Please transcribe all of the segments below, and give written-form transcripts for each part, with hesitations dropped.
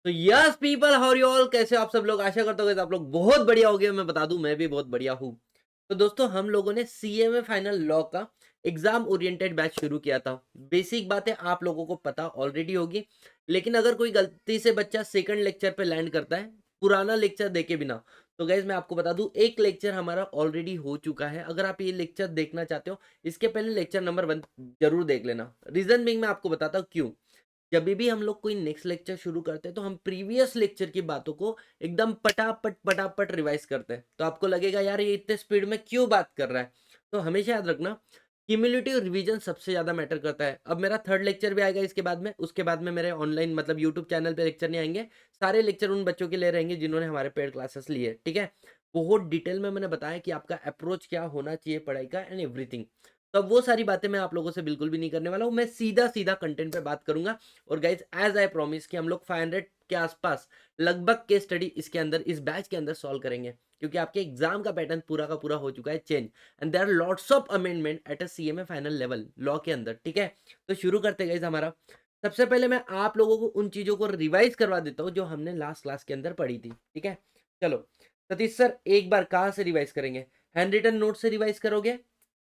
तो yes people, how are you all, कैसे हो आप सब लोग। आशा करता हूँ कि आप लोग बहुत बढ़िया हो गए। मैं बता दूं मैं भी बहुत बढ़िया हूँ। तो दोस्तों हम लोगों ने सीएमए फाइनल लॉ का एग्जाम ओरिएंटेड बैच शुरू किया था। बेसिक बातें आप लोगों को पता ऑलरेडी होगी, लेकिन अगर कोई गलती से बच्चा सेकंड लेक्चर पे लैंड करता है पुराना लेक्चर देखे बिना, तो गाइज मैं आपको बता दूं एक लेक्चर हमारा ऑलरेडी हो चुका है। अगर आप ये लेक्चर देखना चाहते हो, इसके पहले लेक्चर नंबर 1 जरूर देख लेना। रीजन बिंग मैं आपको बताता हूँ क्यों। जब भी हम लोग कोई नेक्स्ट लेक्चर शुरू करते हैं तो हम प्रीवियस लेक्चर की बातों को एकदम पटापट पटापट रिवाइज करते हैं। तो आपको लगेगा यार ये इतने स्पीड में क्यों बात कर रहा है। तो हमेशा याद रखना, क्यूमुलेटिव रिवीजन सबसे ज्यादा मैटर करता है। अब मेरा थर्ड लेक्चर भी आएगा इसके बाद में, उसके बाद में मेरे ऑनलाइन मतलब यूट्यूब चैनल पे लेक्चर नहीं आएंगे। सारे लेक्चर उन बच्चों के लिए रहेंगे जिन्होंने हमारे पेड क्लासेस लिए, ठीक है। बहुत डिटेल में मैंने बताया कि आपका अप्रोच क्या होना चाहिए पढ़ाई का एंड एवरीथिंग। तो अब वो सारी बातें मैं आप लोगों से बिल्कुल भी नहीं करने वाला हूँ। मैं सीधा सीधा कंटेंट पे बात करूंगा। और गाइज एज आई प्रॉमिस कि हम लोग 500 के आसपास लगभग के स्टडी इसके अंदर इस बैच के अंदर सॉल्व करेंगे, क्योंकि आपके एग्जाम का पैटर्न पूरा का पूरा हो चुका है change and there are lots of amendment at a CMA final level law के अंदर, ठीक है। तो शुरू करते गाइज हमारा। सबसे पहले मैं आप लोगों को उन चीजों को रिवाइज करवा देता हूँ जो हमने लास्ट क्लास के अंदर पढ़ी थी, ठीक है। चलो सतीश सर, एक बार कहाँ से रिवाइज करेंगे? हैंड रिटन नोट से रिवाइज करोगे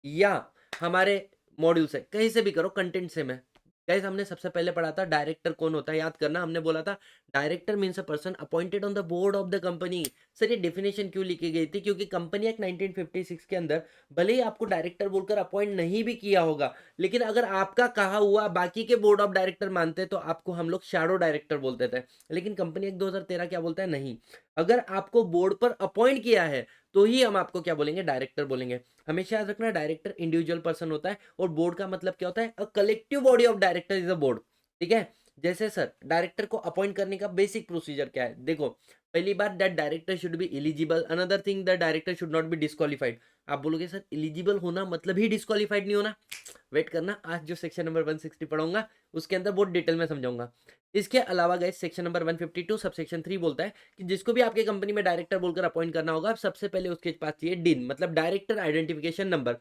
या हमारे मॉड्यूल से? कहीं से भी करो, कंटेंट से। मैं गाइस हमने सबसे पहले पढ़ा था डायरेक्टर कौन होता है, याद करना। हमने बोला था director means a person appointed on the board of the company. Sir ये डेफिनेशन क्यों लिखी गई थी? क्योंकि कंपनी एक्ट 1956 के अंदर भले ही आपको डायरेक्टर बोलकर अपॉइंट नहीं भी किया होगा, लेकिन अगर आपका कहा हुआ बाकी के बोर्ड ऑफ डायरेक्टर मानते तो आपको हम लोग शैडो डायरेक्टर बोलते थे। लेकिन कंपनी एक्ट 2013 क्या बोलता है? नहीं, अगर आपको बोर्ड पर अपॉइंट किया है तो ही हम आपको क्या बोलेंगे? डायरेक्टर बोलेंगे। हमेशा याद रखना डायरेक्टर इंडिविजुअल पर्सन होता है और बोर्ड का मतलब क्या होता है? A collective body of director is a board, ठीक है। जैसे सर डायरेक्टर को अपॉइंट करने का बेसिक प्रोसीजर क्या है? देखो, पहली बात that director should be eligible, another thing that director should not be disqualified. आप बोलोगे सर एलिजिबल होना मतलब ही डिस्क्वालिफाइड नहीं होना? वेट करना, आज जो सेक्शन नंबर 160 पढ़ाऊंगा उसके अंदर बहुत डिटेल में समझाऊंगा। इसके अलावा guys section number 152 sub section 3 बोलता है कि जिसको भी आपके कंपनी में डायरेक्टर बोलकर अपॉइंट करना होगा, सबसे पहले उसके पास चाहिए डिन मतलब director identification number.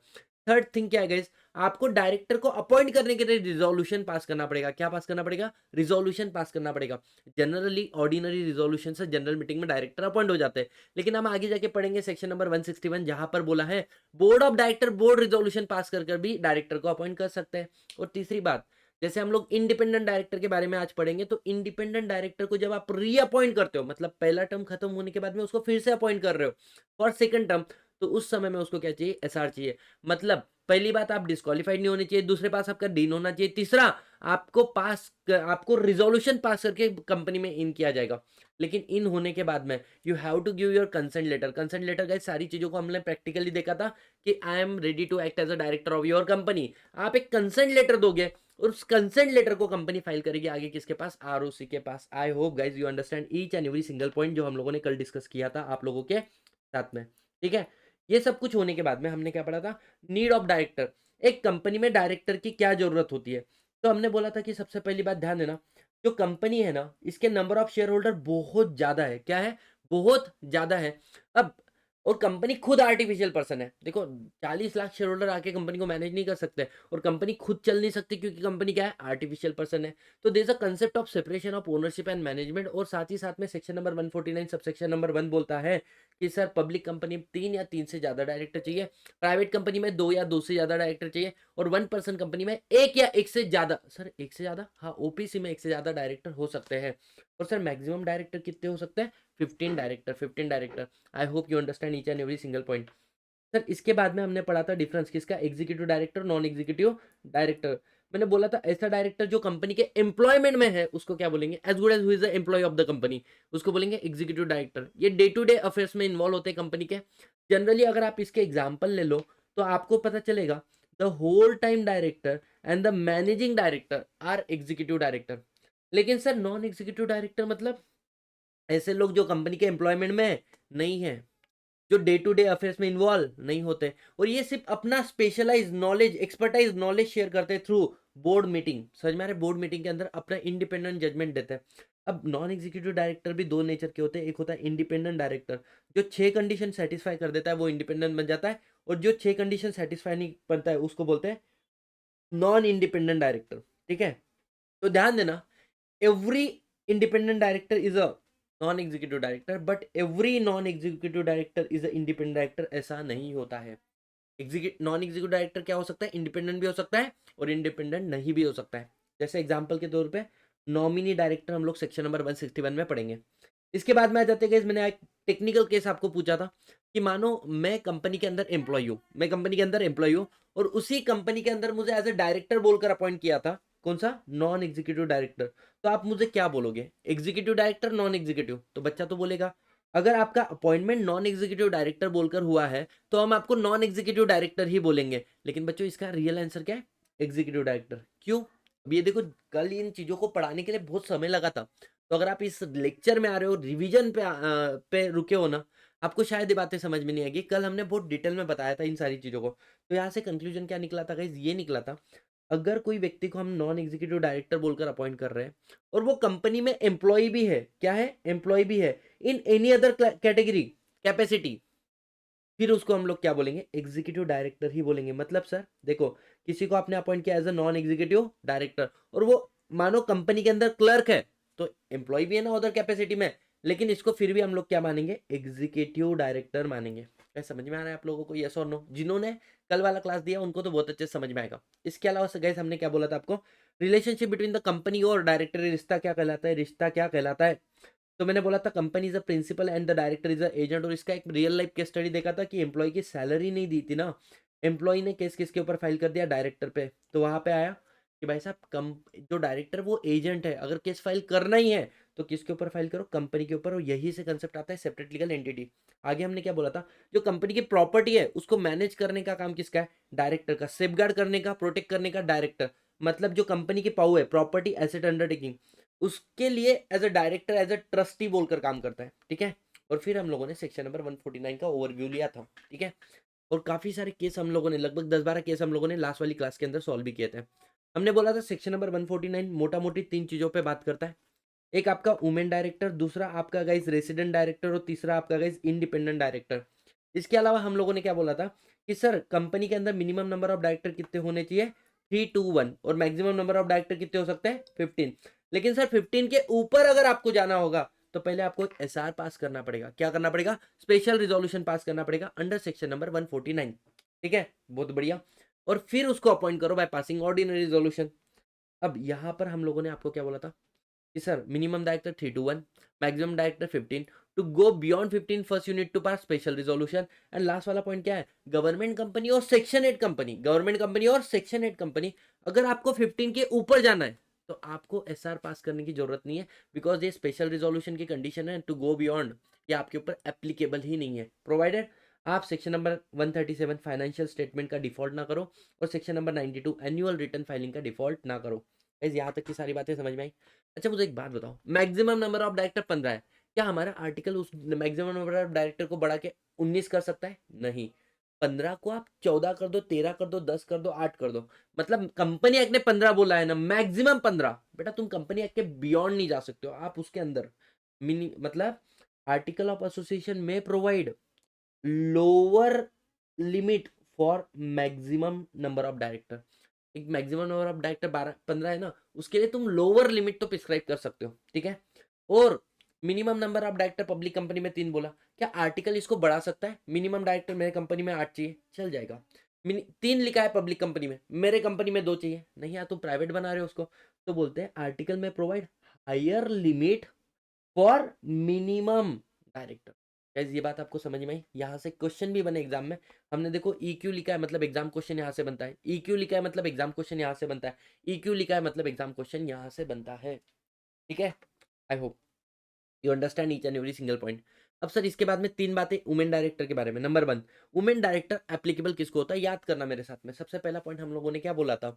Third thing क्या है गाइस? आपको डायरेक्टर को अपॉइंट करने के लिए रिजोल्यूशन पास करना पड़ेगा। क्या पास करना पड़ेगा? रिजोल्यूशन पास करना पड़ेगा। जनरली ऑर्डिनरी रिजोल्यूशन से जनरल मीटिंग में डायरेक्टर अपॉइंट हो जाते हैं, लेकिन हम आगे जाके पढ़ेंगे सेक्शन नंबर 161 जहां पर बोला है board of director board resolution pass कर भी डायरेक्टर को अपॉइंट कर सकते हैं। और तीसरी बात, जैसे हम लोग इंडिपेंडेंट डायरेक्टर के बारे में आज पढ़ेंगे, तो इंडिपेंडेंट डायरेक्टर को जब आप रीअपॉइंट करते हो, मतलब पहला टर्म खत्म होने के बाद में उसको फिर से अपॉइंट कर रहे हो फॉर सेकंड टर्म, तो उस समय में उसको क्या चाहिए? एसआर चाहिए। मतलब पहली बात, आप डिस्क्वालीफाइड नहीं होने चाहिए। दूसरे पास आपका डीन होना चाहिए। तीसरा, आपको रिजोल्यूशन पास करके कंपनी में इन किया जाएगा। लेकिन इन होने के बाद में you have to give your consent letter. Consent letter guys सारी चीजों को हमने प्रैक्टिकली देखा था कि I am ready to act as a director of your company. आप एक कंसेंट लेटर दोगे और उस कंसेंट लेटर को कंपनी फाइल करेगी आगे किसके पास? आरओसी के पास। I hope guys you understand each and every single point जो हम लोगों ने कल डिस्कस किया था आप लोगों के साथ में, ठीक है। ये सब कुछ होने के बाद में हमने क्या पढ़ा था? Need of director. एक कंपनी में डायरेक्टर की क्या जरूरत होती है? तो हमने बोला था कि सबसे पहली बात ध्यान देना, जो कंपनी है ना इसके नंबर ऑफ शेयर होल्डर बहुत ज्यादा है। क्या है? बहुत ज्यादा है। अब और कंपनी खुद आर्टिफिशियल पर्सन है। देखो 40 लाख शेयर होल्डर आके कंपनी को मैनेज नहीं कर सकते, और कंपनी खुद चल नहीं सकती क्योंकि कंपनी क्या है? आर्टिफिशियल पर्सन है। तो there is a concept of separation of ownership and management. और साथ ही साथ में section number 149 sub section number 1 बोलता है कि सर पब्लिक कंपनी में 3 या 3 से ज्यादा डायरेक्टर चाहिए, प्राइवेट कंपनी में 2 या 2 से ज्यादा डायरेक्टर चाहिए, और 1 पर्सन कंपनी में 1 या 1 से ज्यादा। सर 1 से ज्यादा? हाँ, ओपीसी में 1 से ज्यादा डायरेक्टर हो सकते हैं। और सर मैक्सिमम डायरेक्टर कितने हो सकते हैं? 15 director, 15 director. I hope you understand each and every single point. Sir इसके बाद में हमने पढ़ा था डिफरेंस किसका? Executive director, non executive director. मैंने बोला था ऐसा डायरेक्टर जो कंपनी के एम्प्लॉयमेंट में है उसको क्या बोलेंगे? As good as who is the employ of the company, उसको बोलेंगे एग्जीक्यूटिव डायरेक्टर। ये डे टू डे अफेयर्स में इन्वॉल्व होते हैं कंपनी के। जनरली अगर आप इसके एग्जाम्पल ले लो तो आपको पता चलेगा the whole time director and the managing director are executive director. लेकिन सर नॉन एग्जीक्यूटिव डायरेक्टर मतलब ऐसे लोग जो कंपनी के एम्प्लॉयमेंट में नहीं है, जो डे टू डे अफेयर्स में इन्वॉल्व नहीं होते, और ये सिर्फ अपना specialise knowledge expertise knowledge share करते हैं थ्रू बोर्ड मीटिंग। समझ में आ रहा है? बोर्ड मीटिंग के अंदर अपना इंडिपेंडेंट जजमेंट देते हैं। अब नॉन एग्जीक्यूटिव डायरेक्टर भी दो नेचर के होते हैं। एक होता है इंडिपेंडेंट डायरेक्टर, जो 6 कंडीशन सेटिस्फाई कर देता है वो इंडिपेंडेंट बन जाता है, और जो 6 कंडीशन सेटिस्फाई नहीं बनता है उसको बोलते हैं नॉन इंडिपेंडेंट डायरेक्टर, ठीक है। तो ध्यान देना, every independent director is a non-executive director, but every non-executive director is a independent director, ऐसा नहीं होता है। नॉन एग्जीक्यूटिव डायरेक्टर क्या हो सकता है, इंडिपेंडेंट भी हो सकता है और इंडिपेंडेंट नहीं भी हो सकता है। जैसे एग्जांपल के तौर पे नॉमिनी डायरेक्टर हम लोग सेक्शन नंबर 161 में पढ़ेंगे। इसके बाद में आ जाते हैं, मैंने एक टेक्निकल केस आपको पूछा था कि मानो मैं कंपनी के अंदर एम्प्लॉय हूँ, और उसी कंपनी के अंदर मुझे एज ए डायरेक्टर बोलकर अपॉइंट किया था, कौन सा, नॉन एग्जीक्यूटिव डायरेक्टर। तो आप मुझे क्या बोलोगे, एग्जीक्यूटिव डायरेक्टर, नॉन एग्जीक्यूटिव? तो बच्चा तो बोलेगा अगर आपका अपॉइंटमेंट नॉन एग्जीक्यूटिव डायरेक्टर बोलकर हुआ है तो हम आपको नॉन एग्जीक्यूटिव डायरेक्टर ही बोलेंगे। लेकिन बच्चों इसका रियल आंसर क्या है, एग्जीक्यूटिव डायरेक्टर। क्यों? अब ये देखो, कल इन चीजों को पढ़ाने के लिए बहुत समय लगा था, तो अगर आप इस लेक्चर में आ रहे हो, रिवीजन पे रुके हो ना, आपको शायद ये बातें समझ में नहीं आएगी। कल हमने बहुत डिटेल में बताया था इन सारी चीजों को। तो यहाँ से कंक्लूजन क्या निकला था गाइस, ये निकला था अगर कोई व्यक्ति को हम नॉन एग्जीक्यूटिव डायरेक्टर बोलकर अपॉइंट कर रहे हैं और वो कंपनी में एम्प्लॉय भी है, क्या है, एम्प्लॉय भी है, इन एनी अदर कैटेगरी, कैपेसिटी, फिर उसको हम लोग क्या बोलेंगे, एग्जीक्यूटिव डायरेक्टर ही बोलेंगे। मतलब सर देखो, किसी को आपने अपॉइंट किया as a non executive director और वो मानो कंपनी के अंदर क्लर्क है, तो एम्प्लॉय भी है ना उधर कैपेसिटी में, लेकिन इसको फिर भी हम लोग क्या मानेंगे, एग्जीक्यूटिव डायरेक्टर मानेंगे। क्या समझ में आ रहा है आप लोगों को, यस और नो? जिन्होंने कल वाला क्लास दिया उनको तो बहुत अच्छे से समझ में आएगा। इसके अलावा गाइस हमने क्या बोला था आपको, रिलेशनशिप बिटवीन द कंपनी और डायरेक्टर, रिश्ता क्या कहलाता है, रिश्ता क्या कहलाता है? तो मैंने बोला था company is a principal and the director is a agent, और इसका एक रियल लाइफ केस स्टडी देखा था कि एम्प्लॉय की सैलरी नहीं दी थी ना, एम्प्लॉय ने केस किसके ऊपर फाइल कर दिया, डायरेक्टर पे। तो वहां पे आया कि भाई साहब कम, जो डायरेक्टर वो एजेंट है, अगर केस फाइल करना ही है तो किसके ऊपर फाइल करो, कंपनी के ऊपर, और यही से कंसेप्ट आता है सेपरेट लीगल एंटिटी। आगे हमने क्या बोला था, जो कंपनी की प्रॉपर्टी है उसको मैनेज करने का काम किसका है, डायरेक्टर का, सेफगार्ड करने का, प्रोटेक्ट करने का डायरेक्टर। मतलब जो कंपनी की पावर है, प्रॉपर्टी एसेट अंडरटेकिंग, उसके लिए as a director, as a trustee बोलकर काम करता है, ठीक है। और फिर हम लोगों ने सेक्शन नंबर 149 का ओवरव्यू लिया था, ठीक है। और काफी सारे केस हम लोगों ने, लगभग 10-12 केस हम लोगों ने लास्ट वाली क्लास के अंदर सॉल्व भी किए थे। हमने बोला था सेक्शन नंबर 149 मोटा मोटी 3 चीजों पे बात करता है। एक आपका वुमेन डायरेक्टर, दूसरा आपका गाइस रेसिडेंट डायरेक्टर, और तीसरा आपका गाइस इंडिपेंडेंट डायरेक्टर। इसके अलावा हम लोगों ने क्या बोला था कि सर कंपनी के अंदर मिनिमम नंबर ऑफ डायरेक्टर कितने होने चाहिए, 3 to 1, और मैक्सिमम नंबर ऑफ डायरेक्टर कितने हो सकते हैं, 15। लेकिन सर 15 के ऊपर अगर आपको जाना होगा तो पहले आपको एक एसआर पास करना पड़ेगा। क्या करना पड़ेगा, स्पेशल रिजोल्यूशन पास करना पड़ेगा अंडर सेक्शन नंबर 149, ठीक है, बहुत बढ़िया। और फिर उसको अपॉइंट करो बाय पासिंग ऑर्डिनरी रिजोल्यूशन। अब यहाँ पर हम लोगों ने आपको क्या बोला था कि sir minimum director 3 to 1, maximum director 15। To go beyond 15 first you need to pass special resolution. And last वाला पॉइंट क्या है, गवर्नमेंट कंपनी और सेक्शन 8 कंपनी, गवर्नमेंट कंपनी और सेक्शन 8 कंपनी, अगर आपको 15 के ऊपर जाना है तो आपको एसआर पास करने की जरूरत नहीं है, बिकॉज ये स्पेशल रिजोल्यूशन की कंडीशन है। टू गो बियॉन्ड ये आपके ऊपर एप्लीकेबल ही नहीं है, प्रोवाइडेड आप सेक्शन नंबर 137 फाइनेंशियल स्टेटमेंट का डिफॉल्ट ना करो और section number 92 annual return filing का डिफॉल्ट ना करो। यहाँ तक की सारी बातें समझ में आई। अच्छा मुझे एक बात बताओ, मैक्सिमम नंबर ऑफ डायरेक्टर 15 है, क्या हमारा आर्टिकल उस मैक्सिमम नंबर ऑफ डायरेक्टर को बढ़ा के 19 कर सकता है? नहीं। 15 को आप 14 कर दो, 13 कर दो, 10 कर दो, 8 कर दो, मतलब कंपनी एक्ट ने 15 बोला है ना, मैक्सिमम 15। बेटा तुम कंपनी एक्ट के बियॉन्ड नहीं जा सकते हो, आप उसके अंदर मिनी, मतलब आर्टिकल ऑफ एसोसिएशन में provide lower limit for maximum number of director. एक मैक्सिमम नंबर ऑफ डायरेक्टर 12-15 है ना, उसके लिए तुम लोअर लिमिट तो प्रिस्क्राइब कर सकते हो, ठीक है। और minimum number of director public company में 3 बोला, क्या आर्टिकल इसको बढ़ा सकता है? मिनिमम डायरेक्टर मेरे कंपनी में 8 चाहिए, चल जाएगा। 3 लिखा है पब्लिक कंपनी में, मेरे कंपनी में 2 चाहिए, नहीं यार तुम प्राइवेट बना रहे हो उसको, तो बोलते हैं आर्टिकल में provide higher limit for minimum director. Guys ये बात आपको समझ में आई? यहाँ से क्वेश्चन भी बने एग्जाम में। हमने देखो EQ लिखा है मतलब एग्जाम क्वेश्चन यहाँ से बनता है, EQ लिखा है मतलब एग्जाम क्वेश्चन यहाँ से बनता है, EQ लिखा है मतलब एग्जाम क्वेश्चन यहाँ से बनता है, ठीक है। आई hope you understand each and every single point. अब सर इसके बाद में 3 बातें वुमेन डायरेक्टर के बारे में। नंबर 1, वुमेन डायरेक्टर एप्लीकेबल किसको होता है, याद करना मेरे साथ में। सबसे पहला पॉइंट हम लोगों ने क्या बोला था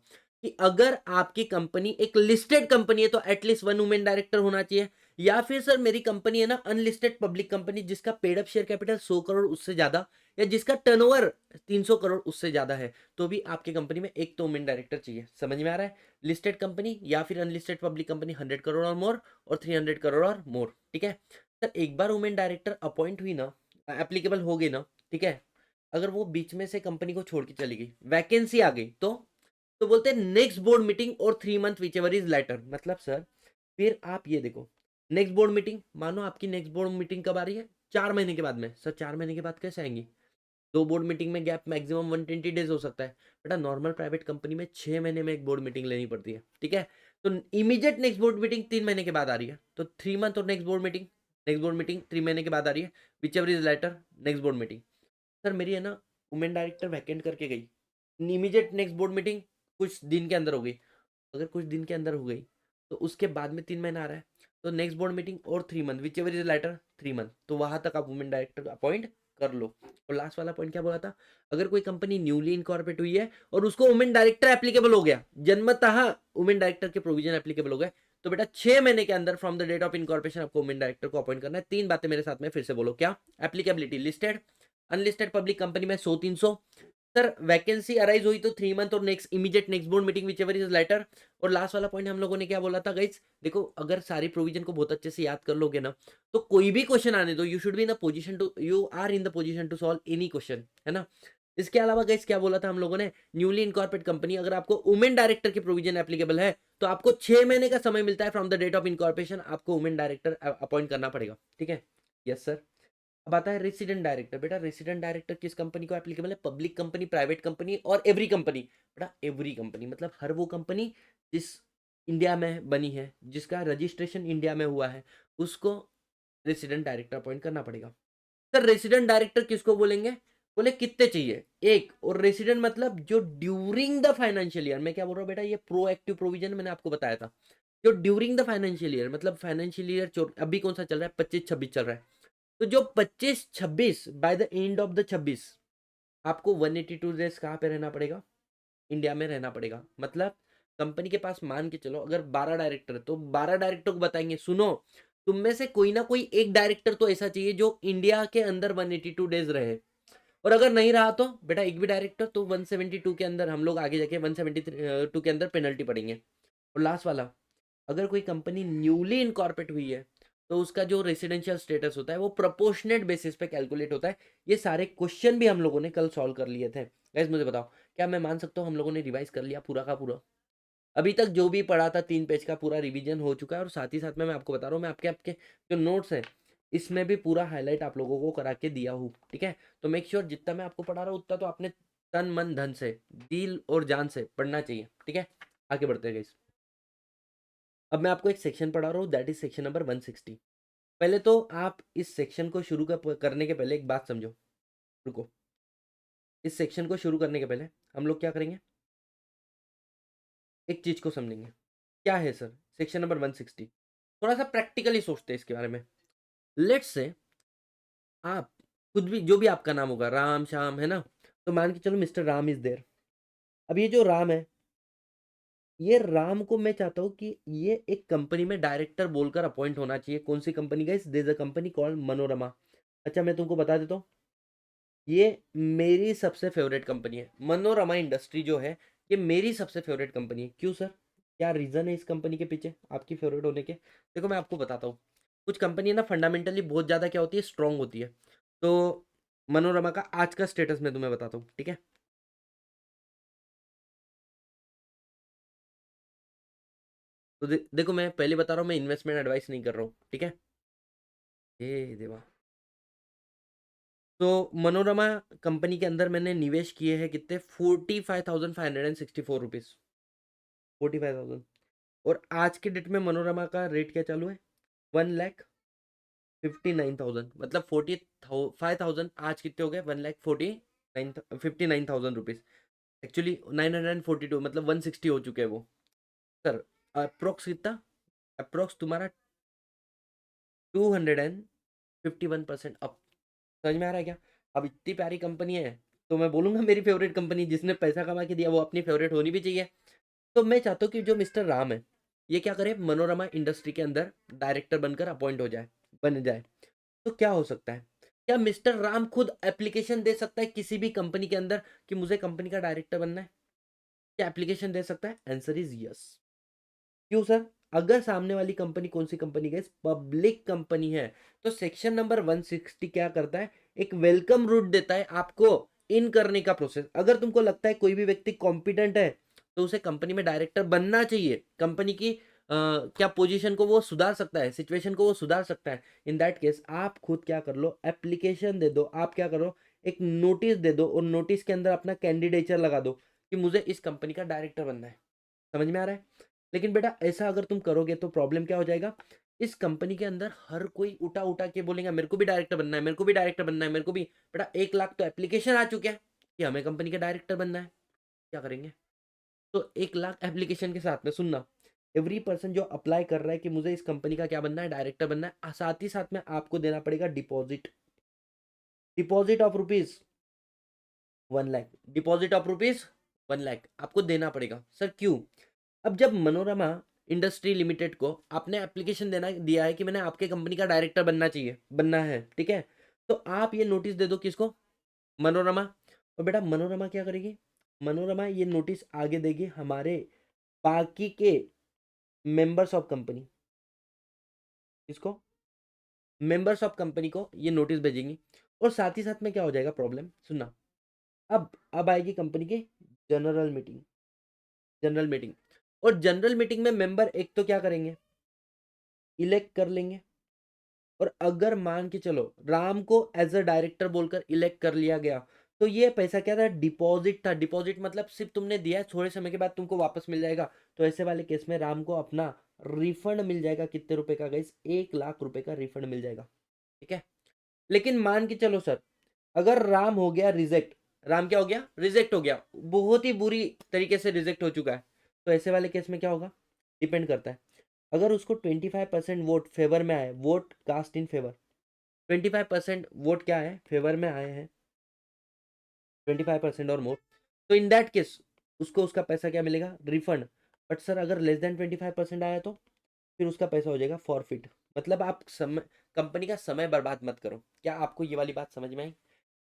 कि अगर आपकी कंपनी एक लिस्टेड कंपनी है तो एटलीस्ट 1 वुमेन डायरेक्टर होना चाहिए, या फिर सर मेरी कंपनी है ना अनलिस्टेड पब्लिक कंपनी जिसका paid up share capital 100 crore उससे ज्यादा, या जिसका टर्नओवर 300 करोड़ उससे ज्यादा है, तो भी आपकी कंपनी में एक तो वुमेन डायरेक्टर चाहिए। समझ में आ रहा है? लिस्टेड कंपनी या फिर अनलिस्टेड पब्लिक कंपनी 100 करोड़ और मोर, और 300 करोड़ और मोर, ठीक है। सर एक बार वुमेन डायरेक्टर अपॉइंट हुई ना, एप्लीकेबल हो गई ना, ठीक है, अगर वो बीच में से कंपनी को छोड़ के चली गई, वैकेंसी आ गई, तो बोलते हैं नेक्स्ट बोर्ड मीटिंग और 3 month whichever is later. मतलब सर फिर आप ये देखो, नेक्स्ट बोर्ड मीटिंग, मानो आपकी नेक्स्ट बोर्ड मीटिंग कब आ रही है, 4 महीने के बाद में। सर 4 महीने के बाद कैसे आएंगी, 2 बोर्ड मीटिंग में गैप मैक्सिमम 120 डेज हो सकता है। बेटा नॉर्मल प्राइवेट कंपनी में 6 महीने में एक बोर्ड मीटिंग लेनी पड़ती है, ठीक है। तो इमीडिएट नेक्स्ट बोर्ड मीटिंग 3 महीने के बाद आ रही है, तो 3 मंथ और नेक्स्ट बोर्ड मीटिंग 3 महीने के बाद आ रही है, whichever is later next board meeting. Sir मेरी है ना वुमेन डायरेक्टर वैकेंट करके गई, इमीडिएट नेक्स्ट बोर्ड मीटिंग कुछ दिन के अंदर हो गई, अगर कुछ दिन के अंदर हो गई तो उसके बाद में 3 महीना आ रहा है, तो नेक्स्ट बोर्ड मीटिंग और 3 month, whichever is later 3 month, तो वहां तक आप वुमेन डायरेक्टर अपॉइंट कर लो। और लास्ट वाला पॉइंट क्या बोला था, अगर कोई कंपनी न्यूली इनकॉर्पोरेट हुई है और उसको वुमेन डायरेक्टर एप्लीकेबल हो गया, जन्मतः वुमेन डायरेक्टर के प्रोविजन एप्लीकेबल हो गए, तो बेटा 6 महीने के अंदर from the date of incorporation आपको वुमेन डायरेक्टर को अपॉइंट करना है। 3 बातें मेरे साथ में फिर से बोलो, क्या applicability, listed unlisted public company में 100-300। सर वैकेंसी अराइज हुई तो 3 मंथ और next immediate next board meeting whichever is later. और लास्ट वाला पॉइंट हम लोगों ने क्या बोला था गाइस, देखो अगर सारी प्रोविजन को बहुत अच्छे से याद कर लोगे ना, तो कोई भी क्वेश्चन आने दो, you should be in a position to, you are in the position to solve any question, है ना। इसके अलावा गाइस क्या बोला था हम लोगों ने, न्यूली इनकॉर्पोरेट कंपनी अगर आपको वुमेन डायरेक्टर की प्रोविजन एप्लीकेबल है तो आपको 6 महीने का समय मिलता है from the date of incorporation, आपको वुमेन डायरेक्टर अपॉइंट करना पड़ेगा, ठीक है। Yes sir. अब आता है रेसिडेंट डायरेक्टर। बेटा रेसिडेंट डायरेक्टर किस कंपनी को एप्लीकेबल है, पब्लिक कंपनी, प्राइवेट कंपनी और एवरी कंपनी। बेटा एवरी कंपनी मतलब हर वो कंपनी जिस इंडिया में बनी है, जिसका रजिस्ट्रेशन इंडिया में हुआ है, उसको रेसिडेंट डायरेक्टर अपॉइंट करना पड़ेगा। सर रेसिडेंट डायरेक्टर किसको बोलेंगे, बोले कितने चाहिए, एक, और रेसिडेंट मतलब जो ड्यूरिंग द फाइनेंशियल ईयर, मैं क्या बोल रहा हूँ बेटा, ये प्रोएक्टिव प्रोविजन मैंने आपको बताया था, जो ड्यूरिंग द फाइनेंशियल ईयर मतलब फाइनेंशियल ईयर अभी कौन सा चल रहा है, 25-26 चल रहा है, तो जो 25-26 by the end of the 26 आपको 182 डेज कहाँ पे रहना पड़ेगा, इंडिया में रहना पड़ेगा। मतलब कंपनी के पास मान के चलो अगर 12 डायरेक्टर, तो 12 डायरेक्टर को बताएंगे सुनो तुम में से कोई ना कोई एक डायरेक्टर तो ऐसा चाहिए जो इंडिया के अंदर 182 डेज रहे, और अगर नहीं रहा तो बेटा एक भी डायरेक्टर तो 172 के अंदर हम लोग आगे जाके 172 के अंदर पेनल्टी पड़ेंगे। और लास्ट वाला, अगर कोई कंपनी न्यूली इनकॉर्पोरेट हुई है तो उसका जो रेसिडेंशियल स्टेटस होता है वो प्रोपोर्शनेट बेसिस पे कैलकुलेट होता है। ये सारे क्वेश्चन भी हम लोगों ने कल सॉल्व कर लिए थे। गाइस मुझे बताओ, क्या मैं मान सकता हूँ हम लोगों ने रिवाइज कर लिया पूरा का पूरा, अभी तक जो भी पढ़ा था 3 पेज का पूरा रिवीजन हो चुका है, और साथ ही साथ में मैं आपको बता रहा हूँ मैं आपके आपके जो नोट्स है इसमें भी पूरा हाईलाइट आप लोगों को करा के दिया हूँ, ठीक है। तो मेक श्योर जितना मैं आपको पढ़ा रहा हूँ उतना तो आपने तन मन धन से, दिल और जान से पढ़ना चाहिए, ठीक है। आगे बढ़ते हैं गाइस। अब मैं आपको एक सेक्शन पढ़ा रहा हूँ, दैट इज सेक्शन नंबर 160। पहले तो आप इस सेक्शन को शुरू करने के पहले एक बात समझो, रुको। इस सेक्शन को शुरू करने के पहले हम लोग क्या करेंगे, एक चीज को समझेंगे। क्या है सर सेक्शन नंबर 160, थोड़ा सा प्रैक्टिकली सोचते हैं इसके बारे में। लेट्स से आप खुद भी जो भी आपका नाम होगा, राम श्याम है ना, तो मान के चलो मिस्टर राम इज देयर। अब ये जो राम है, ये राम को मैं चाहता हूँ कि ये एक कंपनी में डायरेक्टर बोलकर अपॉइंट होना चाहिए। कौन सी company guys, there is a company called Manorama. अच्छा मैं तुमको बता देता हूँ, ये मेरी सबसे फेवरेट कंपनी है, मनोरमा इंडस्ट्री जो है ये मेरी सबसे फेवरेट कंपनी है। क्यों सर, क्या रीज़न है इस कंपनी के पीछे आपकी फेवरेट होने के, देखो मैं आपको बताता हूँ। कुछ कंपनी है ना फंडामेंटली बहुत ज़्यादा क्या होती है, स्ट्रांग होती है। तो मनोरमा का आज का स्टेटस मैं तुम्हें बताता हूँ, ठीक है। तो देखो मैं पहले बता रहा हूँ, मैं इन्वेस्टमेंट एडवाइस नहीं कर रहा हूँ, ठीक है। ये देवा, तो मनोरमा कंपनी के अंदर मैंने निवेश किए हैं कितने, 45,564 रुपीज़, 45,000। और आज के डेट में मनोरमा का रेट क्या चालू है, 1,59,000, मतलब 45,000 आज कितने हो गए, 1,59,000 रुपीज़, एक्चुअली 942 मतलब 160 हो चुके हैं वो। सर अप्रोक्स कितना, अप्रोक्स तुम्हारा 251% अप। समझ में आ रहा है क्या। अब इतनी प्यारी कंपनी है तो मैं बोलूंगा मेरी फेवरेट कंपनी, जिसने पैसा कमा के दिया वो अपनी फेवरेट होनी भी चाहिए। तो मैं चाहता हूँ कि जो मिस्टर राम है ये क्या करे, मनोरमा इंडस्ट्री के अंदर डायरेक्टर बनकर अपॉइंट हो जाए, बन जाए। तो क्या हो सकता है, क्या मिस्टर राम खुद एप्लीकेशन दे सकता है किसी भी कंपनी के अंदर कि मुझे कंपनी का डायरेक्टर बनना है, क्या एप्लीकेशन दे सकता है, आंसर इज यस। क्यों सर, अगर सामने वाली कंपनी कौन सी कंपनी है, पब्लिक कंपनी है, तो सेक्शन नंबर 160 क्या करता है, एक वेलकम रूट देता है आपको इन करने का प्रोसेस। अगर तुमको लगता है कोई भी व्यक्ति कॉम्पिटेंट है तो उसे कंपनी में डायरेक्टर बनना चाहिए, कंपनी की क्या पोजीशन को वो सुधार सकता है, सिचुएशन को वो सुधार सकता है, इन दैट केस आप खुद क्या कर लो, एप्लीकेशन दे दो, आप क्या करो, एक नोटिस दे दो और नोटिस के अंदर अपना कैंडिडेचर लगा दो कि मुझे इस कंपनी का डायरेक्टर बनना है। समझ में आ रहा है? लेकिन बेटा ऐसा अगर तुम करोगे तो प्रॉब्लम क्या हो जाएगा, इस कंपनी के अंदर हर कोई उठा उठा के बोलेगा मेरे को भी डायरेक्टर बनना है, मेरे को भी डायरेक्टर बनना है, मेरे को भी। बेटा 1 लाख तो एप्लीकेशन आ चुके हैं कि हमें कंपनी का डायरेक्टर बनना है, क्या करेंगे? तो 1 लाख एप्लीकेशन के साथ में सुनना, एवरी पर्सन जो अप्लाई कर रहा है कि मुझे इस कंपनी का क्या बनना है, डायरेक्टर बनना है, साथ ही साथ में आपको देना पड़ेगा deposit, deposit of rupees 1 lakh, deposit of rupees 1 lakh आपको देना पड़ेगा। सर क्यों? अब जब मनोरमा इंडस्ट्री लिमिटेड को आपने एप्लीकेशन देना दिया है कि मैंने आपके कंपनी का डायरेक्टर बनना चाहिए, बनना है, ठीक है, तो आप ये नोटिस दे दो किसको, मनोरमा। और बेटा मनोरमा क्या करेगी, मनोरमा ये नोटिस आगे देगी हमारे बाकी के मेंबर्स ऑफ कंपनी, इसको मेंबर्स ऑफ कंपनी को ये नोटिस भेजेंगी। और साथ ही साथ में क्या हो जाएगा प्रॉब्लम, सुनना, अब आएगी कंपनी की जनरल मीटिंग, जनरल मीटिंग। और जनरल मीटिंग में मेंबर एक तो क्या करेंगे, इलेक्ट कर लेंगे। और अगर मान के चलो राम को एज अ डायरेक्टर बोलकर इलेक्ट कर लिया गया, तो ये पैसा क्या था, डिपॉजिट था। डिपॉजिट मतलब सिर्फ तुमने दिया है, थोड़े समय के बाद तुमको वापस मिल जाएगा। तो ऐसे वाले केस में राम को अपना रिफंड मिल जाएगा, कितने रुपए का गाइस, 1 लाख रुपए का रिफंड मिल जाएगा, ठीक है। लेकिन मान के चलो सर, अगर राम हो गया रिजेक्ट, राम क्या हो गया, रिजेक्ट हो गया, बहुत ही बुरी तरीके से रिजेक्ट हो चुका है, तो ऐसे वाले केस में क्या होगा, डिपेंड करता है। अगर उसको 25% वोट फेवर में आए, vote cast in favour, 25% vote क्या है, फेवर में आए हैं, 25% और मोर, तो इन दैट केस उसको उसका पैसा क्या मिलेगा, रिफंड। बट सर अगर लेस देन 25% आया तो फिर उसका पैसा हो जाएगा फॉरफिट। मतलब आप समय, कंपनी का समय बर्बाद मत करो। क्या आपको ये वाली बात समझ में आई?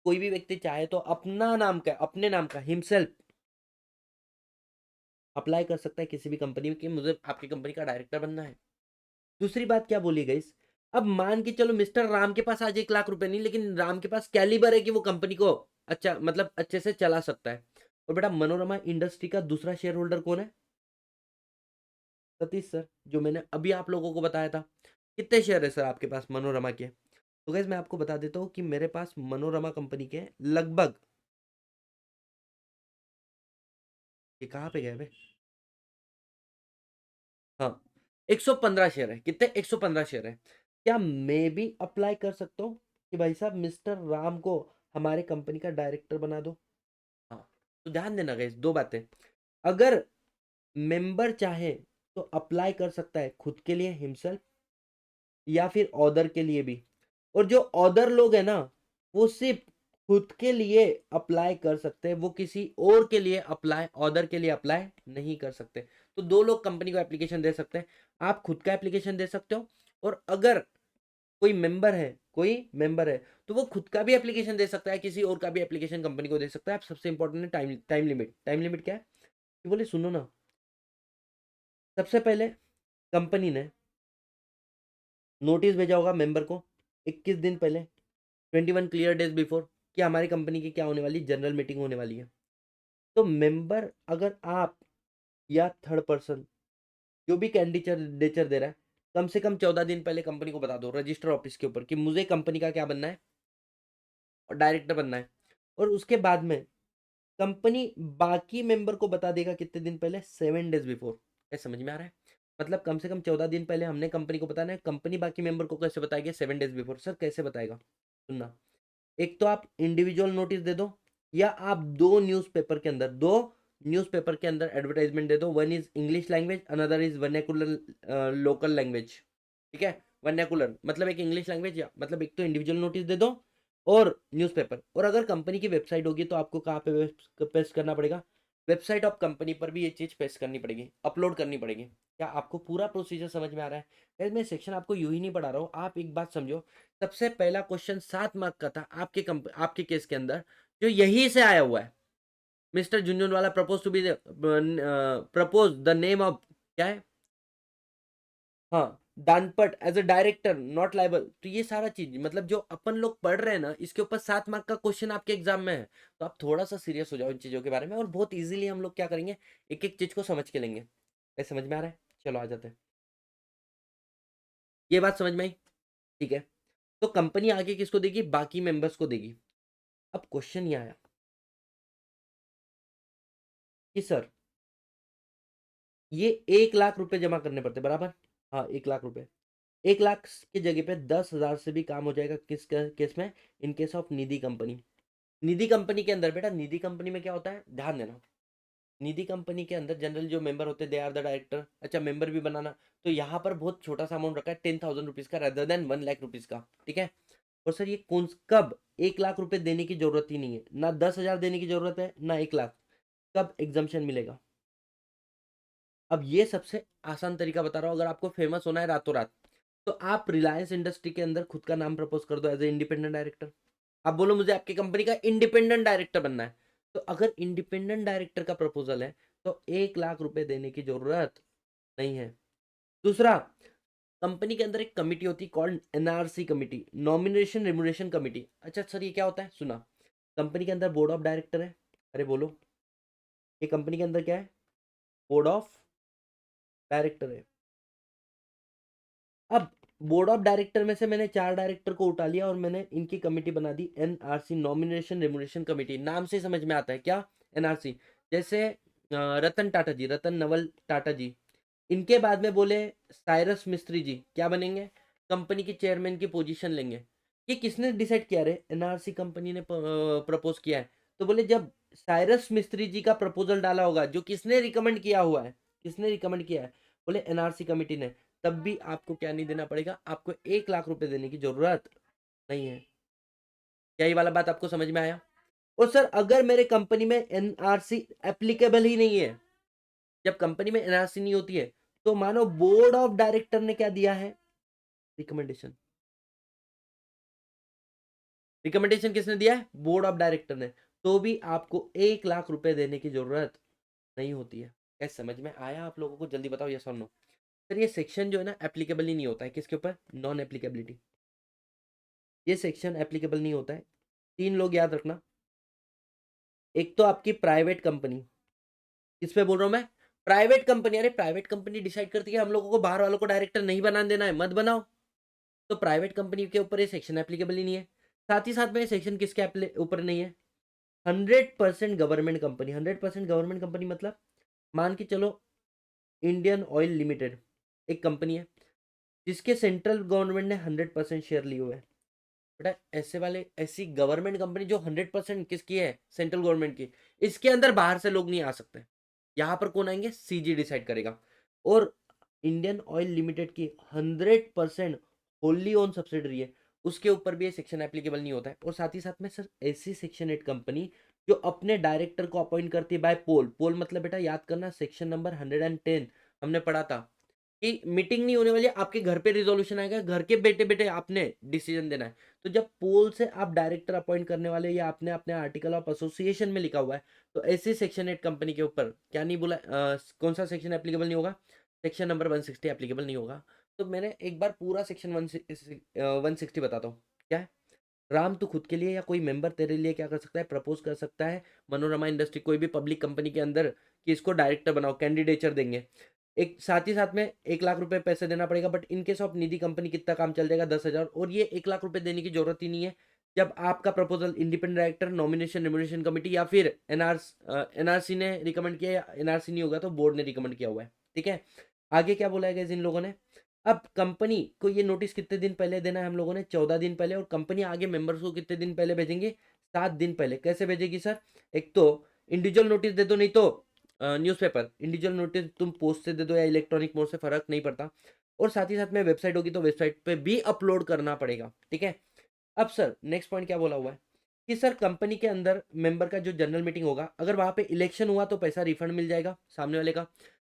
कोई भी व्यक्ति चाहे तो अपना नाम का, अपने नाम का हिमसेल्फ अप्लाई कर सकता है किसी भी कंपनी में कि मुझे आपकी कंपनी का डायरेक्टर बनना है। दूसरी बात क्या बोली गई, अब मान के चलो मिस्टर राम के पास आज 1 लाख रुपए नहीं, लेकिन राम के पास कैलिबर है कि वो कंपनी को अच्छा मतलब अच्छे से चला सकता है। और बेटा मनोरमा इंडस्ट्री का दूसरा शेयर होल्डर कौन है, सतीश सर, जो मैंने अभी आप लोगों को बताया था। कितने शेयर है सर आपके पास मनोरमा के? तो गैस मैं आपको बता देता हूँ कि मेरे पास मनोरमा कंपनी के लगभग, ये कहाँ पे गए भाई, हाँ 115 शेयर है। कितने, 115 शेयर है। क्या मैं भी अप्लाई कर सकता हूँ कि भाई साहब मिस्टर राम को हमारे कंपनी का डायरेक्टर बना दो? हाँ, तो ध्यान देना गाइस, दो बातें। अगर मेंबर चाहे तो अप्लाई कर सकता है खुद के लिए हिमसेल्फ, या फिर ऑदर के लिए भी। और जो ऑदर लोग हैं ना, वो सिर्फ खुद के लिए अप्लाई कर सकते हैं, वो किसी और के लिए अप्लाई, ऑदर के लिए अप्लाई नहीं कर सकते। तो दो लोग कंपनी को एप्लीकेशन दे सकते हैं, आप खुद का एप्लीकेशन दे सकते हो, और अगर कोई मेंबर है, कोई मेंबर है तो वो खुद का भी एप्लीकेशन दे सकता है, किसी और का भी एप्लीकेशन कंपनी को दे सकता है। आप सबसे इंपॉर्टेंट है time, time limit. Time limit क्या है कि बोले सुनो ना, सबसे पहले कंपनी ने नोटिस भेजा होगा मेंबर को 21 दिन पहले, 21 क्लियर डेज बिफोर, कि हमारी कंपनी की क्या होने वाली, जनरल मीटिंग होने वाली है। तो मेंबर, अगर आप या थर्ड पर्सन जो भी कैंडिडेचर दे रहा है, कम से कम 14 दिन पहले कंपनी को बता दो रजिस्टर ऑफिस के ऊपर कि मुझे कंपनी का क्या बनना है, और डायरेक्टर बनना है। और उसके बाद में कंपनी बाकी मेंबर को बता देगा कितने दिन पहले, 7 डेज बिफोर। क्या समझ में आ रहा है? मतलब कम से कम 14 दिन पहले हमने कंपनी को बताना है, कंपनी बाकी मेंबर को कैसे बताएगी, 7 डेज बिफोर। सर कैसे बताएगा, सुनना, एक तो आप इंडिविजुअल नोटिस दे दो, या आप दो न्यूज़पेपर के अंदर, दो न्यूज़पेपर के अंदर एडवर्टाइजमेंट दे दो। One is English language, another is vernacular local language, ठीक है। वर्नाकुलर मतलब एक इंग्लिश लैंग्वेज, या मतलब एक तो इंडिविजुअल नोटिस दे दो और न्यूज़पेपर। और अगर कंपनी की वेबसाइट होगी तो आपको कहाँ पे पेस्ट करना पड़ेगा, वेबसाइट ऑफ कंपनी पर भी ये चीज़ पेस्ट करनी पड़ेगी, अपलोड करनी पड़ेगी। क्या आपको पूरा प्रोसीजर समझ में आ रहा है? यार मैं सेक्शन आपको यूं ही नहीं पढ़ा रहा हूँ, आप एक बात समझो। सबसे पहला क्वेश्चन 7 मार्क का था आपके केस के अंदर, जो यही से आया हुआ है। Mister Jhunjhunwala propose to be propose the name of, क्या है, हाँ, दानपट as a director not liable. तो ये सारा चीज मतलब जो अपन लोग पढ़ रहे हैं ना, इसके ऊपर 7 मार्क का क्वेश्चन आपके एग्जाम में है। तो आप थोड़ा सा सीरियस हो जाओ इन चीजों के बारे में, और बहुत इजीली हम लोग क्या करेंगे, एक एक चीज को समझ के लेंगे। समझ में आ रहा है? चलो आ जाते हैं। ये बात समझ में आई? ठीक है। तो कंपनी आगे किसको देगी? बाकी मेंबर्स को देगी। अब क्वेश्चन ये आया कि सर ये 1 लाख रुपए जमा करने पड़ते, बराबर? हाँ, 1 लाख रुपए। 1 लाख की जगह पे 10,000 से भी काम हो जाएगा। किस केस में? In case of Nidhi company. Nidhi company के अंदर बेटा, निधि कंपनी में क्या होता है, ध्यान देना। निधि कंपनी के अंदर जनरल जो मेंबर होते हैं, दे आर द डायरेक्टर। अच्छा, मेंबर भी बनाना, तो यहाँ पर बहुत छोटा सा अमाउंट रखा है, 10,000 रुपीज का, रेदर देन 1 लाख रुपीज का। ठीक है। और सर ये कौन कब 1 लाख रुपए देने की जरूरत ही नहीं है, ना 10,000 देने की जरूरत है, ना 1 लाख। कब एग्जाम्शन मिलेगा? अब ये सबसे आसान तरीका बता रहा हूँ। अगर आपको फेमस होना है रातों रात, तो आप रिलायंस इंडस्ट्री के अंदर खुद का नाम प्रपोज कर दो एज ए इंडिपेंडेंट डायरेक्टर। आप बोलो मुझे आपकी कंपनी का इंडिपेंडेंट डायरेक्टर बनना है। तो अगर इंडिपेंडेंट डायरेक्टर का प्रपोजल है, तो 1 लाख रुपए देने की जरूरत नहीं है। दूसरा, कंपनी के अंदर एक कमिटी होती है called NRC committee, nomination remuneration committee. अच्छा सर ये क्या होता है? सुना, कंपनी के अंदर बोर्ड ऑफ डायरेक्टर है। अरे बोलो, ये कंपनी के अंदर क्या है? बोर्ड ऑफ डायरेक्टर है। अब बोर्ड ऑफ डायरेक्टर में से मैंने 4 डायरेक्टर को उठा लिया और मैंने इनकी कमेटी बना दी एनआरसी, नॉमिनेशन रेम्युनरेशन कमेटी। नाम से समझ में आता है क्या? एनआरसी। जैसे रतन टाटा जी, रतन नवल टाटा जी, इनके बाद में बोले साइरस मिस्त्री जी क्या बनेंगे? कंपनी के चेयरमैन की पोजीशन लेंगे। ये किसने डिसाइड किया? रे एनआरसी कंपनी ने प्रपोज किया है। तो बोले जब साइरस मिस्त्री जी का प्रपोजल डाला होगा, जो किसने रिकमेंड किया हुआ है, किसने रिकमेंड किया है? बोले एनआरसी कमेटी ने। तब भी आपको क्या नहीं देना पड़ेगा? आपको 1 लाख रुपए देने की जरूरत नहीं है। क्या ये वाला बात आपको समझ में आया? और सर अगर मेरे कंपनी में एनआरसी एप्लीकेबल ही नहीं है, जब कंपनी में एनआरसी नहीं होती है, तो मानो बोर्ड ऑफ डायरेक्टर ने क्या दिया है? रिकमेंडेशन। रिकमेंडेशन किसने दिया है? बोर्ड ऑफ डायरेक्टर ने। तो भी आपको 1 लाख रुपए देने की जरूरत नहीं होती है। क्या समझ में आया आप लोगों को? जल्दी बताओ यस और नो। सर ये सेक्शन जो है ना, एप्लीकेबल ही नहीं होता है। किसके ऊपर? Non applicability. ये सेक्शन एप्लीकेबल नहीं होता है। 3 लोग याद रखना। एक तो आपकी प्राइवेट कंपनी। किस पे बोल रहा हूं मैं? Private company. अरे प्राइवेट कंपनी डिसाइड करती है हम लोगों को बाहर वालों को डायरेक्टर नहीं बना देना है, मत बनाओ। तो प्राइवेट कंपनी के ऊपर ये सेक्शन एप्लीकेबल ही नहीं है। साथ ही साथ में ये सेक्शन किसके ऊपर नहीं है? 100% गवर्नमेंट कंपनी। 100% गवर्नमेंट कंपनी मतलब, मान के चलो इंडियन ऑयल लिमिटेड एक कंपनी है जिसके सेंट्रल गवर्नमेंट ने 100% शेयर लिए हुए हैं। बेटा ऐसे वाले, ऐसी गवर्नमेंट कंपनी जो 100% किसकी है? सेंट्रल गवर्नमेंट की, इसके अंदर बाहर से लोग नहीं आ सकते। यहाँ पर कौन आएंगे? सीजी डिसाइड करेगा। और इंडियन ऑयल लिमिटेड की 100% होली ओन सब्सिडरी है, उसके ऊपर भी ये सेक्शन एप्लीकेबल नहीं होता है। और साथ ही साथ में सर ऐसी सेक्शन 8 कंपनी जो अपने डायरेक्टर को अपॉइंट करती है बाय पोल। पोल मतलब बेटा याद करना, सेक्शन नंबर 110 हमने पढ़ा था कि मीटिंग नहीं होने वाली, आपके घर पे रिजोल्यूशन आएगा, घर के बेटे बेटे आपने डिसीजन देना है। तो जब पोल से आप डायरेक्टर अपॉइंट करने वाले, या आपने अपने आर्टिकल ऑफ एसोसिएशन में लिखा हुआ है, तो ऐसी सेक्शन 8 कंपनी के ऊपर क्या नहीं बोला, कौन सा सेक्शन एप्लीकेबल नहीं होगा? सेक्शन नंबर 160 एप्लीकेबल नहीं होगा। तो मैंने एक बार पूरा सेक्शन 160 बताता हूँ। क्या है? राम तू खुद के लिए या कोई मेंबर तेरे लिए क्या कर सकता है? प्रपोज कर सकता है मनोरमा इंडस्ट्री, कोई भी पब्लिक कंपनी के अंदर, कि इसको डायरेक्टर बनाओ, कैंडिडेचर देंगे। एक साथ ही साथ में 1 लाख रुपए पैसे देना पड़ेगा। But in case of Nidhi company कितना काम चल जाएगा? 10,000। और ये 1 लाख रुपए देने की जरूरत ही नहीं है जब आपका proposal independent director, nomination remuneration committee या फिर एनआरसी ने रिकमेंड किया, या एनआरसी नहीं होगा तो बोर्ड ने रिकमेंड किया हुआ है। ठीक है। आगे क्या बोला है इन लोगों ने? अब कंपनी को ये नोटिस कितने दिन पहले देना है? हम लोगों ने 14 दिन पहले। और कंपनी आगे मेंबर्स को कितने दिन पहले भेजेंगे? 7 दिन पहले। कैसे भेजेगी सर? एक तो इंडिविजुअल नोटिस दे दो, नहीं तो न्यूज़पेपर। इंडिविजुअल नोटिस तुम पोस्ट से दे दो या इलेक्ट्रॉनिक मोड से, फर्क नहीं पड़ता। और साथ ही साथ में वेबसाइट होगी तो वेबसाइट पे भी अपलोड करना पड़ेगा। ठीक है। अब सर नेक्स्ट पॉइंट क्या बोला हुआ है कि सर कंपनी के अंदर मेंबर का जो जनरल मीटिंग होगा, अगर वहां पे इलेक्शन हुआ तो पैसा रिफंड मिल जाएगा सामने वाले का।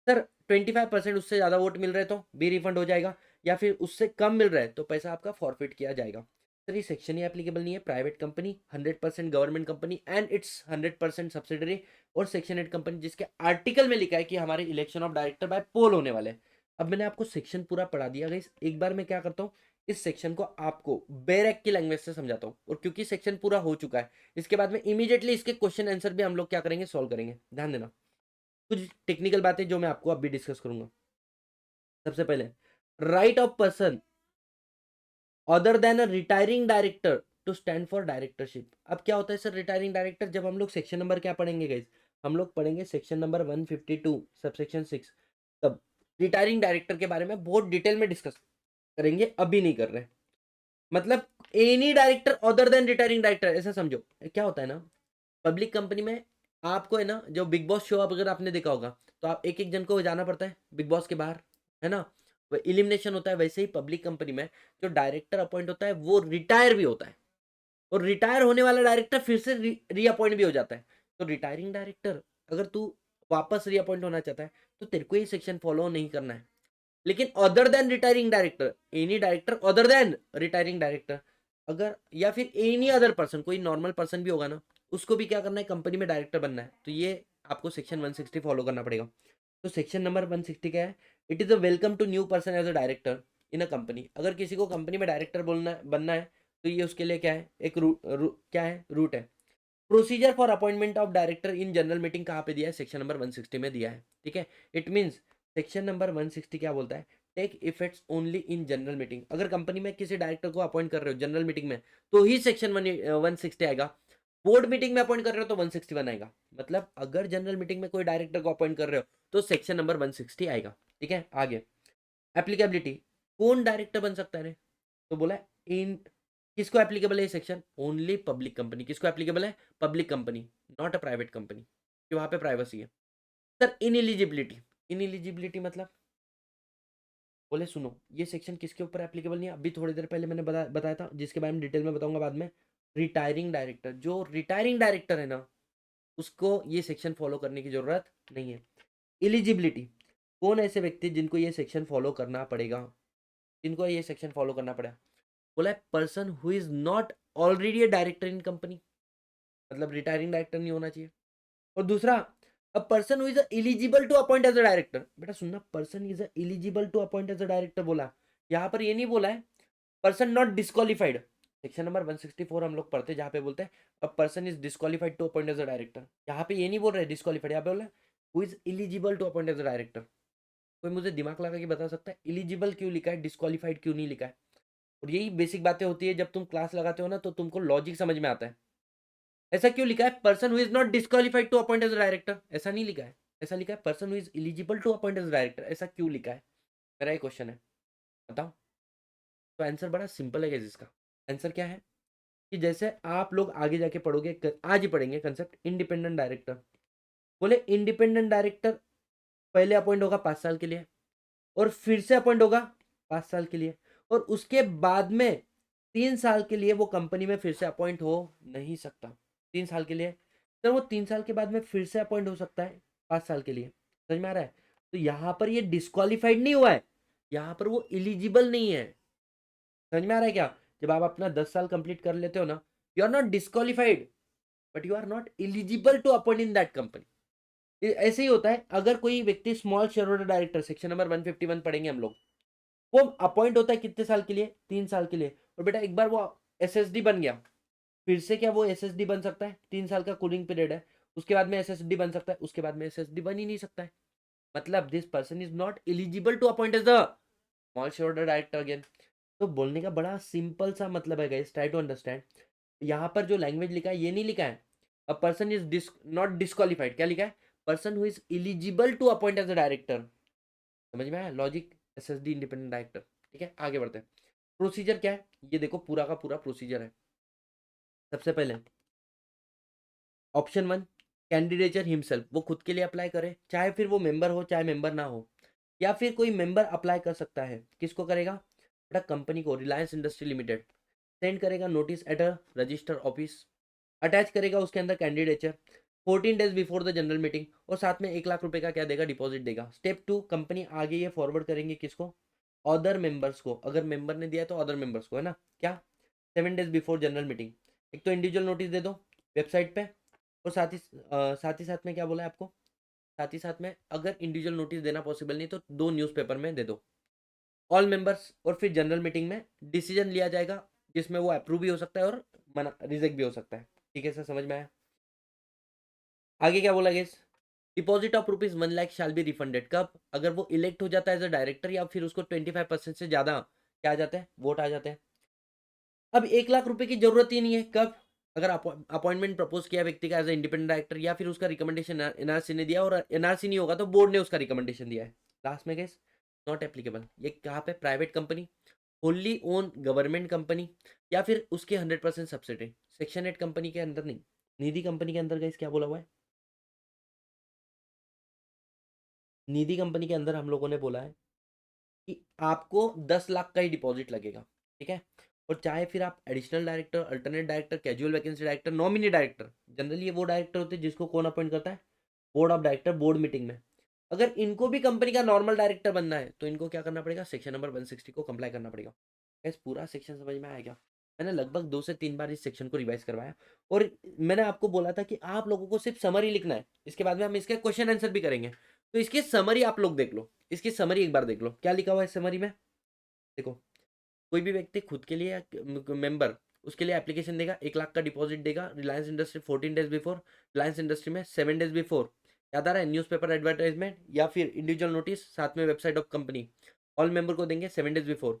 सर 25% उससे ज्यादा वोट मिल रहे तो भी रिफंड हो जाएगा, या फिर उससे कम मिल रहा है तो पैसा आपका फॉरफिट किया जाएगा। सर ये सेक्शन ही एप्लीकेबल नहीं है। Private company, 100% government company and it's 100% subsidiary, और सेक्शन 8 कंपनी जिसके आर्टिकल में लिखा है कि हमारे इलेक्शन ऑफ डायरेक्टर बाय पोल होने वाले हैं। अब मैंने आपको सेक्शन पूरा पढ़ा दिया गाइस। एक बार मैं क्या करता हूँ, इस सेक्शन को आपको बेरेक की लैंग्वेज से समझाता हूँ। और क्योंकि सेक्शन पूरा हो चुका है, इसके बाद में इमीडिएटली इसके क्वेश्चन आंसर भी हम लोग क्या करेंगे? सॉल्व करेंगे। ध्यान देना, कुछ टेक्निकल बातें जो मैं आपको अभी डिस्कस करूंगा। सबसे पहले, right of person other than a retiring director to stand for directorship. अब क्या होता है सर रिटायरिंग डायरेक्टर? जब हम लोग सेक्शन नंबर क्या पढ़ेंगे गाइस, हम लोग पढ़ेंगे सेक्शन नंबर 152 सबसेक्शन 6, तब रिटायरिंग डायरेक्टर के बारे में बहुत डिटेल में डिस्कस करेंगे, अभी नहीं कर रहे। मतलब any director other than retiring director, ऐसा समझो। क्या होता है ना, पब्लिक कंपनी में आपको है ना, जो बिग बॉस शो अगर आपने देखा होगा, तो आप एक एक जन को जाना पड़ता है बिग बॉस के बाहर, है ना, वो इलिमिनेशन होता है। वैसे ही पब्लिक कंपनी में जो डायरेक्टर अपॉइंट होता है वो रिटायर भी होता है, और रिटायर होने वाला डायरेक्टर फिर से रीअपॉइंट भी हो जाता है। तो रिटायरिंग डायरेक्टर, अगर तू वापस रीअपॉइंट होना चाहता है तो तेरे को ये सेक्शन फॉलो नहीं करना है। लेकिन other than retiring director, any director other than retiring director, अगर या फिर एनी अदर पर्सन, कोई नॉर्मल पर्सन भी होगा ना, उसको भी क्या करना है, कंपनी में डायरेक्टर बनना है, तो ये आपको सेक्शन 160 फॉलो करना पड़ेगा। तो सेक्शन नंबर 160 क्या है? It is a welcome to new person as a director in a company. अगर किसी को कंपनी में डायरेक्टर बनना है, तो ये उसके लिए क्या है, एक क्या है, रूट है। Procedure for appointment of director in general meeting कहाँ पे दिया है? सेक्शन नंबर 160 में दिया है। ठीक है, इट मीन्स सेक्शन नंबर 160 क्या बोलता है? Take effects only in general meeting. अगर कंपनी में किसी डायरेक्टर को अपॉइंट कर रहे हो जनरल मीटिंग में, तो ही सेक्शन 160 आएगा। बोर्ड मीटिंग में अपॉइंट कर रहे हो तो 161 आएगा। मतलब अगर जनरल मीटिंग में कोई डायरेक्टर को अपॉइंट कर रहे हो तो सेक्शन नंबर 160 आएगा। ठीक है, आगे एप्लीकेबिलिटी, कौन डायरेक्टर बन सकता है रे? तो बोला इन, किसको एप्लीकेबल है ये सेक्शन? Only public company. किसको एप्लीकेबल है? Public company, not a private company, कि वहां पे प्राइवेसी है। सर इनएलिजिबिलिटी, इनएलिजिबिलिटी मतलब, बोले सुनो ये सेक्शन किसके ऊपर एप्लीकेबल नहीं है? अभी थोड़ी देर पहले मैंने बताया था, जिसके बारे में डिटेल में बताऊंगा बाद में। रिटायरिंग डायरेक्टर, जो रिटायरिंग डायरेक्टर है ना, उसको ये सेक्शन फॉलो करने की जरूरत नहीं है। एलिजिबिलिटी, कौन ऐसे व्यक्ति जिनको ये सेक्शन फॉलो करना पड़ेगा, जिनको ये सेक्शन फॉलो करना पड़ेगा? बोला person who is not already a director in company, मतलब रिटायरिंग डायरेक्टर नहीं होना चाहिए। और दूसरा, a person who is eligible to appoint as a director. बेटा सुनना, person is eligible to appoint as a director बोला, यहाँ पर ये नहीं बोला है person not disqualified. Section number 164 हम लोग पढ़ते हैं जहाँ पे बोलते हैं a person is disqualified to appoint as a director. यहाँ पे ये नहीं बोल रहे डिस्क्वालिफाइड, यहाँ पे बोल रहे who is eligible to appoint as a director. कोई मुझे दिमाग लगा के बता सकता है एलिजिबल क्यों लिखा है, डिस्क्वालिफाइड क्यों नहीं लिखा है? और यही बेसिक बातें होती है, जब तुम क्लास लगाते हो ना तो तुमको लॉजिक समझ में आता है। ऐसा क्यों लिखा है person who is not disqualified to appoint as director? ऐसा नहीं लिखा है, ऐसा लिखा है person who is eligible to appoint as director. ऐसा क्यों लिखा है? मेरा ये क्वेश्चन है, बताओ। तो आंसर बड़ा सिंपल है इसका। आंसर क्या है कि जैसे आप लोग आगे जाके पढ़ोगे, आज ही पढ़ेंगे कंसेप्ट इंडिपेंडेंट डायरेक्टर। बोले इंडिपेंडेंट डायरेक्टर पहले अपॉइंट होगा 5 साल के लिए, और फिर से अपॉइंट होगा 5 साल के लिए, और उसके बाद में 3 साल के लिए वो कंपनी में फिर से अपॉइंट हो नहीं सकता। 3 साल के लिए, तो वो 3 साल के बाद में फिर से अपॉइंट हो सकता है 5 साल के लिए। समझ में आ रहा है? तो यहां पर ये डिस्क्वालिफाइड नहीं हुआ है, यहां पर वो इलिजिबल नहीं है। समझ में आ रहा है क्या? जब आप अपना 10 साल कंप्लीट कर लेते हो ना, you are not disqualified, but you are not eligible to appoint in that company. ऐसे ही होता है अगर कोई व्यक्ति small shareholder director, section number 151 पढ़ेंगे हम लोग, वो अपॉइंट होता है कितने साल के लिए? 3 साल के लिए। और बेटा एक बार वो एसएसडी बन गया, फिर से क्या वो एसएसडी बन सकता है? 3 साल का कूलिंग पीरियड है, उसके बाद में एसएसडी बन सकता है, उसके बाद में एसएसडी बन ही नहीं सकता है। मतलब this person is not eligible to appoint as the small shareholder director again. तो बोलने का बड़ा सिंपल सा मतलब है गाइस, ट्राई टू अंडरस्टैंड। यहाँ पर जो लैंग्वेज लिखा है ये नहीं लिखा है a person is not disqualified, क्या लिखा है? Person who is eligible to appoint as a director. समझ में आया लॉजिक? SSD independent director. ठीक है, आगे बढ़ते हैं। प्रोसीजर क्या है ये देखो, पूरा का पूरा प्रोसीजर है। सबसे पहले ऑप्शन 1, कैंडिडेचर हिमसेल्फ, वो खुद के लिए अप्लाई करे, चाहे फिर वो मेंबर हो चाहे मेंबर ना हो, या फिर कोई मेंबर अप्लाई कर सकता है। किसको करेगा बेटा? कंपनी को, रिलायंस इंडस्ट्री लिमिटेड। सेंड करेगा notice at a resistor office, attach करेगा उसके अंदर candidature 14 days before the general meeting, और साथ में 1 लाख रुपए का क्या देगा? डिपॉजिट देगा। स्टेप 2, कंपनी आगे ये फॉरवर्ड करेंगे किसको? अदर मेंबर्स को। अगर मेंबर ने दिया तो अदर मेंबर्स को, है ना? क्या? 7 डेज बिफोर जनरल मीटिंग एक तो इंडिविजुअल नोटिस दे दो वेबसाइट पे, और साथ ही साथ में क्या बोला है आपको? साथ ही साथ में अगर इंडिविजुअल नोटिस देना पॉसिबल नहीं तो 2 न्यूज़पेपर में दे दो ऑल मेंबर्स, और फिर जनरल मीटिंग में डिसीजन लिया जाएगा, जिसमें वो अप्रूव भी हो सकता है और मना रिजेक्ट भी हो सकता है। ठीक है सर, समझ में आया? आगे क्या बोला guys? Deposit of ₹1 lakh shall be refunded. कब? अगर वो इलेक्ट हो जाता है एज अ डायरेक्टर, या फिर उसको 25% से ज्यादा क्या आ जाते हैं? वोट आ जाते हैं। अब 1 लाख रुपए की जरूरत ही नहीं है। कब? अगर अपॉइंटमेंट प्रपोज किया व्यक्ति का एज ए इंडिपेंडेंट डायरेक्टर, या फिर उसका रिकमेंडेशन एनआरसी ने दिया और एनआरसी नहीं होगा तो बोर्ड ने उसका रिकमेंडेशन दिया है। लास्ट में गैस नॉट एप्लीकेबल। ये कहाँ पे? Private company, Holi own government company, या फिर उसके 100% सब्सिडी। सेक्शन 8 कंपनी के अंदर नहीं, निधि कंपनी के अंदर गैस क्या बोला हुआ है? निधि कंपनी के अंदर हम लोगों ने बोला है कि आपको 10 लाख का ही डिपॉजिट लगेगा, ठीक है। और चाहे फिर आप additional director, alternate director, casual vacancy director, nominee director, generally ये वो डायरेक्टर होते हैं जिसको कौन अपॉइंट करता है? Board of director, board meeting में। अगर इनको भी कंपनी का नॉर्मल डायरेक्टर बनना है तो इनको क्या करना पड़ेगा? सेक्शन नंबर 160 को कंप्लाई करना पड़ेगा। गैस पूरा सेक्शन समझ में आएगा? मैंने लगभग 2 से 3 बार इस सेक्शन को रिवाइज करवाया, और मैंने आपको बोला था कि आप लोगों को सिर्फ समरी लिखना है, इसके बाद में हम इसके क्वेश्चन आंसर भी करेंगे। तो इसकी समरी आप लोग देख लो, इसकी समरी एक बार देख लो, क्या लिखा हुआ है समरी में। देखो, कोई भी व्यक्ति खुद के लिए मेंबर उसके लिए एप्लीकेशन देगा, 1 लाख का डिपॉजिट देगा, Reliance industry 14 days before, Reliance industry में 7 डेज बिफोर, याद आ रहा है? न्यूज़पेपर एडवर्टाइजमेंट या फिर इंडिविजुअल नोटिस, साथ में website of company, all member को देंगे 7 डेज बिफोर।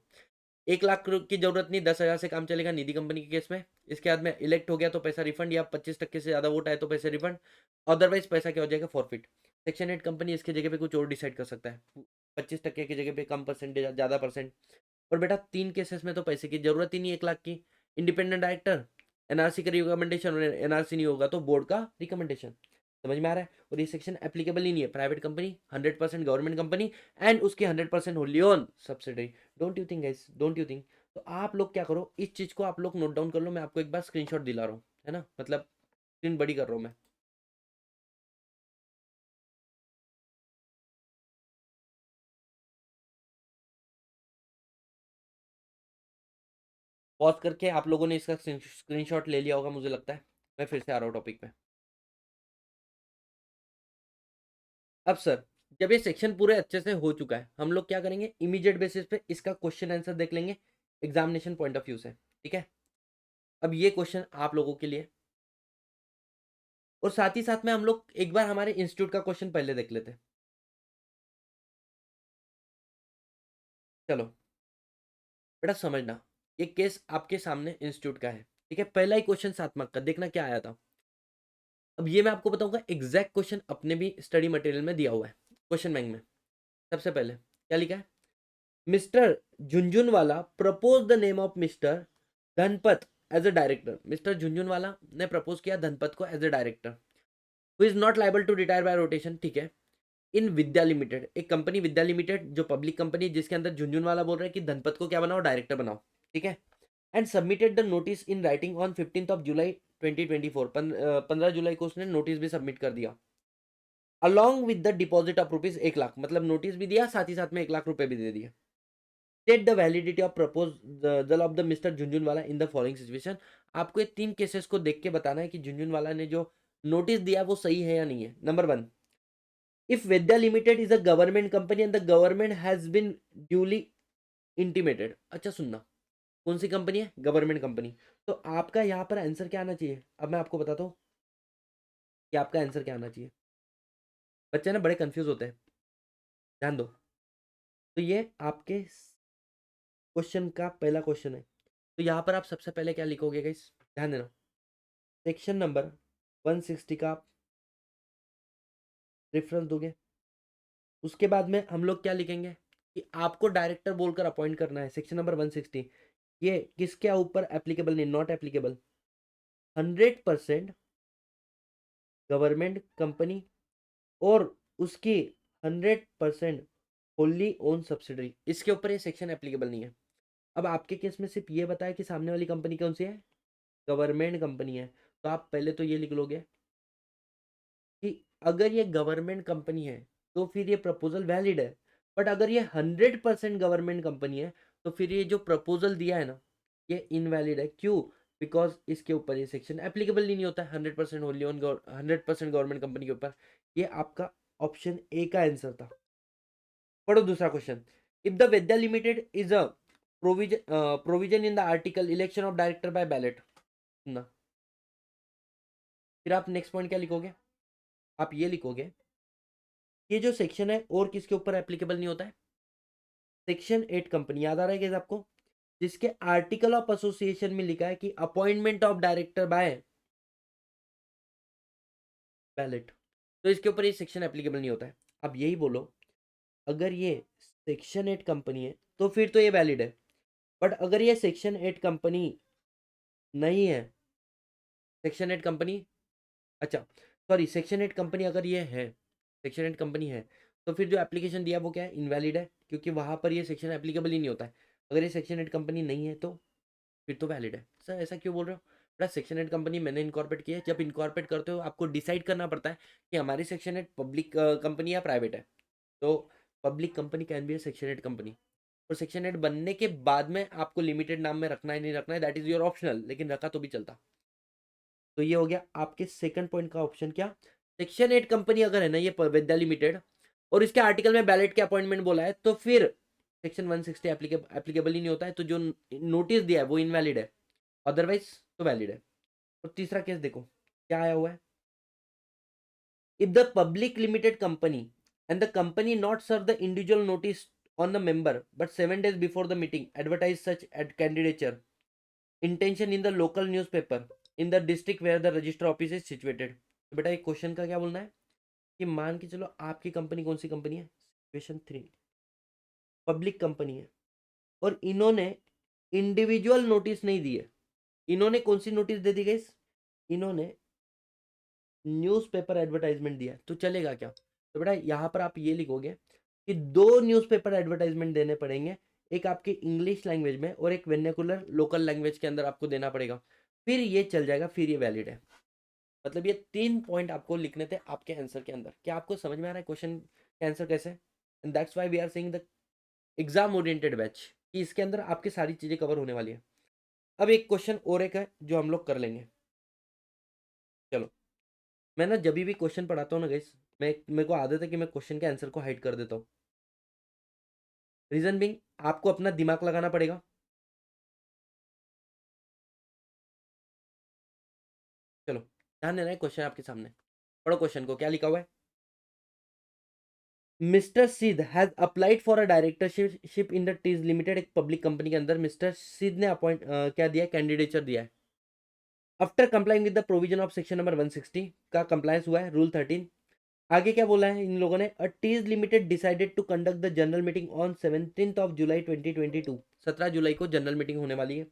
1 लाख की जरूरत नहीं, 10,000 से काम चलेगा निधि कंपनी के केस में। इसके बाद में इलेक्ट हो गया तो पैसा रिफंड, या 25% से ज्यादा वोट आए तो पैसे रिफंड, अदरवाइज पैसा क्या हो जाएगा? फॉरफिट। सेक्शन 8 कंपनी इसकी जगह पे कुछ और डिसाइड कर सकता है, 25% की जगह पे कम परसेंटेज, ज्यादा परसेंट। और बेटा 3 केसेस में तो पैसे की जरूरत ही नहीं 1 लाख की। इंडिपेंडेंट डायरेक्टर, एनआरसी का रिकमेंडेशन, और एनआरसी नहीं होगा तो बोर्ड का रिकमेंडेशन। समझ में आ रहा है? और ये सेक्शन एप्लीकेबल ही नहीं है। Private company, 100% government company, and उसकी 100% Holi own subsidiary. Don't you think guys? Don't you think? तो आप लोग क्या करो, इस चीज को आप लोग नोट डाउन कर लो। मैं आपको एक बार स्क्रीनशॉट दिला रहा हूँ, है ना, मतलब स्क्रीन बड़ी कर रहा हूँ मैं। पॉज करके आप लोगों ने इसका स्क्रीनशॉट ले लिया होगा मुझे लगता है। मैं फिर से आ रहा हूँ टॉपिक पे। अब सर, जब ये सेक्शन पूरे अच्छे से हो चुका है, हम लोग क्या करेंगे? इमीडिएट बेसिस पे इसका क्वेश्चन आंसर देख लेंगे एग्जामिनेशन पॉइंट ऑफ व्यू से, ठीक है। अब ये क्वेश्चन आप लोगों के लिए, और साथ ही साथ में हम लोग एक बार हमारे इंस्टीट्यूट का क्वेश्चन पहले देख लेते हैं। चलो बेटा समझना, ये केस आपके सामने इंस्टीट्यूट का है, ठीक है। पहला ही क्वेश्चन 7 मार्क का, देखना क्या आया था। अब ये मैं आपको बताऊंगा एग्जैक्ट क्वेश्चन अपने भी स्टडी मटेरियल में दिया हुआ है, क्वेश्चन बैंक में। सबसे पहले क्या लिखा है? Mr Jhunjhunwala propose the name of Mr Dhanpat as a director. Mr Jhunjhunwala ने प्रपोज किया धनपत को as a director, who is not liable to retire by rotation, ठीक है। इन विद्या लिमिटेड, एक कंपनी विद्या लिमिटेड जो पब्लिक कंपनी, जिसके अंदर झुंझुनवाला बोल रहे हैं कि धनपत को क्या बनाओ? डायरेक्टर बनाओ, ठीक है। And submitted the notice in writing on 15 जुलाई 2024। 15 जुलाई को उसने नोटिस भी सबमिट कर दिया, along with the deposit of rupees 1 lakh. मतलब नोटिस भी दिया, साथ ही साथ में 1 लाख रुपए भी दे दिए। State the validity of proposal of the mister Jhunjhunwala in the following situation. आपको ये 3 केसेस को देख के बताना है कि झुंझुनवाला ने जो नोटिस दिया वो सही है या नहीं है। Number 1, if Vidya limited is a government company and the government has been duly intimated. अच्छा सुनना, कौन सी कंपनी है? Government company. तो आपका यहाँ पर आंसर क्या आना चाहिए? अब मैं आपको बताता हूँ कि आपका आंसर क्या आना चाहिए। बच्चे ना बड़े कंफ्यूज होते हैं, ध्यान दो। तो ये आपके क्वेश्चन का पहला क्वेश्चन है। तो यहाँ पर आप सबसे पहले क्या लिखोगे गाइस? ध्यान देना, सेक्शन नंबर 160 का आप रेफरेंस दोगे। उसके बाद में हम लोग क्या लिखेंगे कि आपको डायरेक्टर बोलकर अपॉइंट करना है। सेक्शन नंबर 160 ये किसके ऊपर एप्लीकेबल नहीं? Not applicable. 100% गवर्नमेंट कंपनी और उसकी 100% होली ओन सब्सिडरी, इसके ऊपर ये सेक्शन एप्लीकेबल नहीं है। अब आपके केस में सिर्फ ये बताया कि सामने वाली कंपनी कौन सी है? गवर्नमेंट कंपनी है। तो आप पहले तो ये लिख लोगे कि अगर ये गवर्नमेंट कंपनी है तो फिर ये प्रपोजल वैलिड है। बट अगर ये 100% गवर्नमेंट कंपनी है तो फिर ये जो प्रपोजल दिया है ना, ये इनवैलिड है। क्यों? बिकॉज इसके ऊपर ये सेक्शन एप्लीकेबल ही नहीं होता है 100% होली ऑन 100% गवर्नमेंट कंपनी के ऊपर। ये आपका ऑप्शन ए का आंसर था। पढ़ो दूसरा question. If the Vidya limited is a provision in the article election of director by ballot ना, फिर आप नेक्स्ट पॉइंट क्या लिखोगे? आप ये लिखोगे ये जो सेक्शन है और किसके ऊपर एप्लीकेबल नहीं होता है? सेक्शन 8 कंपनी, याद आ रहा है क्या आपको? जिसके आर्टिकल ऑफ एसोसिएशन में लिखा है कि appointment of director by ballot, तो इसके ऊपर ये सेक्शन एप्लीकेबल नहीं होता है। अब यही बोलो, अगर ये सेक्शन 8 कंपनी है तो फिर तो ये वैलिड है, बट अगर ये सेक्शन 8 कंपनी नहीं है, सेक्शन 8 कंपनी, अच्छा सॉरी, सेक्शन 8 कंपनी अगर ये है, सेक्शन 8 कंपनी है, तो फिर जो एप्लीकेशन दिया वो क्या है, इनवैलिड है, क्योंकि वहां पर ये सेक्शन एप्लीकेबल ही नहीं होता है। अगर ये सेक्शन 8 कंपनी नहीं है तो फिर तो वैलिड है। सर ऐसा क्यों बोल रहे हो? बड़ा सेक्शन 8 कंपनी मैंने इनकॉर्पोरेट की है। जब इनकॉर्पोरेट करते हो आपको डिसाइड करना पड़ता है कि हमारी सेक्शन 8 पब्लिक कंपनी या प्राइवेट है। तो public company can be A section 8 company, और सेक्शन 8 बनने के बाद में आपको लिमिटेड नाम में रखना है नहीं रखना है, दैट इज योर ऑप्शनल, लेकिन रखा तो भी चलता। तो ये हो गया आपके सेकंड पॉइंट का ऑप्शन। क्या सेक्शन 8 कंपनी अगर है ना ये विद्या लिमिटेड, और इसके आर्टिकल में बैलेट के अपॉइंटमेंट बोला है, तो फिर सेक्शन 160 एप्लीकेबल ही नहीं होता है, तो जो नोटिस दिया है वो इनवैलिड है, अदरवाइज तो वैलिड है। और तीसरा केस देखो क्या आया हुआ है, if the public limited company and the company not serve the individual notice on the member but 7 days before the meeting advertise such at candidature intention in the local newspaper in the district where the register office is situated। तो बेटा एक question का क्या बोलना है कि मान के चलो आपकी कंपनी कौन सी कंपनी है, सिचुएशन 3 पब्लिक कंपनी है, और इन्होंने इंडिविजुअल नोटिस नहीं दी है। इन्होंने कौन सी नोटिस दे दी गाइस, इन्होंने न्यूज़पेपर एडवर्टाइजमेंट दिया है। तो चलेगा क्या, तो बेटा यहाँ पर आप ये लिखोगे कि 2 न्यूज़पेपर एडवर्टाइजमेंट देने पड़ेंगे, एक आपके इंग्लिश लैंग्वेज में और एक वेर्नाकुलर लोकल लैंग्वेज के अंदर आपको देना पड़ेगा, फिर ये चल जाएगा, फिर ये वैलिड है। मतलब ये 3 पॉइंट आपको लिखने थे आपके आंसर के अंदर। क्या आपको समझ में आ रहा है क्वेश्चन का आंसर कैसे? And that's why we are saying the exam oriented batch, कि इसके अंदर आपकी सारी चीजें कवर होने वाली है। अब एक क्वेश्चन और एक है जो हम लोग कर लेंगे। चलो, मैं ना जब भी क्वेश्चन पढ़ाता हूँ ना गाइस, मेरे को आदत है कि मैं क्वेश्चन के आंसर को हाइड कर देता हूँ। रीजन बिंग, आपको अपना दिमाग लगाना पड़ेगा। चलो ध्यान देना है, क्वेश्चन आपके सामने पढ़ो, क्वेश्चन को क्या लिखा हुआ है। Mr Siddh has applied for a directorship in the Teej limited, एक पब्लिक कंपनी के अंदर मिस्टर सिद्ध ने अपॉइंट क्या दिया है, कैंडिडेचर दिया है। After complying with the provision of section number 160 का कंप्लायंस हुआ है, रूल 13। आगे क्या बोला है इन लोगों ने, अ टीज limited decided to conduct the general meeting on 17th of July 2022, 17 जुलाई को जनरल मीटिंग होने वाली है।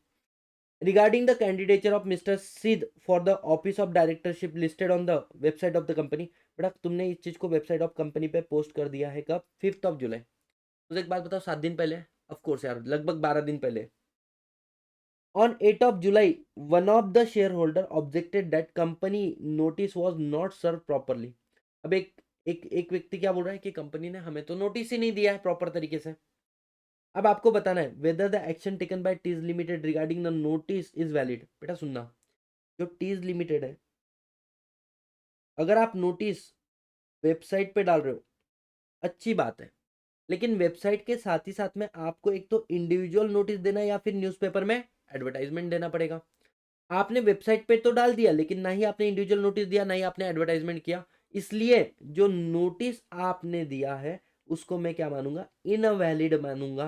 Regarding the candidature of mister Siddh for the office of directorship listed on the website of the company, बेटा तुमने इस चीज को वेबसाइट ऑफ कंपनी पे पोस्ट कर दिया है कब, 5th ऑफ जुलाई। मुझे एक बात बताओ, 7 दिन पहले? ऑफ कोर्स यार, लगभग 12 दिन पहले। On 8th of July, one of the shareholder objected that company notice was not served properly। अब एक व्यक्ति क्या बोल रहा है कि कंपनी ने हमें तो नोटिस ही नहीं दिया है प्रॉपर तरीके से। अब आपको बताना है whether the action taken by Teej limited regarding the notice is valid. बेटा सुनना, जो टीज लिमिटेड है, अगर आप नोटिस वेबसाइट पे डाल रहे हो अच्छी बात है, लेकिन वेबसाइट के साथ ही साथ में आपको एक तो इंडिविजुअल नोटिस देना या फिर न्यूज़पेपर में एडवर्टाइजमेंट देना पड़ेगा। आपने वेबसाइट पे तो डाल दिया, लेकिन ना ही आपने इंडिविजुअल नोटिस दिया, ना ही आपने एडवर्टाइजमेंट किया। इसलिए जो नोटिस आपने दिया है उसको मैं क्या मानूंगा, इनवैलिड मानूंगा।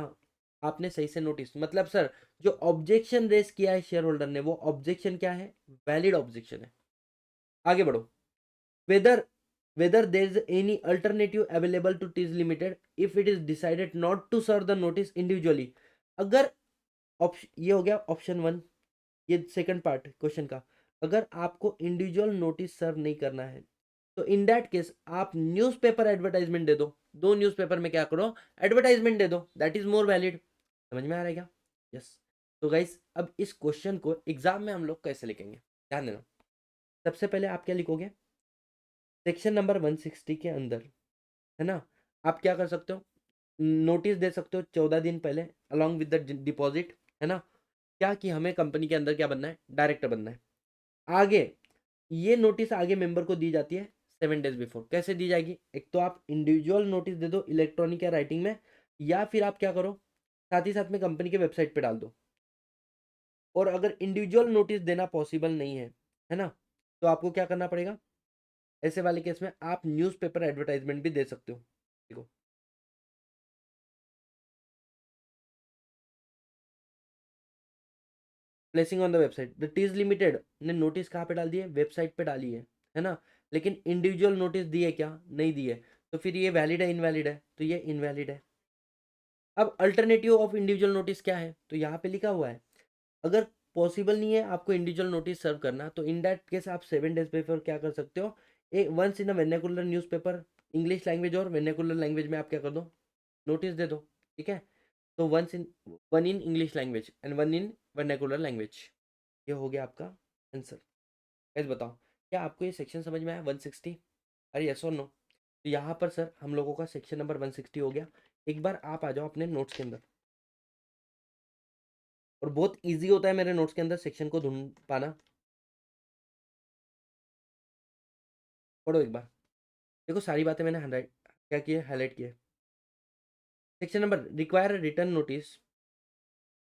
आपने सही से नोटिस, मतलब सर जो ऑब्जेक्शन रेस किया है शेयर होल्डर ने, वो ऑब्जेक्शन क्या है, वैलिड ऑब्जेक्शन है। आगे बढ़ो, weather whether there is any alternative available to TIS Limited if it is decided not to serve the notice individually। अगर ये हो गया ऑप्शन 1, ये सेकंड पार्ट क्वेश्चन का, अगर आपको इंडिविजुअल नोटिस सर्व नहीं करना है तो इन दैट केस आप न्यूज़पेपर एडवर्टाइजमेंट दे दो, 2 न्यूज़पेपर में क्या करो, एडवर्टाइजमेंट दे दो, दैट इज मोर वैलिड। समझ में आ रहा है क्या? यस। तो गाइस अब इस क्वेश्चन को एग्जाम में हम लोग कैसे लिखेंगे, ध्यान देना। सबसे पहले आप क्या लिखोगे, सेक्शन नंबर 160 के अंदर, है ना, आप क्या कर सकते हो, नोटिस दे सकते हो 14 दिन पहले अलॉन्ग विद द डिपॉजिट, है ना, क्या कि हमें कंपनी के अंदर क्या बनना है, डायरेक्टर बनना है। आगे ये नोटिस आगे मेंबर को दी जाती है 7 days बिफोर। कैसे दी जाएगी, एक तो आप इंडिविजुअल नोटिस दे दो इलेक्ट्रॉनिक या राइटिंग में, या फिर आप क्या करो, साथ ही साथ में कंपनी के वेबसाइट पे डाल दो। और अगर इंडिविजुअल नोटिस देना पॉसिबल नहीं है ना, तो आपको क्या करना पड़ेगा, ऐसे वाले केस में आप न्यूज़पेपर एडवर्टाइजमेंट भी दे सकते हो। देखो placing on the website, the Teej limited ने नोटिस कहाँ पे डाल दिए, वेबसाइट पे डाली है ना, लेकिन इंडिविजुअल नोटिस दिए क्या, नहीं दिए, तो फिर ये वैलिड है इनवैलिड है, तो ये इनवैलिड है। अब अल्टरनेटिव ऑफ इंडिविजुअल नोटिस क्या है, तो यहाँ पे लिखा हुआ है अगर पॉसिबल नहीं है आपको इंडिविजुअल नोटिस सर्व करना, तो इन दैट केस आप 7 days बिफोर क्या कर सकते हो, a once in a vernacular newspaper, English language और वेर्नाकुलर लैंग्वेज में आप क्या कर दो, नोटिस दे दो, ठीक है। तो one in English language and one in vernacular language, ये हो गया आपका आंसर। गाइस बताओ क्या आपको ये सेक्शन समझ में आया 160, अरे यस और नो। तो यहाँ पर सर हम लोगों का सेक्शन नंबर 160 हो गया। एक बार आप आ जाओ अपने नोट्स के अंदर, और बहुत इजी होता है मेरे नोट्स के अंदर सेक्शन को ढूंढ पाना। पढ़ो एक बार, देखो सारी बातें मैंने हाईलाइट क्या किए, हाईलाइट किए। Section number require return notice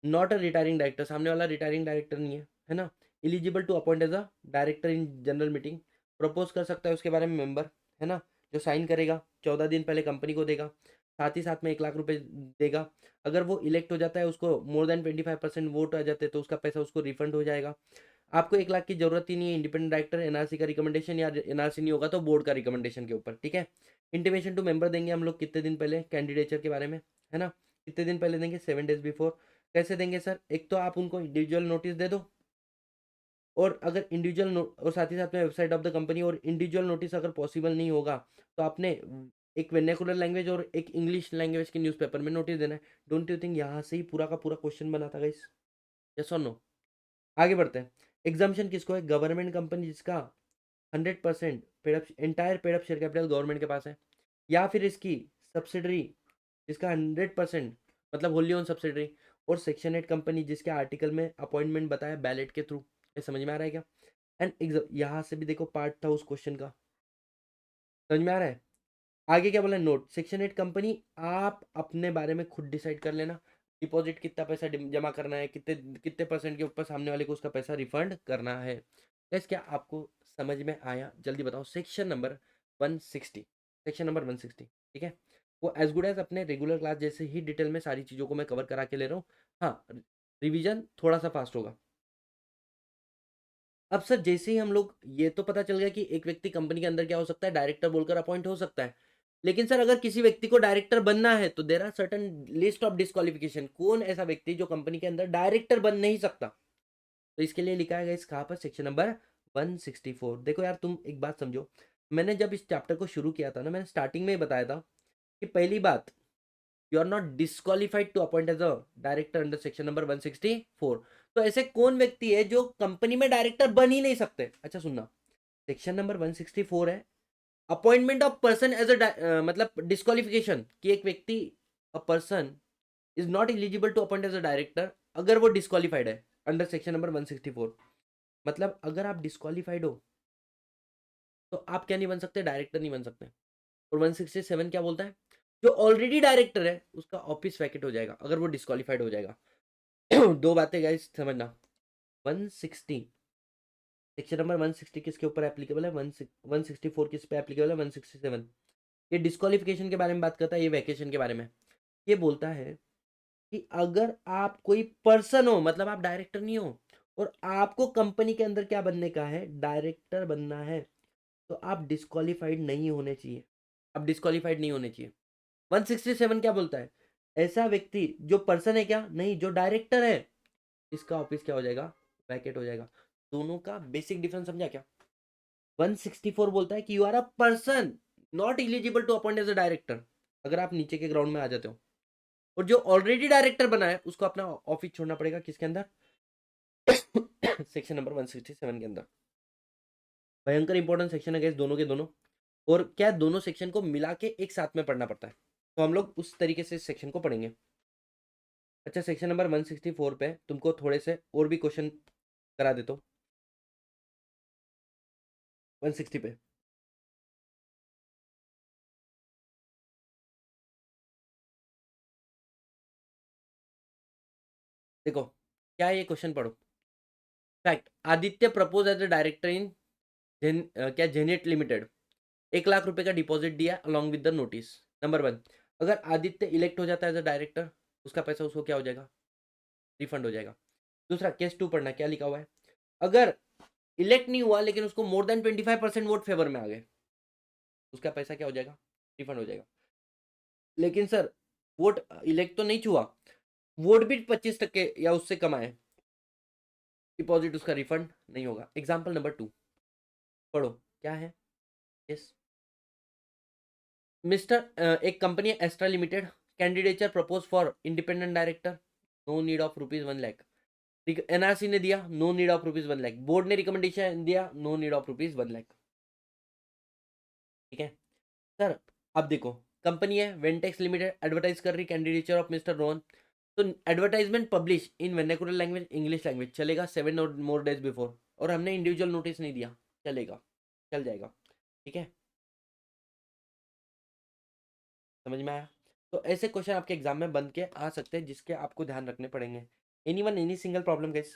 not a retiring director, सामने वाला रिटायरिंग डायरेक्टर नहीं है ना, eligible to appoint as a director in general meeting, propose कर सकता है उसके बारे में मेंबर, है ना, जो साइन करेगा 14 दिन पहले कंपनी को देगा, साथ ही साथ में 1 लाख रुपए देगा। अगर वो इलेक्ट हो जाता है, उसको मोर देन 25% वोट आ जाते हैं, तो उसका पैसा उसको रिफंड हो जाएगा। आपको 1 लाख की जरूरत ही नहीं है, इंडिपेंडेंट डायरेक्टर एनआरसी का रिकमेंडेशन, या एनआरसी नहीं होगा तो बोर्ड का रिकमेंडेशन के ऊपर, ठीक है। इंटीमेशन टू मेंबर देंगे हम लोग कितने दिन पहले कैंडिडेचर के बारे में, है ना, कितने दिन पहले देंगे, 7 days बिफोर। कैसे देंगे सर, एक तो आप उनको इंडिविजुअल नोटिस दे दो, और अगर इंडिविजुअल और साथ ही साथ में वेबसाइट ऑफ द कंपनी, और इंडिविजुअल नोटिस अगर पॉसिबल नहीं होगा तो आपने एक वेर्नाकुलर लैंग्वेज और एक इंग्लिश लैंग्वेज के न्यूज़पेपर में नोटिस देना है। डोंट यू थिंक यहाँ से ही पूरा का पूरा क्वेश्चन बना था गाइस, यस और नो। आगे बढ़ते हैं। एग्जाम्शन किसको है, गवर्नमेंट कंपनी जिसका 100% paid entire paid up share capital government के पास है, या फिर इसकी सब्सिडरी जिसका 100% मतलब होली ओन सब्सिडरी, और सेक्शन 8 कंपनी जिसके आर्टिकल में अपॉइंटमेंट बताया बैलेट के थ्रू। ये समझ में आ रहा है क्या। एंड एग्जाम यहाँ से भी देखो पार्ट था उस क्वेश्चन का, समझ में आ रहा है। आगे क्या बोला, नोट सेक्शन 8 कंपनी आप अपने बारे में खुद डिसाइड कर लेना, डिपॉजिट कितना पैसा जमा करना है, कितने कितने परसेंट के ऊपर सामने वाले को उसका पैसा रिफंड करना है। गैस क्या आपको समझ में आया, जल्दी बताओ। सेक्शन नंबर 160, सेक्शन नंबर 160, ठीक है। वो एज गुड एज अपने रेगुलर क्लास जैसे ही डिटेल में सारी चीज़ों को मैं कवर करा के ले रहा हूँ। हाँ, रिवीजन थोड़ा सा फास्ट होगा। अब सर जैसे ही हम लोग, ये तो पता चल गया कि एक व्यक्ति कंपनी के अंदर क्या हो सकता है, डायरेक्टर बोलकर अपॉइंट हो सकता है, लेकिन सर अगर किसी व्यक्ति को डायरेक्टर बनना है तो there are certain list of disqualification, कौन ऐसा व्यक्ति जो कंपनी के अंदर डायरेक्टर बन नहीं सकता, तो इसके लिए लिखा है इस कहाँ पर, सेक्शन नंबर 164। देखो यार तुम एक बात समझो, मैंने जब इस चैप्टर को शुरू किया था ना, मैंने स्टार्टिंग में ही बताया था कि पहली बात, you are not disqualified to appoint as a director under section number 164। तो ऐसे कौन व्यक्ति है जो कंपनी में डायरेक्टर बन ही नहीं सकते। अच्छा सुनना, सेक्शन नंबर 164 है appointment of person as a मतलब डिस्क्वालिफिकेशन, कि एक व्यक्ति, a person is not eligible to appoint as a director अगर वो डिस्क्वालिफाइड है अंडर सेक्शन नंबर 164। मतलब अगर आप डिस्क्वालिफाइड हो तो आप क्या नहीं बन सकते, डायरेक्टर नहीं बन सकते। और 167 क्या बोलता है, जो ऑलरेडी डायरेक्टर है उसका ऑफिस वैकेट हो जाएगा अगर वो डिस्क्वालिफाइड हो जाएगा। दो बातें गाइस समझना, 160 सेक्शन नंबर 160 किसके ऊपर एप्लीकेबल है, 164 किस पे एप्लीकेबल है, 167 ये डिस्क्वालिफिकेशन के बारे में बात करता है, ये वैकेशन के बारे में। ये बोलता है कि अगर आप कोई पर्सन हो, मतलब आप डायरेक्टर नहीं हो, और आपको कंपनी के अंदर क्या बनने का है, डायरेक्टर बनना है, तो आप डिस्क्वालिफाइड नहीं होने चाहिए, आप डिस्क्वालिफाइड नहीं होने चाहिए। 167 क्या बोलता है, ऐसा व्यक्ति जो पर्सन है क्या, नहीं, जो डायरेक्टर है, इसका ऑफिस क्या हो जाएगा, वैकेट हो जाएगा। दोनों का बेसिक डिफरेंस समझा क्या। 164 बोलता है कि you are a person not eligible to appoint as a director अगर आप नीचे के ग्राउंड में आ जाते हो, और जो ऑलरेडी डायरेक्टर बना है उसको अपना ऑफिस छोड़ना पड़ेगा, किसके अंदर, सेक्शन नंबर 167 के अंदर। भयंकर इंपॉर्टेंट सेक्शन है दोनों के दोनों, और क्या दोनों सेक्शन को मिला के एक साथ में पढ़ना पड़ता है, तो हम लोग उस तरीके से सेक्शन को पढ़ेंगे। अच्छा सेक्शन नंबर 164 पे तुमको थोड़े से और भी क्वेश्चन करा देता हूँ। 160 पे देखो, क्या है ये क्वेश्चन पढ़ो। Fact, Aditya propose as a director in क्या जेनेट लिमिटेड, 1 लाख रुपए का डिपॉजिट दिया along with the notice. Number 1, अगर आदित्य इलेक्ट हो जाता है एज अ डायरेक्टर, उसका पैसा उसको क्या हो जाएगा, रिफंड हो जाएगा। दूसरा केस 2 पढ़ना, क्या लिखा हुआ है, अगर इलेक्ट नहीं हुआ लेकिन उसको मोर देन 25% वोट फेवर में आ गए, उसका पैसा क्या हो जाएगा, रिफंड हो जाएगा। लेकिन सर वोट इलेक्ट तो नहीं हुआ, वोट भी 25% या उससे कम आए, डिपॉजिट उसका रिफंड नहीं होगा। एग्जाम्पल नंबर 2 पढ़ो, क्या है। यस मिस्टर, एक कंपनी है Astra limited, candidature propose for independent director, no need of ₹1 lakh. NRC ने दिया, no need of ₹1 lakh. Board ने रिकमेंडेशन दिया, नो नीड ऑफ ₹1 लाख। ठीक है सर। अब देखो कंपनी है वेंटेक्स लिमिटेड, एडवर्टाइज कर रही कैंडिडेचर ऑफ मिस्टर रोहन, तो advertisement publish in vernacular language, English language, चलेगा 7 और मोर डेज बिफोर, और हमने इंडिविजुअल नोटिस नहीं दिया, चलेगा, चल जाएगा। ठीक है, समझ में आया। तो ऐसे क्वेश्चन आपके एग्जाम में बन के आ सकते हैं जिसके आपको ध्यान रखने पड़ेंगे। एनी सिंगल प्रॉब्लम गाइस,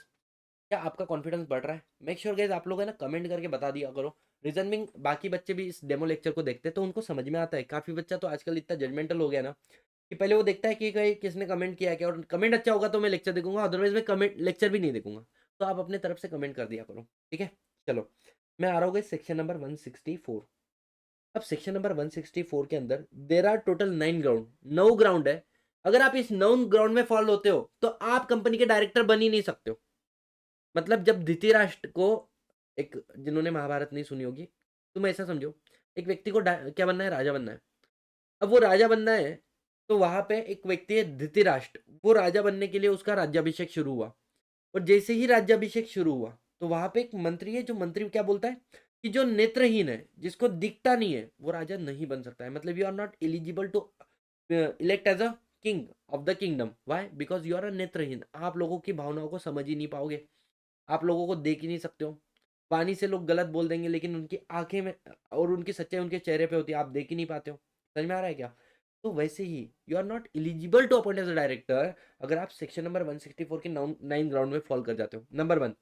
क्या आपका कॉन्फिडेंस बढ़ रहा है? मेक श्योर गाइस आप लोग है ना कमेंट करके बता दिया करो। रीजन बिंग बाकी बच्चे भी इस डेमो लेक्चर को देखते हैं तो उनको समझ में आता है। काफी बच्चा तो आजकल इतना जजमेंटल हो गया ना कि पहले वो देखता है कि कहीं किसने कमेंट किया है क्या, और कमेंट अच्छा होगा तो मैं लेक्चर देखूंगा, अदरवाइज मैं कमेंट लेक्चर भी नहीं देखूंगा। तो आप अपने तरफ से कमेंट कर दिया करो, ठीक है। चलो मैं आ रहा हूँ सेक्शन नंबर 164। अब सेक्शन नंबर 164 के अंदर there are total 9 ground, 9 ground है। अगर आप इस 9 ग्राउंड में फॉल होते हो तो आप कंपनी के डायरेक्टर बन ही नहीं सकते हो। मतलब जब धृतराष्ट्र को, एक जिन्होंने महाभारत नहीं सुनी होगी, तुम ऐसा समझो एक व्यक्ति को क्या बनना है, राजा बनना है। अब वो राजा बनना है तो वहां पे एक व्यक्ति है धृतराष्ट्र, वो राजा बनने के लिए उसका राज्याभिषेक शुरू हुआ, और जैसे ही राज्याभिषेक शुरू हुआ तो वहां पे एक मंत्री है, जो मंत्री क्या बोलता है कि जो नेत्रहीन है, जिसको दिखता नहीं है, वो राजा नहीं बन सकता है। मतलब you are not eligible to elect as a king of the kingdom. Why? Because you are a नेत्रहीन, आप लोगों की भावनाओं को समझ ही नहीं पाओगे, आप लोगों को देख ही नहीं सकते हो। वाणी से लोग गलत बोल देंगे लेकिन उनकी आंखें में और उनकी सच्चाई उनके चेहरे पे होती है, आप देख ही नहीं पाते हो। समझ में आ रहा है क्या? तो वैसे ही you are not eligible to appoint as a director अगर आप सेक्शन नंबर 164 के 9 ग्राउंड में फॉल कर जाते हो। नंबर 1,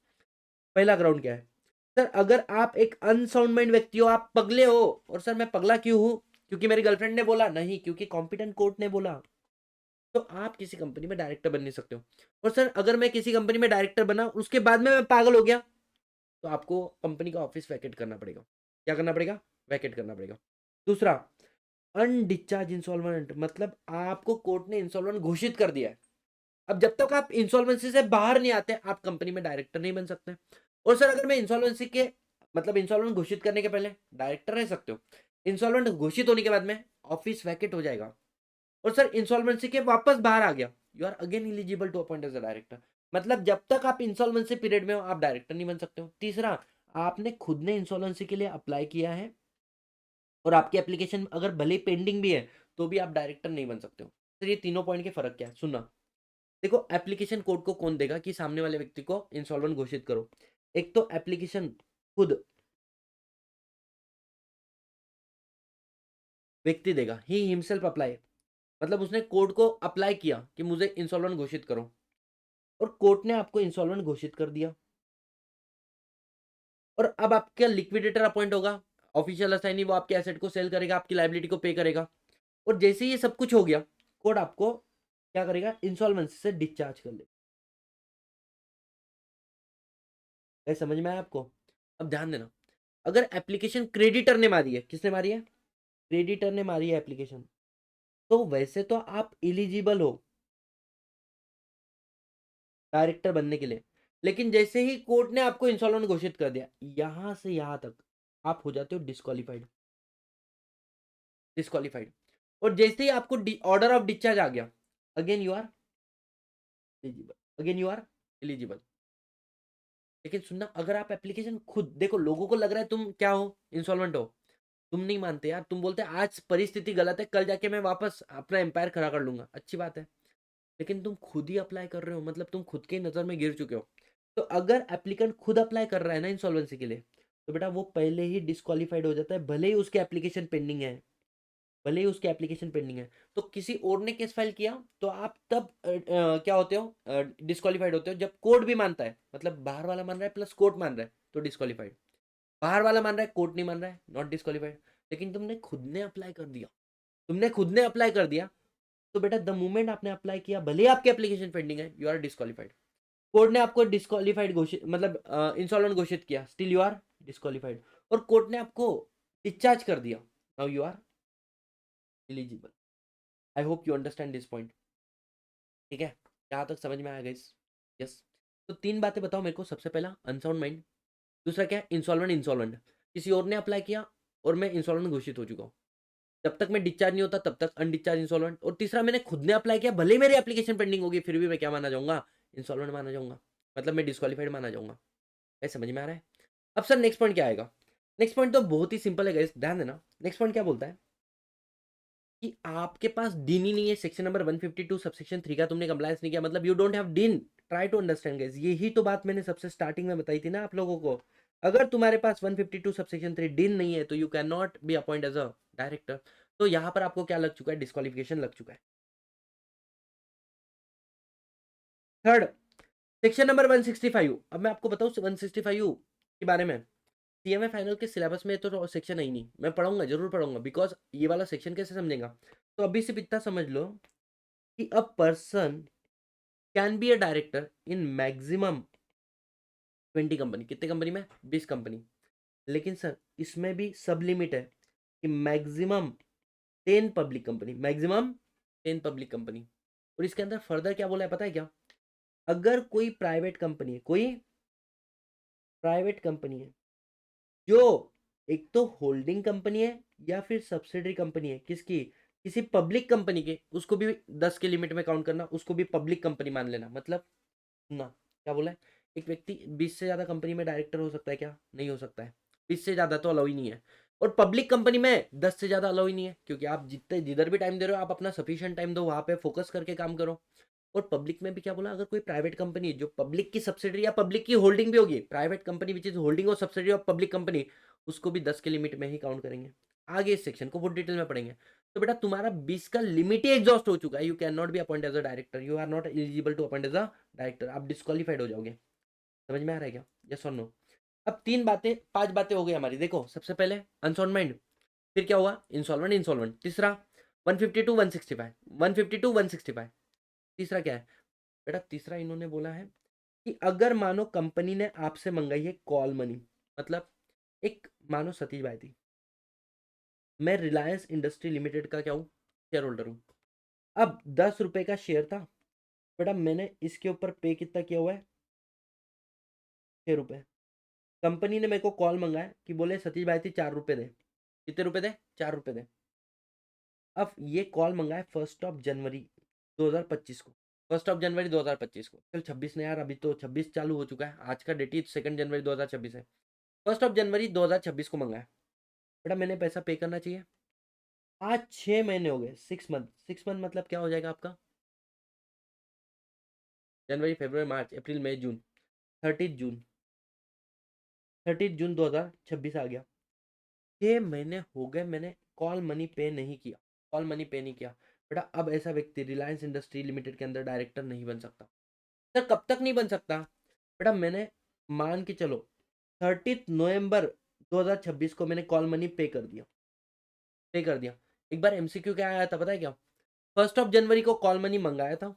पहला ग्राउंड क्या है सर, अगर आप एक अनसाउंड माइंड व्यक्ति हो, आप पगले हो। और सर मैं पगला क्यों हूं? क्योंकि मेरी गर्लफ्रेंड ने बोला? नहीं, क्योंकि कॉम्पिटेंट कोर्ट ने बोला। तो आप किसी कंपनी में डायरेक्टर बन नहीं सकते हो। और सर अगर मैं किसी कंपनी में डायरेक्टर बना उसके बाद में मैं पागल हो गया तो आपको कंपनी का ऑफिस वैकेट करना पड़ेगा। क्या करना पड़ेगा? वैकेट करना पड़ेगा। दूसरा, अनडिस्चार्ज इंसॉल्वेंट, मतलब आपको कोर्ट ने इंसॉल्वेंट घोषित कर दिया है। अब जब तक आप इंसॉल्वेंसी से बाहर नहीं आते आप कंपनी में डायरेक्टर नहीं बन सकते। और सर अगर मैं इंसॉल्वेंसी के मतलब इंसॉल्वेंट घोषित करने के पहले डायरेक्टर रह सकते हो, इंसॉल्वेंट घोषित होने के बाद में ऑफिस वैकेट हो जाएगा। और सर इंसॉल्वेंसी के वापस बाहर आ गया, you are again eligible to appoint as a director. मतलब जब तक आप इंसॉल्वेंसी पीरियड में हो आप डायरेक्टर नहीं बन सकते हो। तीसरा, आपने खुद ने इंसॉल्वेंसी के लिए अप्लाई किया है और आपकी एप्लीकेशन अगर भले पेंडिंग भी है तो भी आप डायरेक्टर नहीं बन सकते हो। सर ये तीनों पॉइंट के फर्क क्या है, सुनना। देखो एप्लीकेशन कोड को कौन देगा कि सामने वाले व्यक्ति को इंसॉल्वेंट घोषित करो? एक तो एप्लीकेशन खुद व्यक्ति देगा, ही हिमसेल्फ अप्लाई, मतलब उसने कोर्ट को अप्लाई किया कि मुझे इंसॉल्वेंट घोषित करो, और कोर्ट ने आपको इंसॉल्वेंट घोषित कर दिया। और अब आपका लिक्विडेटर अपॉइंट होगा, ऑफिशियल असाइनी, वो आपके एसेट को सेल करेगा, आपकी लाइबिलिटी को पे करेगा। और जैसे ही ये सब कुछ हो गया कोर्ट आपको क्या करेगा, इंसॉल्वेंसी से डिस्चार्ज कर ले। समझ में आया आपको? अब ध्यान देना, अगर एप्लीकेशन क्रेडिटर ने मारी है, किसने मारी है? क्रेडिटर ने मारी है एप्लीकेशन, तो वैसे तो आप एलिजिबल हो डायरेक्टर बनने के लिए। लेकिन जैसे ही कोर्ट ने आपको इंसॉल्वेंट घोषित कर दिया, यहां से यहां तक आप हो जाते हो डिस्क्वालीफाइड। डिस्क्वालीफाइड। और जैसे ही आपको ऑर्डर ऑफ डिस्चार्ज आ गया, again you are eligible, again you are eligible. लेकिन सुनना, अगर आप एप्लीकेशन खुद देखो, लोगों को लग रहा है तुम क्या हो, इंसॉल्वेंट हो, तुम नहीं मानते यार, तुम बोलते आज परिस्थिति गलत है, कल जाके मैं वापस अपना एम्पायर खड़ा कर लूंगा, अच्छी बात है। लेकिन तुम खुद ही अप्लाई कर रहे हो, मतलब तुम खुद के नजर में गिर चुके हो। तो अगर एप्लीकेंट खुद अप्लाई कर रहा है ना इंसॉल्वेंसी के लिए, तो बेटा वो पहले ही डिस्क्वालीफाइड हो जाता है, भले ही उसके एप्लीकेशन पेंडिंग है, भले ही उसके एप्लीकेशन पेंडिंग है। तो किसी और ने केस फाइल किया तो आप तब क्या होते हो, डिस्क्वालीफाइड होते हो जब कोर्ट भी मानता है, मतलब बाहर वाला मान रहा है प्लस कोर्ट मान रहा है तो डिस्क्वालीफाइड। बाहर वाला मान रहा है, कोर्ट नहीं मान रहा है, नॉट डिस्क्वालीफाइड। लेकिन तुमने खुद ने अप्लाई कर दिया, तुमने खुद ने अप्लाई कर दिया, तो बेटा द मोमेंट आपने अप्लाई किया, भले आपके एप्लीकेशन पेंडिंग है, यू आर डिस्क्वालीफाइड। कोर्ट ने आपको डिस्क्वालीफाइड घोषित मतलब इंसॉल्वेंट घोषित किया, स्टिल यू आर डिस्क्वालीफाइड। और कोर्ट ने आपको डिस्चार्ज कर दिया, now you are eligible. I hope you understand this point. ठीक है, यहाँ तक समझ में आया गाइस? यस। तो तीन बातें बताओ मेरे को। सबसे पहला अनसाउंड माइंड, दूसरा क्या है इंसॉल्वेंट, इंसॉल्वेंट किसी और ने अप्लाई किया और मैं इंसॉल्वेंट घोषित हो चुका हूँ, जब तक मैं डिस्चार्ज नहीं होता तब तक अनडिस्चार्ज इंसॉल्वेंट। और तीसरा मैंने खुद ने अप्लाई किया, भले ही मेरी एप्लीकेशन पेंडिंग होगी फिर भी मैं क्या माना जाऊंगा, इंसॉल्वेंट माना जाऊंगा, मतलब मैं डिस्क्वालीफाइड माना जाऊंगा। ऐसे समझ में आ रहा है? अब सर नेक्स्ट पॉइंट क्या आएगा? नेक्स्ट पॉइंट तो बहुत ही सिंपल है गाइस, ध्यान देना। नेक्स्ट पॉइंट क्या बोलता है कि आपके पास डीन ही नहीं है, सेक्शन नंबर 152 सबसेक्शन 3 का तुमने कंप्लायंस नहीं किया, मतलब you don't have dean. Try to understand guys, यही तो बात मैंने सबसे स्टार्टिंग में बताई थी ना आप लोगों को। अगर तुम्हारे पास 152 सबसेक्शन 3 डीन नहीं है तो you can not be appoint as a director. तो यहां पर आपको क्या लग चुका है, डिस्क्वालिफिकेशन लग चुका है। Third, section number 165। अब मैं आपको बताऊं 165 के बारे में, सीएमए फाइनल के सिलेबस में तो सेक्शन है ही नहीं। मैं पढ़ाऊंगा, जरूर पढ़ाऊंगा, बिकॉज ये वाला सेक्शन कैसे समझेगा। तो अभी सिर्फ इतना समझ लो कि a person can be a director in maximum 20 company. कितने कंपनी में? 20 कंपनी। लेकिन सर इसमें भी सब लिमिट है कि maximum 10 public company, maximum 10 public company. और इसके अंदर फर्दर क्या बोला है पता है क्या? अगर कोई प्राइवेट कंपनी है, कोई प्राइवेट कंपनी है जो एक तो होल्डिंग कंपनी है या फिर सब्सिडरी कंपनी है किसकी, किसी पब्लिक कंपनी के, उसको भी 10 के लिमिट में काउंट करना, उसको भी पब्लिक कंपनी मान लेना। मतलब ना, क्या बोला है, एक व्यक्ति 20 से ज्यादा कंपनी में डायरेक्टर हो सकता है क्या? नहीं हो सकता है। 20 से ज्यादा तो अलाउ ही नहीं है। और पब्लिक कंपनी में 10 से ज्यादा अलाउ ही नहीं है, क्योंकि आप जितने जिधर भी टाइम दे रहे हो आप अपना सफिशिएंट टाइम दो, वहां पे फोकस करके काम करो। और पब्लिक में भी क्या बोला, अगर कोई प्राइवेट कंपनी जो पब्लिक की सब्सिडरी या पब्लिक की होल्डिंग भी होगी, private company which is holding और सब्सिडरी ऑफ पब्लिक कंपनी, उसको भी 10 के लिमिट में ही काउंट करेंगे। आगे इस सेक्शन को बहुत डिटेल में पढ़ेंगे। तो बेटा तुम्हारा 20 का लिमिट ही एग्जॉस्ट हो चुका है, you can not be appoint as a director, you are not eligible to appoint as a director, आप डिस्क्वालीफाइड हो जाओगे। समझ में आ रहा है क्या? यस और नो? अब तीन बातें, पांच बातें हो गई हमारी। देखो सबसे पहले अनसाउंड माइंड, फिर क्या हुआ इंसॉल्वेंट, इंसॉल्वेंट, तीसरा 152 165, 152 165, तीसरा क्या है बेटा? तीसरा इन्होंने बोला है कि अगर मानो कंपनी ने आपसे मंगाई है कॉल मनी, मतलब एक मानो सतीश भाई थी, मैं रिलायंस इंडस्ट्री लिमिटेड का क्या हूँ, शेयर होल्डर हूँ। अब 10 रुपए का शेयर था बेटा, मैंने इसके ऊपर पे कितना किया हुआ है, 6 रुपए। कंपनी ने मेरे को कॉल मंगाया कि बोले सतीश भाई थी 4 रुपए दे। कितने रुपए दे? 4 रुपए दे। अब ये कॉल मंगाए 1 जनवरी 2025 को, 1 जनवरी 2025 को, चल 26 ने यार, अभी तो 26 चालू हो चुका है, आज का डेट ही 2 जनवरी 2026 है। 1 जनवरी 2026 को मंगाया बेटा, मैंने पैसा पे करना चाहिए। आज 6 महीने हो गए, 6 मंथ, 6 मंथ मतलब क्या हो जाएगा आपका, जनवरी फरवरी मार्च अप्रैल मई जून, 30 जून, 30 जून 2026 आ गया। 6 महीने हो गए मैंने कॉल मनी पे नहीं किया, कॉल मनी पे नहीं किया बेटा। अब ऐसा व्यक्ति रिलायंस इंडस्ट्री लिमिटेड के अंदर डायरेक्टर नहीं बन सकता। सर कब तक नहीं बन सकता बेटा? मैंने मान के चलो 30 नवंबर 2026 को मैंने कॉल मनी पे कर दिया, पे कर दिया। एक बार एमसीक्यू क्या आया था पता है क्या? 1 जनवरी को कॉल मनी मंगाया था,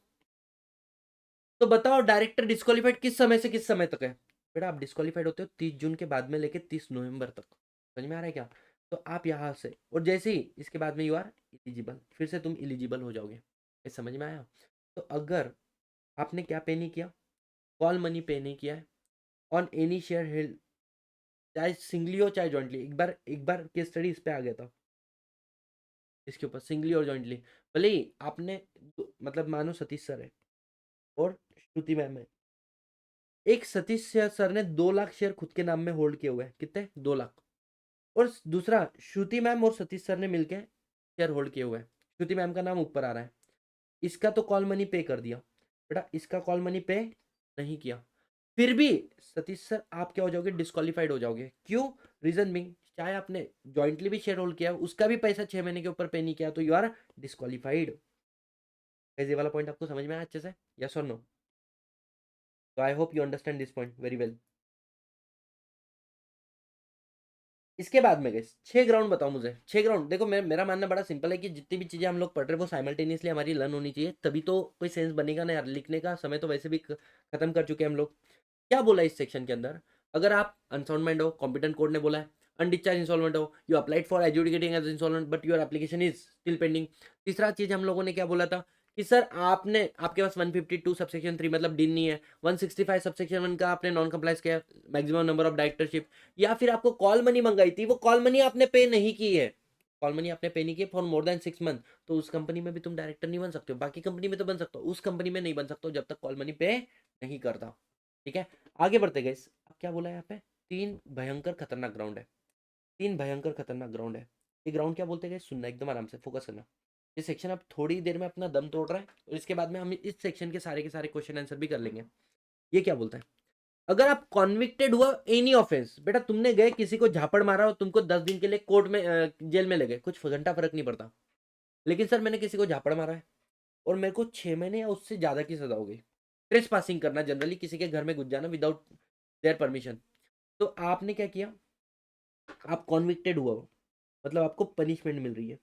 तो बताओ डायरेक्टर डिस्क्वालीफाइड किस समय से किस समय तक है? बेटा आप डिस्क्वालीफाइड होते हो 30 जून के बाद में लेके 30 नवंबर तक। समझ में आ रहा है क्या? तो आप यहाँ से और जैसे ही इसके बाद में यू आर इलिजिबल, फिर से तुम इलिजिबल हो जाओगे। ये समझ में आया? तो अगर आपने क्या पे नहीं किया, कॉल मनी पे नहीं किया है ऑन एनी शेयर हेल्ड, चाहे सिंगली हो चाहे जॉइंटली, एक बार केस स्टडी इस पे आ गया था, इसके ऊपर सिंगली और जॉइंटली। भले ही आपने मतलब मानो सतीश सर है और श्रुति मैम है, एक सतीश सर ने 2 लाख शेयर खुद के नाम में होल्ड किए हुए हैं, कितने? 2 लाख। और दूसरा श्रुति मैम और सतीश सर ने मिलकर शेयर होल्ड किए हुए हैं, श्रुति मैम का नाम ऊपर आ रहा है। इसका तो कॉल मनी पे कर दिया बेटा, इसका कॉल मनी पे नहीं किया, फिर भी सतीश सर आप क्या हो जाओगे, डिस्क्वालीफाइड हो जाओगे। क्यों? रीजन बिंग, चाहे आपने जॉइंटली भी शेयर होल्ड किया, उसका भी पैसा 6 महीने के ऊपर पे नहीं किया, तो यू आर डिस्क्वालीफाइड। ये वाला पॉइंट आपको समझ में आया अच्छे से? यस और नो? तो आई hope you understand this point very well. इसके बाद में गाइस 6 ग्राउंड बताओ मुझे। 6 ग्राउंड देखो, मेरा मानना बड़ा सिंपल है कि जितनी भी चीज़ें हम लोग पढ़ रहे हैं वो साइमल्टेनियसली हमारी लर्न होनी चाहिए, तभी तो कोई सेंस बनेगा ना यार। लिखने का समय तो वैसे भी खत्म कर चुके हैं हम लोग। क्या बोला इस सेक्शन के अंदर? अगर आप अनसाउंड माइंड हो, कॉम्पिटेंट कोर्ट ने बोला है, अनडिस्चार्ज इंस्टॉलमेंट हो, you applied for educating as instalment but your application is still pending. तीसरा चीज हम लोगों ने क्या बोला था कि सर आपने, आपके पास 152 सबसेक्शन 3 मतलब डिन नहीं है, 165 सबसेक्शन 1 का आपने नॉन कंप्लाइंस किया, मैक्सिमम नंबर ऑफ डायरेक्टरशिप, या फिर आपको कॉल मनी मंगाई थी, वो कॉल मनी आपने पे नहीं की है, कॉल मनी आपने पे नहीं की फॉर मोर देन 6 मंथ, तो उस कंपनी में भी तुम डायरेक्टर नहीं बन सकते हो। बाकी कंपनी में तो बन सकते हो, उस कंपनी में नहीं बन सकते हो जब तक कॉल मनी पे नहीं करता। ठीक है, आगे बढ़ते गए। अब क्या बोला है यहाँ पे? 3 भयंकर खतरनाक ग्राउंड है। 3 भयंकर खतरनाक ग्राउंड है। ये ग्राउंड क्या बोलते गए, सुनना एकदम आराम से, फोकस करना। ये सेक्शन अब थोड़ी देर में अपना दम तोड़ रहा है और इसके बाद में हम इस सेक्शन के सारे क्वेश्चन आंसर भी कर लेंगे। ये क्या बोलता है? अगर आप कॉन्विक्टेड हुआ एनी ऑफेंस, बेटा तुमने गए किसी को झापड़ मारा और तुमको 10 दिन के लिए कोर्ट में जेल में ले गए, कुछ घंटा फर्क नहीं पड़ता। लेकिन सर मैंने किसी को झापड़ मारा है और मेरे को 6 महीने या उससे ज्यादा की सजा हो गई, ट्रेस पासिंग करना, जनरली किसी के घर में घुस जाना विदाउट देयर परमिशन, तो आपने क्या किया? आप कॉन्विक्टेड हुआ हो, मतलब आपको पनिशमेंट मिल रही है,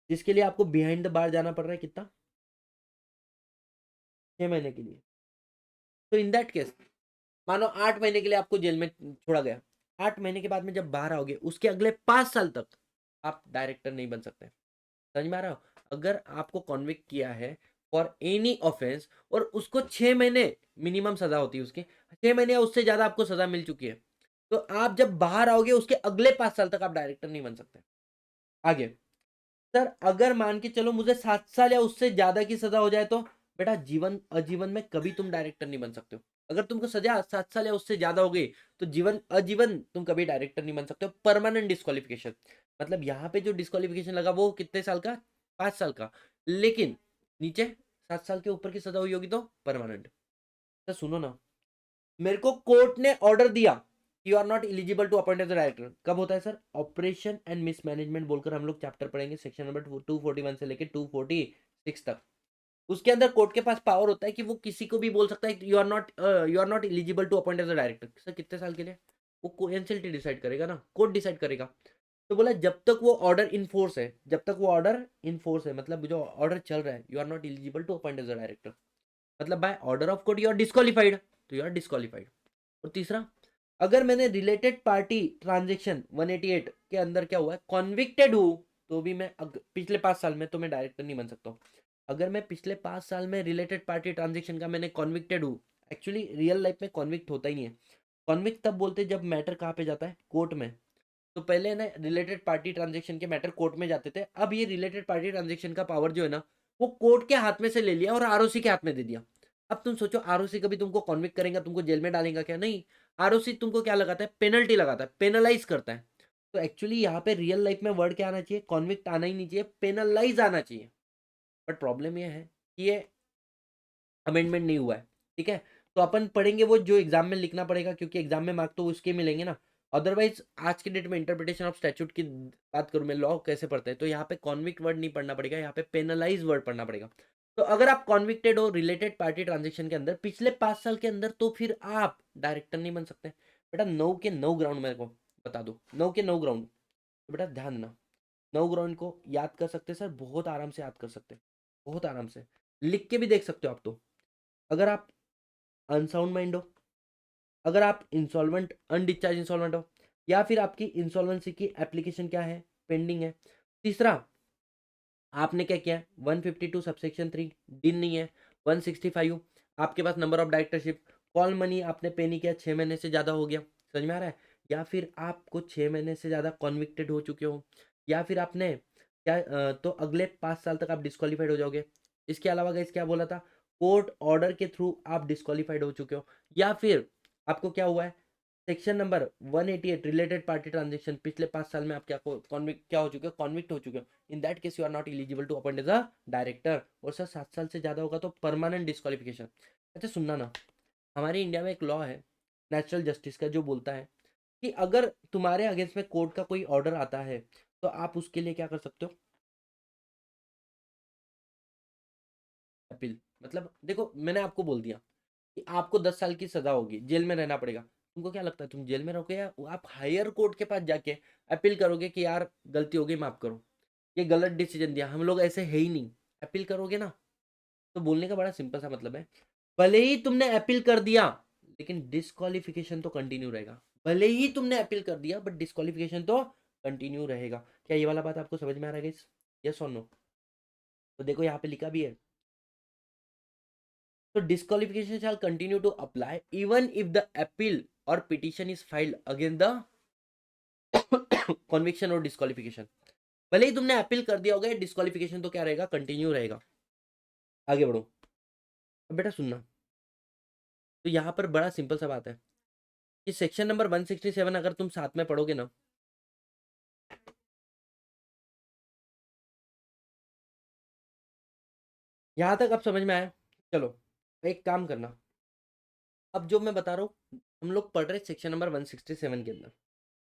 जिसके लिए आपको बिहाइंड द बार जाना पड़ रहा है। कितना? 6 महीने के लिए। तो इन दैट केस मानो 8 महीने के लिए आपको जेल में छोड़ा गया, 8 महीने के बाद में जब बाहर आओगे उसके अगले 5 साल तक आप डायरेक्टर नहीं बन सकते। समझ में आ रहा हो? अगर आपको कॉन्विक्ट किया है फॉर एनी ऑफेंस और उसको 6 महीने मिनिमम सजा होती है उसकी, 6 महीने या उससे ज्यादा आपको सजा मिल चुकी है, तो आप जब बाहर आओगे उसके अगले 5 साल तक आप डायरेक्टर नहीं बन सकते। आगे, सर अगर मान के चलो मुझे 7 साल या उससे ज्यादा की सजा हो जाए, तो बेटा जीवन अजीवन में कभी तुम डायरेक्टर नहीं बन सकते हो। अगर तुमको सजा 7 साल या उससे ज्यादा हो गई तो जीवन अजीवन तुम कभी डायरेक्टर नहीं बन सकते हो। परमानेंट डिस्क्वालिफिकेशन, मतलब यहाँ पे जो डिस्क्वालिफिकेशन लगा वो कितने साल का? 5 साल का। लेकिन नीचे 7 साल के ऊपर की सजा हुई होगी तो परमानेंट। तो सुनो ना, मेरे को कोर्ट ने ऑर्डर दिया, you are not eligible to appoint as director. कब होता है सर? ऑपरेशन एंड मिसमैनेजमेंट बोलकर हम लोग चैप्टर पढ़ेंगे, सेक्शन नंबर 241 से लेकर 246 तक। उसके अंदर कोर्ट के पास पावर होता है कि वो किसी को भी बोल सकता है you are not eligible to appoint as a director. Sir कितने साल के लिए? वो एनसीएलटी डिसाइड करेगा ना, कोर्ट डिसाइड करेगा। तो बोला जब तक वो ऑर्डर इन फोर्स है, जब तक वो ऑर्डर इन फोर्स है, मतलब जो ऑर्डर चल रहा है, you are not eligible to appoint as a director, मतलब by order of court you are disqualified, तो यू आर डिस्क्वालिफाइड। और तीसरा, अगर मैंने रिलेटेड पार्टी ट्रांजेक्शन 188 के अंदर क्या हुआ है, कॉन्विक्टेड हूं, तो भी मैं पिछले 5 साल में तो मैं डायरेक्टर नहीं बन सकता हूं। अगर मैं पिछले 5 साल में रिलेटेड पार्टी ट्रांजेक्शन का मैंने कॉन्विक्टेड हूँ, एक्चुअली रियल लाइफ में कॉन्विक्ट होता ही नहीं है। कॉन्विक्ट तब बोलते हैं जब मैटर कहाँ पे जाता है, कोर्ट में। तो पहले ना रिलेटेड पार्टी ट्रांजेक्शन के मैटर कोर्ट में जाते थे, अब ये रिलेटेड पार्टी ट्रांजेक्शन का पावर जो है ना, वो कोर्ट के हाथ में से ले लिया और आरओसी के हाथ में दे दिया। अब तुम सोचो, आरओसी कभी तुमको कॉन्विक्ट करेगा, तुमको जेल में डालेगा क्या? नहीं। आरओसी तुमको क्या लगाता है? पेनल्टी लगाता है, पेनलाइज करता है। तो एक्चुअली यहाँ पे रियल लाइफ में वर्ड क्या आना चाहिए? कॉन्विक्ट आना ही नहीं चाहिए, पेनलाइज आना चाहिए। बट प्रॉब्लम ये है कि ये अमेंडमेंट नहीं हुआ है। ठीक है, तो अपन पढ़ेंगे वो जो एग्जाम में लिखना पड़ेगा, क्योंकि एग्जाम में मार्क तो उसके मिलेंगे ना। अदरवाइज आज के डेट में इंटरप्रिटेशन ऑफ स्टैट्यूट की बात करूं मैं, लॉ कैसे पढ़ते हैं, तो यहाँ पे कॉन्विक्ट वर्ड नहीं पढ़ना पड़ेगा, यहाँ पे पेनलाइज वर्ड पढ़ना पड़ेगा। तो अगर आप कॉन्विक्टेड हो रिलेटेड पार्टी ट्रांजेक्शन के अंदर पिछले 5 साल के अंदर, तो फिर आप डायरेक्टर नहीं बन सकते। बेटा 9 के 9 ग्राउंड मेरे को बता दो, 9 के 9 ग्राउंड। तो बेटा ध्यान देना, 9 ग्राउंड को याद कर सकते सर, बहुत आराम से याद कर सकते, बहुत आराम से लिख के भी देख सकते हो आप। तो अगर आप अनसाउंड माइंड हो, अगर आप इंसॉल्वेंट अनडिस्चार्ज इंसॉल्वेंट हो, या फिर आपकी इंसॉल्वेंसी की एप्लीकेशन क्या है? पेंडिंग है। तीसरा, आपने क्या किया? 152 सबसेक्शन 3 डिन नहीं है, 165 आपके पास number of directorship, call money आपने पे नहीं किया, 6 महीने से ज़्यादा हो गया। समझ में आ रहा है? या फिर आपको 6 महीने से ज़्यादा कॉन्विक्टेड हो चुके हो, या फिर आपने क्या तो अगले 5 साल तक आप डिस्क्वालीफाइड हो जाओगे। इसके अलावा गाइस क्या बोला था? कोर्ट ऑर्डर के थ्रू आप डिस्क्वालीफाइड हो चुके हो, या फिर आपको क्या हुआ है? Section number 188 related party transaction, पिछले 5 साल में आप क्या हो चुके हो? कॉन्विक्ट हो चुके हो। In that case you are not eligible to appoint as a director. और सर 7 साल से ज्यादा होगा तो परमानेंट डिस्क्वालिफिकेशन। अच्छा सुनना ना, हमारे इंडिया में एक लॉ है नेचुरल जस्टिस का, जो बोलता है कि अगर तुम्हारे अगेंस्ट में कोर्ट का कोई ऑर्डर आता है, तो आप उसके लिए क्या कर सकते हो? अपील। मतलब देखो, मैंने आपको बोल दिया कि आपको 10 साल की सजा होगी, जेल में रहना पड़ेगा, तुमको क्या लगता है तुम जेल में रहोगे या आप हायर कोर्ट के पास जाके अपील करोगे कि यार गलती हो गई माफ करो, ये गलत डिसीजन दिया, हम लोग ऐसे है ही नहीं, अपील करोगे ना? तो बोलने का बड़ा सिंपल सा मतलब है, भले ही तुमने अपील कर दिया लेकिन डिस्क्वालिफिकेशन तो कंटिन्यू रहेगा। भले ही तुमने अपील कर दिया बट डिस्क्वालिफिकेशन तो कंटिन्यू रहेगा। क्या ये वाला बात आपको समझ में आ रहा है गाइस? यस और नो? तो देखो यहाँ पे लिखा भी है, तो disqualification shall continue to apply even if the appeal or petition is filed against the conviction or disqualification। भले ही तुमने अपील कर दिया होगा, डिस्क्वालिफिकेशन तो क्या रहेगा, कंटिन्यू रहेगा। आगे बढ़ो। अब बेटा सुनना, तो यहाँ पर बड़ा सिंपल सा बात है कि सेक्शन नंबर 167 अगर तुम साथ में पढ़ोगे ना, यहाँ तक अब समझ में आया? चलो एक काम करना, अब जो मैं बता रहा हूँ हम लोग पढ़ रहे सेक्शन नंबर 167 के अंदर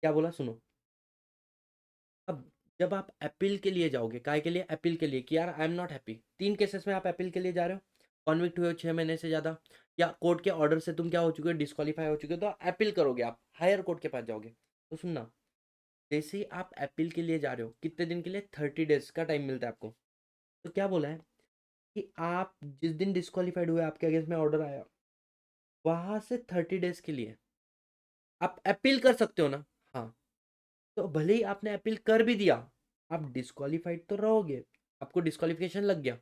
क्या बोला सुनो। अब जब आप अपील के लिए जाओगे, काय के लिए? अपील के लिए कि यार आई एम नॉट हैप्पी, 3 केसेस में आप अपील के लिए जा रहे हो, कॉन्विक्ट हुए हो 6 महीने से ज़्यादा, या कोर्ट के ऑर्डर से तुम क्या हो चुके हो, डिस्क्वालीफाई हो चुके हो, तो अपील करोगे, आप हायर कोर्ट के पास जाओगे। तो सुनना, जैसे ही आप अपील के लिए जा रहे हो, कितने दिन के लिए? 30 डेज का टाइम मिलता है आपको। तो क्या बोला है कि आप जिस दिन डिस्क्वालीफाइड हुए, आपके अगेंस्ट में ऑर्डर आया, वहां से 30 डेज के लिए आप अपील कर सकते हो ना? हाँ। तो भले ही आपने अपील कर भी दिया, आप डिस्क्वालीफाइड तो रहोगे, आपको डिस्क्वालिफिकेशन लग गया।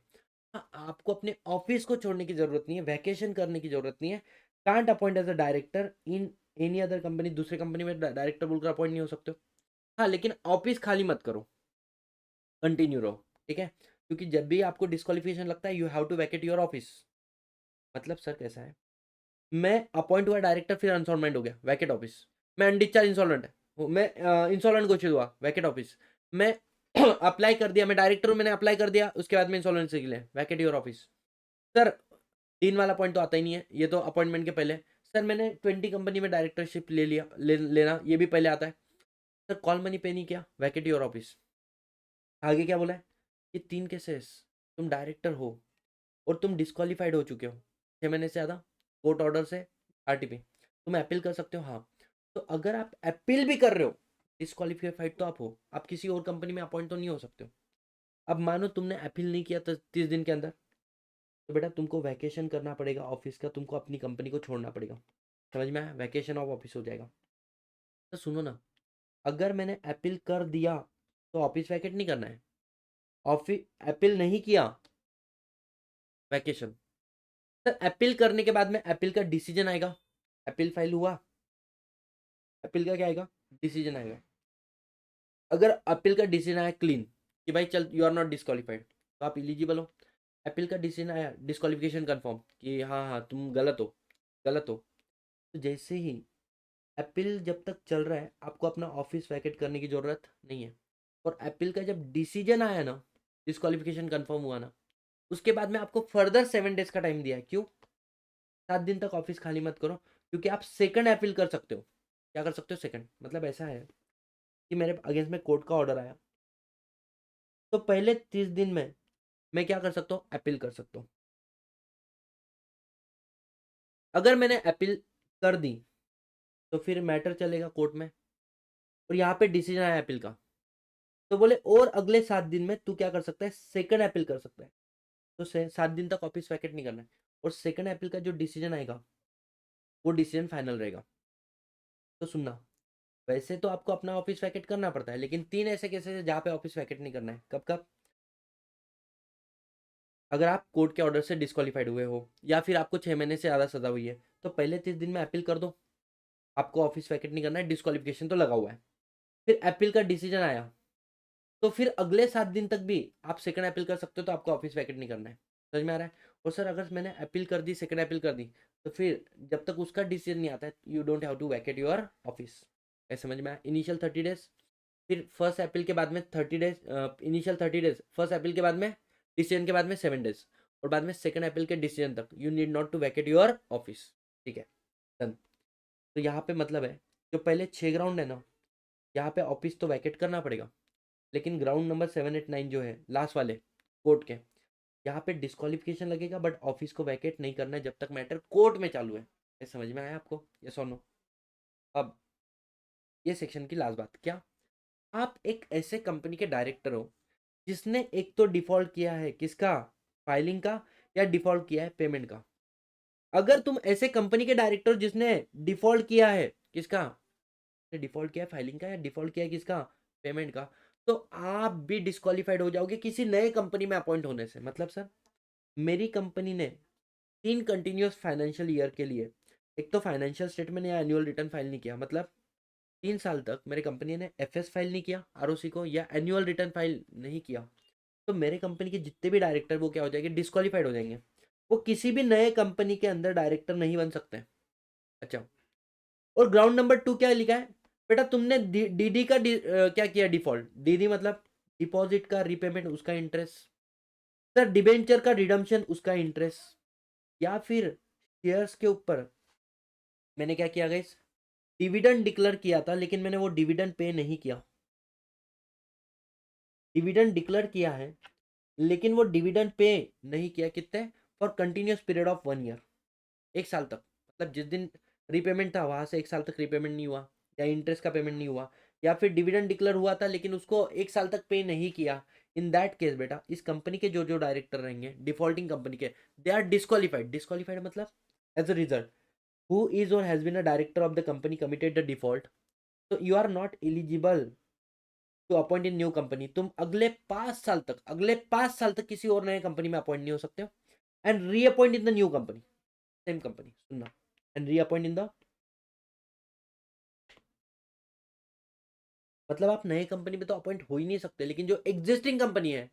हाँ, आपको अपने ऑफिस को छोड़ने की जरूरत नहीं है, वैकेशन करने की जरूरत नहीं है। Can't appoint as a director in any other company, दूसरे कंपनी में डायरेक्टर बोलकर अपॉइंट नहीं हो सकते हो। हाँ, लेकिन ऑफिस खाली मत करो, कंटिन्यू रहो, ठीक है? क्योंकि जब भी आपको डिस्क्वालिफिकेशन लगता है, you have to vacate your office. मतलब सर कैसा है, मैं अपॉइंट हुआ डायरेक्टर, फिर इंसॉल्वेंट हो गया, वैकेट ऑफिस। मैं अनडिस्चार्ज इंसॉल्वेंट है, मैं इंसॉल्वेंट घोषित हुआ, वैकेट ऑफिस। मैं अप्लाई कर दिया, मैं डायरेक्टर हूँ, मैंने अप्लाई कर दिया, उसके बाद में इंसॉल्वेंसी के लिए वैकेट योर ऑफिस। सर 3 वाला पॉइंट तो आता ही नहीं है, ये तो अपॉइंटमेंट के पहले। सर मैंने 20 कंपनी में डायरेक्टरशिप ले लिया, लेना ये भी पहले आता है। सर कॉल मनी पे नहीं किया, वैकेट योर ऑफिस। आगे क्या बोला है? ये 3 केसेस, तुम डायरेक्टर हो और तुम डिस्क्वालीफाइड हो चुके हो 6 महीने से ज़्यादा, कोर्ट ऑर्डर से, आरटीपी, तुम अपील कर सकते हो। हाँ, तो अगर आप अपील भी कर रहे हो, डिस्क्वालीफाइड तो आप हो, आप किसी और कंपनी में अपॉइंट तो नहीं हो सकते हो। अब मानो तुमने अपील नहीं किया तो 30 दिन के अंदर, तो बेटा तुमको वैकेशन करना पड़ेगा ऑफिस का, तुमको अपनी कंपनी को छोड़ना पड़ेगा। समझ में आया? वैकेशन ऑफ ऑफिस हो जाएगा। तो सुनो ना, अगर मैंने अपील कर दिया तो ऑफिस वैकेट नहीं करना है, ऑफिस अपील नहीं किया, वैकेशन। सर अपील करने के बाद में अपील का डिसीजन आएगा, अपील फाइल हुआ, अपील का क्या आएगा? डिसीजन आएगा। अगर अपील का डिसीजन आया क्लीन कि भाई चल यू आर नॉट डिस्क्वालीफाइड, तो आप इलिजिबल हो। अपील का डिसीजन आया डिस्क्वालिफिकेशन कंफर्म कि हाँ हाँ तुम गलत हो, गलत हो, तो जैसे ही अपील जब तक चल रहा है, आपको अपना ऑफिस वैकेट करने की जरूरत नहीं है। और अपील का जब डिसीजन आया ना, डिस्क्वालिफिकेशन कंफर्म हुआ ना, उसके बाद में आपको फर्दर 7 डेज का टाइम दिया है। क्यों? 7 दिन तक ऑफिस खाली मत करो, क्योंकि आप सेकंड अपील कर सकते हो। क्या कर सकते हो? सेकंड। मतलब ऐसा है कि मेरे अगेंस्ट में कोर्ट का ऑर्डर आया, तो पहले 30 दिन में मैं क्या कर सकता हूँ? अपील कर सकता हूँ। अगर मैंने अपील कर दी तो फिर मैटर चलेगा कोर्ट में, और यहाँ पे डिसीजन आया अपील का, तो बोले और अगले 7 दिन में तू क्या कर सकता है? सेकंड अपील कर सकता है। तो 7 दिन तक ऑफिस वैकेट नहीं करना है, और सेकंड अपील का जो डिसीजन आएगा वो डिसीजन फाइनल रहेगा। तो सुनना, वैसे तो आपको अपना ऑफिस वैकेट करना पड़ता है, लेकिन 3 ऐसे केसेस है जहाँ पे ऑफिस वैकेट नहीं करना है। कब कब? अगर आप कोर्ट के ऑर्डर से डिस्क्वालीफाइड हुए हो, या फिर आपको 6 महीने से ज़्यादा सजा हुई है, तो पहले 30 दिन में अपील कर दो, आपको ऑफिस वैकेट नहीं करना है, डिस्क्वालिफिकेशन तो लगा हुआ है। फिर अपील का डिसीजन आया, तो फिर अगले 7 दिन तक भी आप सेकंड अपील कर सकते हो, तो आपको ऑफिस वैकेट नहीं करना है। समझ में आ रहा है? और सर अगर मैंने अपील कर दी, सेकंड अपील कर दी, तो फिर जब तक उसका डिसीजन नहीं आता है, you don't have to vacate your office. ऐसे समझ में आया? इनिशियल 30 डेज, फिर फर्स्ट अपील के बाद में 30 days, initial 30 days, first appeal के बाद में, डिसीजन के बाद में 7 डेज, और बाद में सेकंड अपील के डिसीजन तक you need not to vacate your office. ठीक है, डन। तो यहाँ पे मतलब है, जो पहले 6 ग्राउंड है ना, यहाँ पे ऑफिस तो वैकेट करना पड़ेगा, लेकिन ग्राउंड नंबर 7 8 9 जो है लास्ट वाले कोर्ट के, यहाँ पे डिस्क्वालिफिकेशन लगेगा, बट ऑफिस को वैकेट नहीं करना है जब तक मैटर कोर्ट में चालू है। ये समझ में आया आपको? यस और नो? अब ये सेक्शन की लास्ट बात, क्या आप एक ऐसे कंपनी के डायरेक्टर हो जिसने एक तो डिफॉल्ट किया है किसका, फाइलिंग का, या डिफॉल्ट किया है पेमेंट का। अगर तुम ऐसे कंपनी के डायरेक्टर हो जिसने डिफॉल्ट किया है किसका, डिफॉल्ट किया है फाइलिंग का, या डिफॉल्ट किया है किसका, पेमेंट का, तो आप भी डिस्क्वालिफाइड हो जाओगे किसी नए कंपनी में अपॉइंट होने से। मतलब सर, मेरी कंपनी ने 3 कंटिन्यूअस फाइनेंशियल ईयर के लिए एक तो फाइनेंशियल स्टेटमेंट या एनुअल रिटर्न फाइल नहीं किया, मतलब 3 साल तक मेरी कंपनी ने एफएस फाइल नहीं किया आरओसी को, या एनुअल रिटर्न फाइल नहीं किया, तो मेरे कंपनी के जितने भी डायरेक्टर वो क्या हो जाएंगे, डिस्क्वालीफाइड हो जाएंगे। वो किसी भी नए कंपनी के अंदर डायरेक्टर नहीं बन सकते। अच्छा, और ग्राउंड नंबर 2 क्या लिखा है बेटा, तुमने डीडी का क्या किया, डिफॉल्ट। डीडी मतलब डिपॉजिट का रीपेमेंट, उसका इंटरेस्ट। सर डिबेंचर का रिडम्पशन, उसका इंटरेस्ट। या फिर शेयर्स के ऊपर मैंने क्या किया गाइस, डिविडेंड डिक्लेयर किया था, लेकिन मैंने वो डिविडेंड पे नहीं किया। डिविडेंड डिक्लेयर किया है लेकिन वो डिविडेंड पे नहीं किया, कितने, for continuous period of 1 year, 1 साल तक। मतलब जिस दिन रीपेमेंट था वहां से 1 साल तक रीपेमेंट नहीं हुआ, या इंटरेस्ट का पेमेंट नहीं हुआ, या फिर डिविडेंड डिक्लेयर हुआ था लेकिन उसको 1 साल तक पे नहीं किया। इन दैट केस बेटा, इस कंपनी के जो जो डायरेक्टर रहेंगे डिफॉल्टिंग कंपनी के, दे आर डिस्क्वालीफाइड। डिस्क्वालीफाइड मतलब as a result, who is or has been a director of the company committed the default, तो you are not eligible to appoint in new company. तुम अगले 5 साल तक किसी और नए कंपनी में अपॉइंट नहीं हो सकते हो। And reappoint in the new company, same company, सुनना, एंड रीअपॉइंट इन द, मतलब आप नए कंपनी में तो अपॉइंट हो ही नहीं सकते, लेकिन जो एग्जिस्टिंग कंपनी है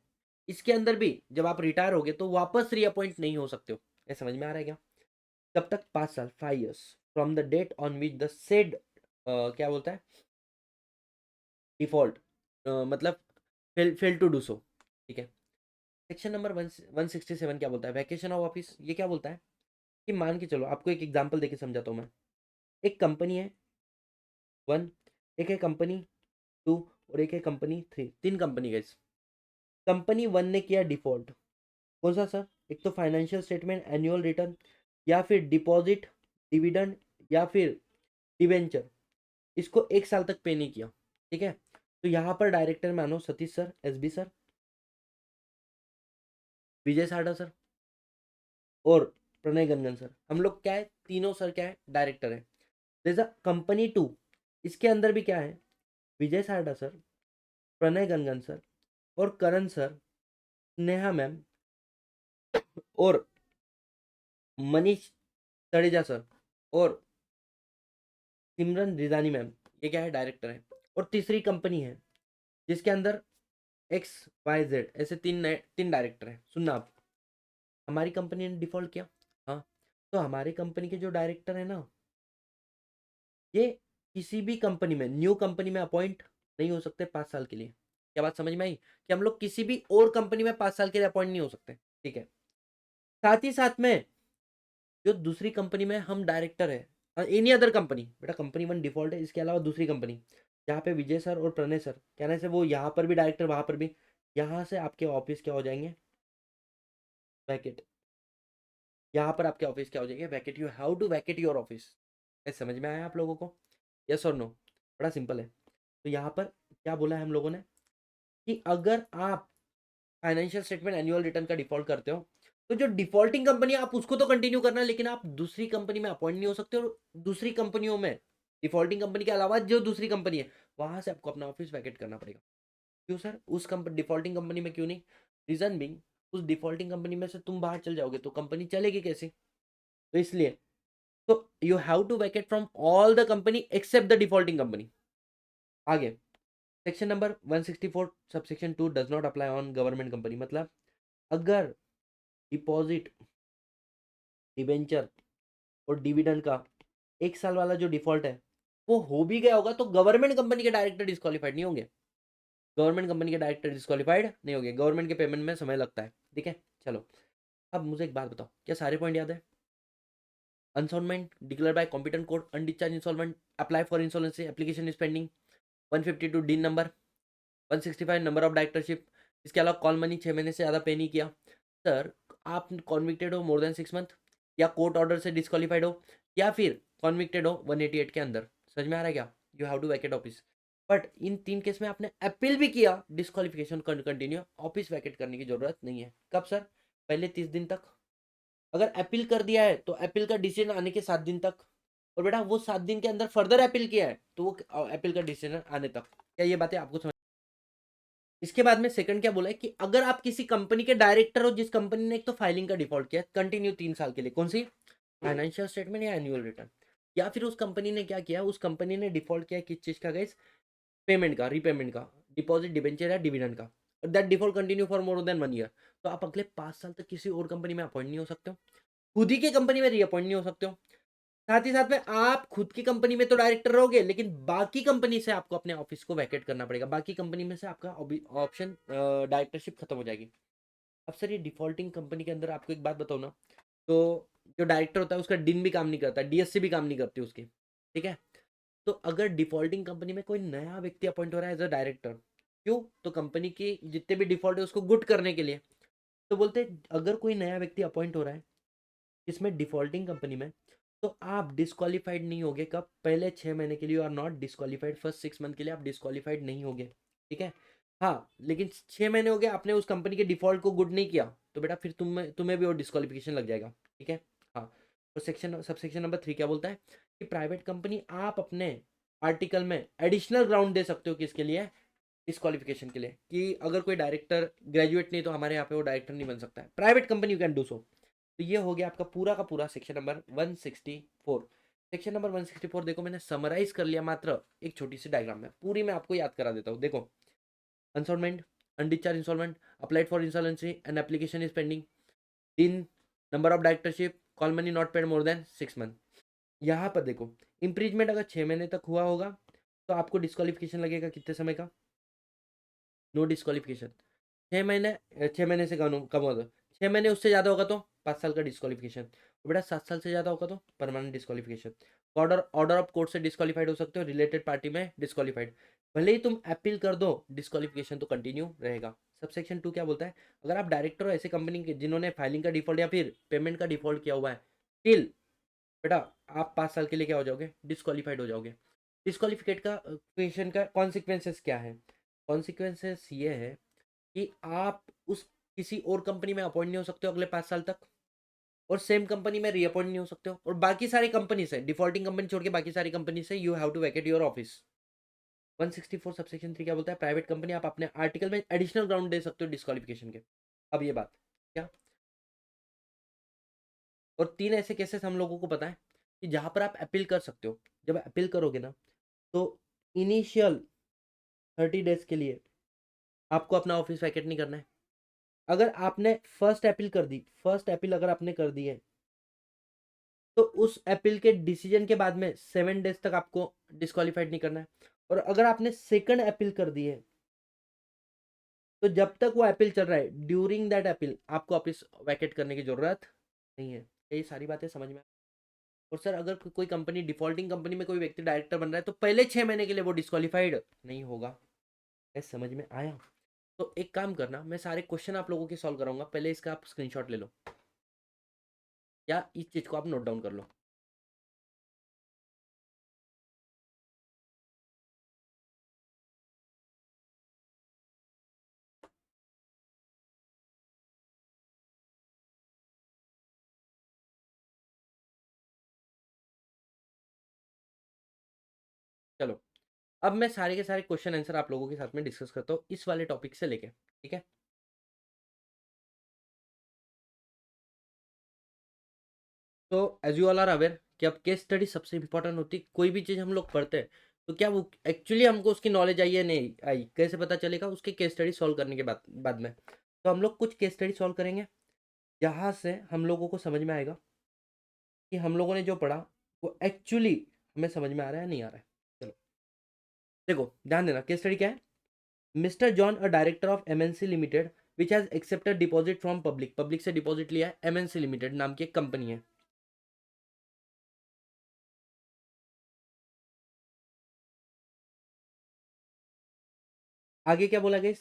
इसके अंदर भी जब आप रिटायर होगे तो वापस रीअपॉइंट नहीं हो सकते हो। ये समझ में आ रहा है क्या? कब तक, 5 साल, 5 years from the date on which the said, क्या बोलता है, डिफॉल्ट, मतलब फेल टू डू सो। ठीक है। सेक्शन नंबर 167 क्या बोलता है, वैकेशन ऑफ ऑफिस। ये क्या बोलता है कि मान के चलो, आपको एक एग्जांपल देके समझाता हूँ मैं। एक कंपनी है 1, एक है कंपनी 2, और एक है कंपनी 3, 3 कंपनी गई। कंपनी 1 ने किया डिफॉल्ट, कौन सा सर, एक तो फाइनेंशियल स्टेटमेंट, एनुअल रिटर्न, या फिर डिपॉजिट, डिविडेंड, या फिर डिवेंचर, इसको 1 साल तक पे नहीं किया। ठीक है, तो यहाँ पर डायरेक्टर मानो सतीश सर, एसबी सर, विजय साडा सर, और प्रणय गंगन सर। हम लोग क्या है, तीनों सर क्या है, डायरेक्टर है। जैसा कंपनी 2, इसके अंदर भी क्या है, विजय सारडा सर, प्रणय गंगन सर, और करण सर, नेहा मैम, और मनीष तड़ेजा सर, और सिमरन रिजानी मैम। ये क्या है, डायरेक्टर है। और तीसरी कंपनी है जिसके अंदर एक्स वाई जेड, ऐसे तीन डायरेक्टर हैं। सुनना आप, हमारी कंपनी ने डिफॉल्ट किया, हाँ, तो हमारी कंपनी के जो डायरेक्टर है ना, ये किसी भी कंपनी में, न्यू कंपनी में अपॉइंट नहीं हो सकते 5 साल के लिए। क्या बात समझ में आई, कि हम लोग किसी भी और कंपनी में 5 साल के लिए अपॉइंट नहीं हो सकते। ठीक है, साथ ही साथ में जो दूसरी कंपनी में हम डायरेक्टर है, एनी अदर कंपनी, बेटा कंपनी 1 डिफॉल्ट है, इसके अलावा दूसरी कंपनी जहाँ पे विजय सर और प्रणय सर कहने से वो यहाँ पर भी डायरेक्टर, वहां पर भी, यहाँ से आपके ऑफिस क्या हो जाएंगे, वैकेट। यहाँ पर आपके ऑफिस क्या हो जाएंगे, vacate. You how to vacate your office. समझ में आया आप लोगों को, यस और नो? बड़ा सिंपल है। तो यहाँ पर क्या बोला है हम लोगों ने, कि अगर आप फाइनेंशियल स्टेटमेंट, एनुअल रिटर्न का डिफॉल्ट करते हो, तो जो डिफॉल्टिंग कंपनी है आप उसको तो कंटिन्यू करना, लेकिन आप दूसरी कंपनी में अपॉइंट नहीं हो सकते। और दूसरी कंपनियों में, डिफॉल्टिंग कंपनी के अलावा जो दूसरी कंपनी है, वहां से आपको अपना ऑफिस वैकेट करना पड़ेगा। क्यों सर, उस डिफॉल्टिंग कंपनी में क्यों नहीं? रीजन बिंग, उस डिफॉल्टिंग कंपनी में से तुम बाहर चल जाओगे तो कंपनी चलेगी कैसे? तो इसलिए, तो you have to vacate from all the company except the defaulting company. आगे, section number 164 subsection 2 does not apply on government company. मतलब अगर डिपॉजिट, डिबेंचर और डिविडेंड का 1 साल वाला जो डिफॉल्ट है वो हो भी गया होगा, तो गवर्नमेंट कंपनी के डायरेक्टर डिस्क्वालीफाइड नहीं होंगे। गवर्नमेंट कंपनी के डायरेक्टर डिस्क्वालीफाइड नहीं होंगे, गवर्नमेंट के पेमेंट में समय लगता है। ठीक है, चलो, अब मुझे एक बात बताओ, क्या सारे पॉइंट याद है? Insolvent declare by competent court, undischarged installment, apply for insolvency, application is pending, 152 डीन नंबर, 165 नंबर ऑफ डायरेक्टरशिप। इसके अलावा कॉल मनी 6 महीने से ज़्यादा पे नहीं किया। सर, आप कॉन्विक्टेड हो मोर देन 6 मंथ, या कोर्ट ऑर्डर से डिस्क्वालीफाइड हो, या फिर कॉन्विक्टेड हो 188 के अंदर। समझ में आ रहा है क्या? You have to vacate office. But in 3 case में आपने अपील भी किया, डिस्क्वालिफिकेशन कंटिन्यू, ऑफिस वैकेट करने की जरूरत नहीं है। कब सर? पहले 30 दिन तक। अगर अपील कर दिया है तो अपील का डिसीजन आने के 7 दिन तक, और बेटा वो 7 दिन के अंदर फर्दर अपील किया है तो वो अपील का डिसीजन आने तक। क्या ये बातें आपको समझ? इसके बाद में सेकंड क्या बोला है कि अगर आप किसी कंपनी के डायरेक्टर हो जिस कंपनी ने एक तो फाइलिंग का डिफॉल्ट किया कंटिन्यू 3 साल के लिए, कौन सी? फाइनेंशियल स्टेटमेंट या एनुअल रिटर्न, या फिर उस कंपनी ने क्या किया, उस कंपनी ने डिफॉल्ट किया किस चीज का गाइस? पेमेंट का, रीपेमेंट का, डिपॉजिट, डिबेंचर या डिविडेंड का, that default continue for more than 1 year, तो आप अगले 5 साल तक किसी और कंपनी में अपॉइंट नहीं हो सकते हो, खुद ही की कंपनी में रीअपॉइंट नहीं हो सकते हो। साथ ही साथ में आप खुद की कंपनी में तो डायरेक्टर रहोगे, लेकिन बाकी कंपनी से आपको अपने ऑफिस को वैकेट करना पड़ेगा, बाकी कंपनी में से आपका ऑप्शन डायरेक्टरशिप खत्म हो जाएगी। अब सर ये डिफॉल्टिंग कंपनी के अंदर आपको एक बात बताओ ना, तो जो डायरेक्टर होता है उसका दिन भी काम नहीं करता, डीएससी भी काम नहीं करती उसकी, ठीक है? तो अगर डिफॉल्टिंग कंपनी में कोई नया व्यक्ति अपॉइंट हो रहा है एज अ डायरेक्टर, क्यों? तो कंपनी की जितने भी डिफॉल्ट है उसको गुड करने के लिए। तो बोलते हैं अगर कोई नया व्यक्ति अपॉइंट हो रहा है इसमें डिफॉल्टिंग कंपनी में, तो आप डिस्क्वालीफाइड नहीं होगे। कब? पहले 6 महीने के लिए are not disqualified, first 6 month के लिए आप डिस्क्वालीफाइड नहीं होगे, ठीक है? हाँ, लेकिन 6 महीने हो गए आपने उस कंपनी के डिफॉल्ट को गुड नहीं किया, तो बेटा फिर तुम्हें भी वो डिस्क्वालिफिकेशन लग जाएगा, ठीक है? हाँ। और सबसेक्शन नंबर 3 क्या बोलता है कि प्राइवेट कंपनी आप अपने आर्टिकल में एडिशनल ग्राउंड दे सकते हो, किसके लिए? डिस्क्वालिफिकेशन के लिए, कि अगर कोई डायरेक्टर ग्रेजुएट नहीं तो हमारे यहाँ पे वो डायरेक्टर नहीं बन सकता है, private company you can do so. तो ये हो गया आपका पूरा का पूरा सेक्शन नंबर 164। सेक्शन नंबर 164 देखो मैंने समराइज कर लिया मात्र एक छोटी सी डायग्राम में, पूरी मैं आपको याद करा देता हूँ। देखो, insolvent, undischarged installment, applied for insolvency and application is pending, दिन, number of directorship, call money not paid more than 6 month. यहाँ पर देखो, इंप्रीजमेंट अगर 6 महीने तक हुआ होगा तो आपको डिस्क्वालिफिकेशन लगेगा कितने समय का? No disqualification. 6 महीने, 6 महीने से कम होगा, 6 महीने उससे ज़्यादा होगा तो 5 साल का डिस्क्वालिफिकेशन, बेटा 7 साल से ज़्यादा होगा तो permanent disqualification. Order of court से डिस्क्वालीफाइड हो सकते हो, रिलेटेड पार्टी में डिस्क्वालीफाइड, भले ही तुम अपील कर दो डिस्क्वालिफिकेशन तो कंटिन्यू रहेगा। सबसेक्शन 2 क्या बोलता है? अगर आप डायरेक्टर हो ऐसे कंपनी के जिन्होंने फाइलिंग का डिफॉल्ट या फिर पेमेंट का डिफॉल्ट किया हुआ है, स्टिल बेटा आप 5 साल के लिए क्या हो जाओगे? डिस्क्वालीफाइड हो जाओगे। डिस्क्वालिफिकेट का क्वेश्चन का कॉन्सिक्वेंसेस क्या है? कॉन्सिक्वेंसेस ये है कि आप उस किसी और कंपनी में अपॉइंट नहीं हो सकते हो अगले 5 साल तक, और सेम कंपनी में रीअपॉइंट नहीं हो सकते हो, और बाकी सारी कंपनी से, डिफॉल्टिंग कंपनी छोड़ के बाकी सारी कंपनी से you have to vacate your office. 164 subsection 3 क्या बोलता है? प्राइवेट कंपनी आप अपने आर्टिकल में एडिशनल ग्राउंड दे सकते हो डिस्क्वालिफिकेशन के। अब ये बात क्या? और 3 ऐसे केसेस हम लोगों को पता है कि जहां पर आप अपील कर सकते हो। जब अपील करोगे ना, तो इनिशियल 30 डेज के लिए आपको अपना ऑफिस वैकेट नहीं करना है। अगर आपने फर्स्ट अपील कर दी, फर्स्ट अपील अगर आपने कर दी है, तो उस अपील के डिसीजन के बाद में 7 डेज तक आपको डिस्क्वालीफाइड नहीं करना है। और अगर आपने सेकंड अपील कर दी है, तो जब तक वो अपील चल रहा है, ड्यूरिंग दैट अपील आपको ऑफिस वैकेट करने की जरूरत नहीं है। ये सारी बातें समझ में? और सर अगर कोई कंपनी, डिफॉल्टिंग कंपनी में कोई व्यक्ति डायरेक्टर बन रहा है तो पहले 6 महीने के लिए वो डिस्क्वालीफाइड नहीं होगा। ये समझ में आया? तो एक काम करना, मैं सारे क्वेश्चन आप लोगों के सॉल्व कराऊंगा, पहले इसका आप स्क्रीनशॉट ले लो, या इस चीज को आप नोट डाउन कर लो। चलो, अब मैं सारे के सारे क्वेश्चन आंसर आप लोगों के साथ में डिस्कस करता हूँ इस वाले टॉपिक से लेके, ठीक है? तो as you all are aware कि अब केस स्टडी सबसे इंपॉर्टेंट होती है। कोई भी चीज़ हम लोग पढ़ते हैं तो क्या वो एक्चुअली हमको उसकी नॉलेज आई है नहीं आई, कैसे पता चलेगा? उसके केस स्टडी सॉल्व करने के बाद में। तो हम लोग कुछ केस स्टडी सॉल्व करेंगे जहाँ से हम लोगों को समझ में आएगा कि हम लोगों ने जो पढ़ा वो एक्चुअली हमें समझ में आ रहा है नहीं आ रहा है। चलो देखो, ध्यान देना, केस स्टडी क्या है? Mister John a director of MNC limited which has accepted deposit from public, public से डिपॉजिट लिया है, एमएनसी लिमिटेड नाम की एक कंपनी है। आगे क्या बोला गया?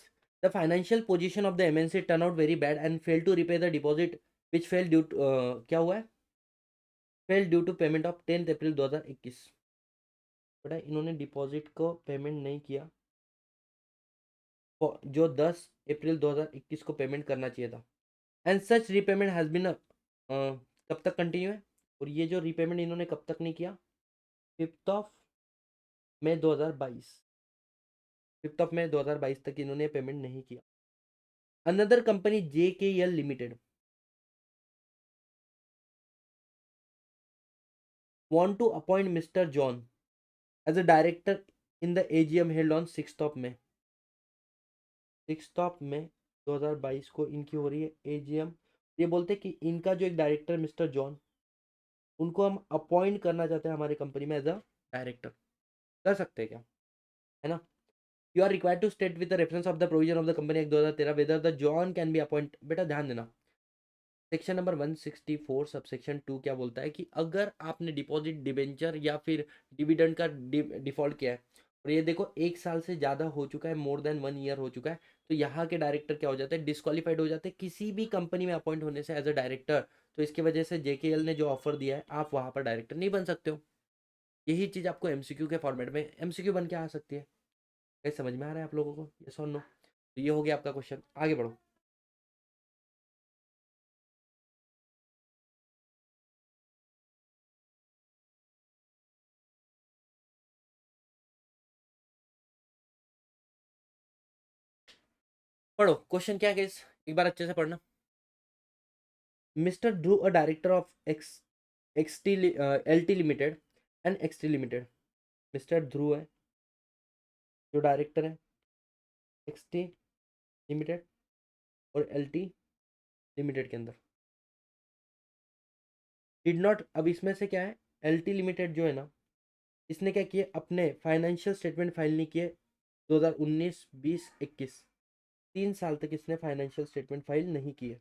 The financial position of the MNC turn out very bad and fail to repay the deposit which fail due क्या हुआ है? Fail due to payment of 10 April 2021। बेटा इन्होंने डिपॉजिट को पेमेंट नहीं किया, जो 10 अप्रैल 2021 को पेमेंट करना चाहिए था। And such repayment has been कब तक कंटिन्यू है, और ये जो रीपेमेंट इन्होंने कब तक नहीं किया, 5 मई 2022, 5 मई 2022 तक इन्होंने पेमेंट नहीं किया। Another company JKL limited want to appoint Mr. John as a director in the AGM held on 6th of May, 6 मई 2022 को इनकी हो रही है AGM। ये बोलते हैं कि इनका जो एक डायरेक्टर मिस्टर जॉन, उनको हम अपॉइंट करना चाहते हैं हमारी कंपनी में एज अ डायरेक्टर। कर सकते हैं क्या, है ना। You are required to state with the reference of the provision of the company act 2013 whether the John can be appoint. बेटा ध्यान देना, सेक्शन नंबर 164 सब सेक्शन 2 क्या बोलता है कि अगर आपने डिपॉजिट डिबेंचर या फिर डिविडेंड का डिफॉल्ट किया है, और ये देखो 1 साल से ज़्यादा हो चुका है, मोर देन 1 ईयर हो चुका है, तो यहाँ के डायरेक्टर क्या हो जाते हैं, डिस्क्वालीफाइड हो जाते हैं किसी भी कंपनी में अपॉइंट होने से एज अ डायरेक्टर। तो इसकी वजह से JKL ने जो ऑफर दिया है, आप वहाँ पर डायरेक्टर नहीं बन सकते हो। यही चीज़ आपको MCQ के फॉर्मेट में MCQ बन के आ सकती है। क्या समझ में आ रहा है आप लोगों को, ये सुन लो। तो ये हो गया आपका क्वेश्चन, आगे बढ़ो। पढ़ो क्वेश्चन क्या है, एक बार अच्छे से पढ़ना। Mister Dhruv a director of XT LT limited and XT limited. Mister Dhruv है जो डायरेक्टर है XT लिमिटेड और LT लिमिटेड के अंदर। डिड नॉट, अब इसमें से क्या है, LT लिमिटेड जो है ना, इसने क्या किया, अपने फाइनेंशियल स्टेटमेंट फाइल नहीं किए 2019, 20, 21, 3 साल तक इसने फाइनेंशियल स्टेटमेंट फाइल नहीं किए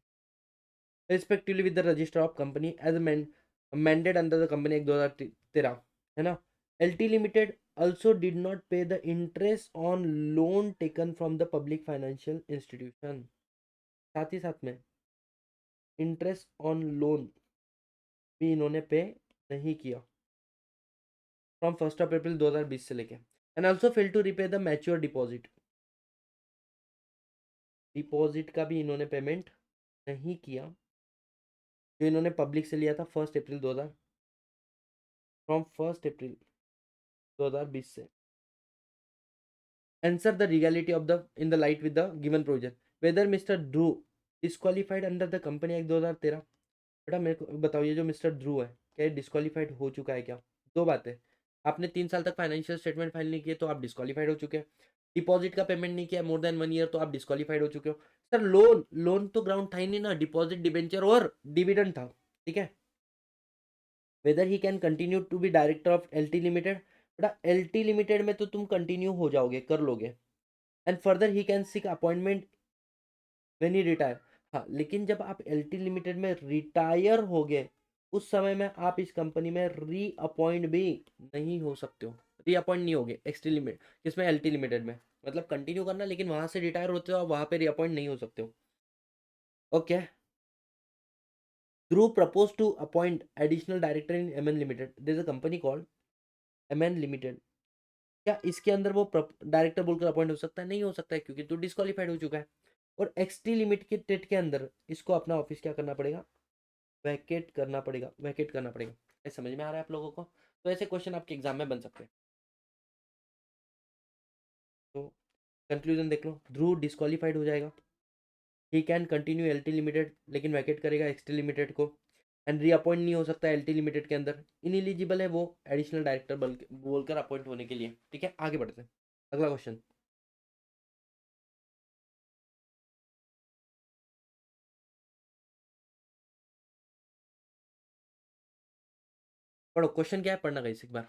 respectively with the register of company as amended under the company act 2013, है ना। LT limited also did not pay the interest on loan taken from the public financial institution। साथ ही साथ में interest on loan भी इन्होंने पे नहीं किया फ्रॉम 1 अप्रैल 2020 से लेके। And also fail to repay the mature deposit, deposit का भी इन्होंने पेमेंट नहीं किया जो इन्होंने पब्लिक से लिया था 1 अप्रैल 2000, फ्रॉम 1 अप्रैल 2020 से। Answer the legality of the in the light with the given provision whether Mr. Dhruv disqualified under the Company Act 2013। बेटा मेरे को बताओ, ये जो मिस्टर ध्रुव है क्या ये डिस्क्वालीफाइड हो चुका है क्या। दो बातें, आपने 3 साल तक फाइनेंशियल स्टेटमेंट फाइल नहीं किए तो आप डिस्क्वालीफाइड हो चुके हैं। डिपॉजिट का पेमेंट नहीं किया मोर देन 1 ईयर तो आप डिस्क्वालीफाइड हो चुके हो। सर लोन, लोन तो ग्राउंड था ही नहीं ना, डिपॉजिट डिबेंचर और डिविडेंड था, ठीक है। Whether he can continue to be director of LT limited, बेटा LT लिमिटेड में तो तुम कंटिन्यू हो जाओगे, कर लोगे। And further he can seek appointment when he retire. हाँ लेकिन जब आप LT लिमिटेड में रिटायर हो गए उस समय में आप इस कंपनी में री अपॉइंट भी नहीं हो सकते हो, री अपॉइंट नहीं होगे एक्सटी लिमिट किसमें, LT लिमिटेड में। मतलब कंटिन्यू करना लेकिन वहां से रिटायर होते हो आप वहां पे री अपॉइंट नहीं हो सकते हो। Okay. Dhruv propose to appoint additional director in MN limited, there is a company called MN limited. क्या इसके अंदर वो डायरेक्टर बोलकर अपॉइंट हो सकता है, नहीं हो सकता है क्योंकि तू डिस्क्वालीफाइड हो चुका है। और XT लिमिट के टेट के अंदर इसको अपना ऑफिस क्या करना पड़ेगा, वैकेट करना पड़ेगा, वैकेट करना पड़ेगा। ये समझ में आ रहा है आप लोगों को। तो ऐसे क्वेश्चन आपके एग्जाम में बन सकते हैं। तो कंक्लूजन देख लो, ध्रुव डिस्क्वालीफाइड हो जाएगा, ही कैन कंटिन्यू LT लिमिटेड लेकिन वैकेट करेगा XT लिमिटेड को। एंड रीअपॉइंट नहीं हो सकता LT लिमिटेड के अंदर, इनएलिजिबल है वो एडिशनल डायरेक्टर बोलकर अपॉइंट होने के लिए, ठीक है। आगे बढ़ते हैं, अगला क्वेश्चन पढ़ो। क्वेश्चन क्या है, पढ़ना गाइस एक बार।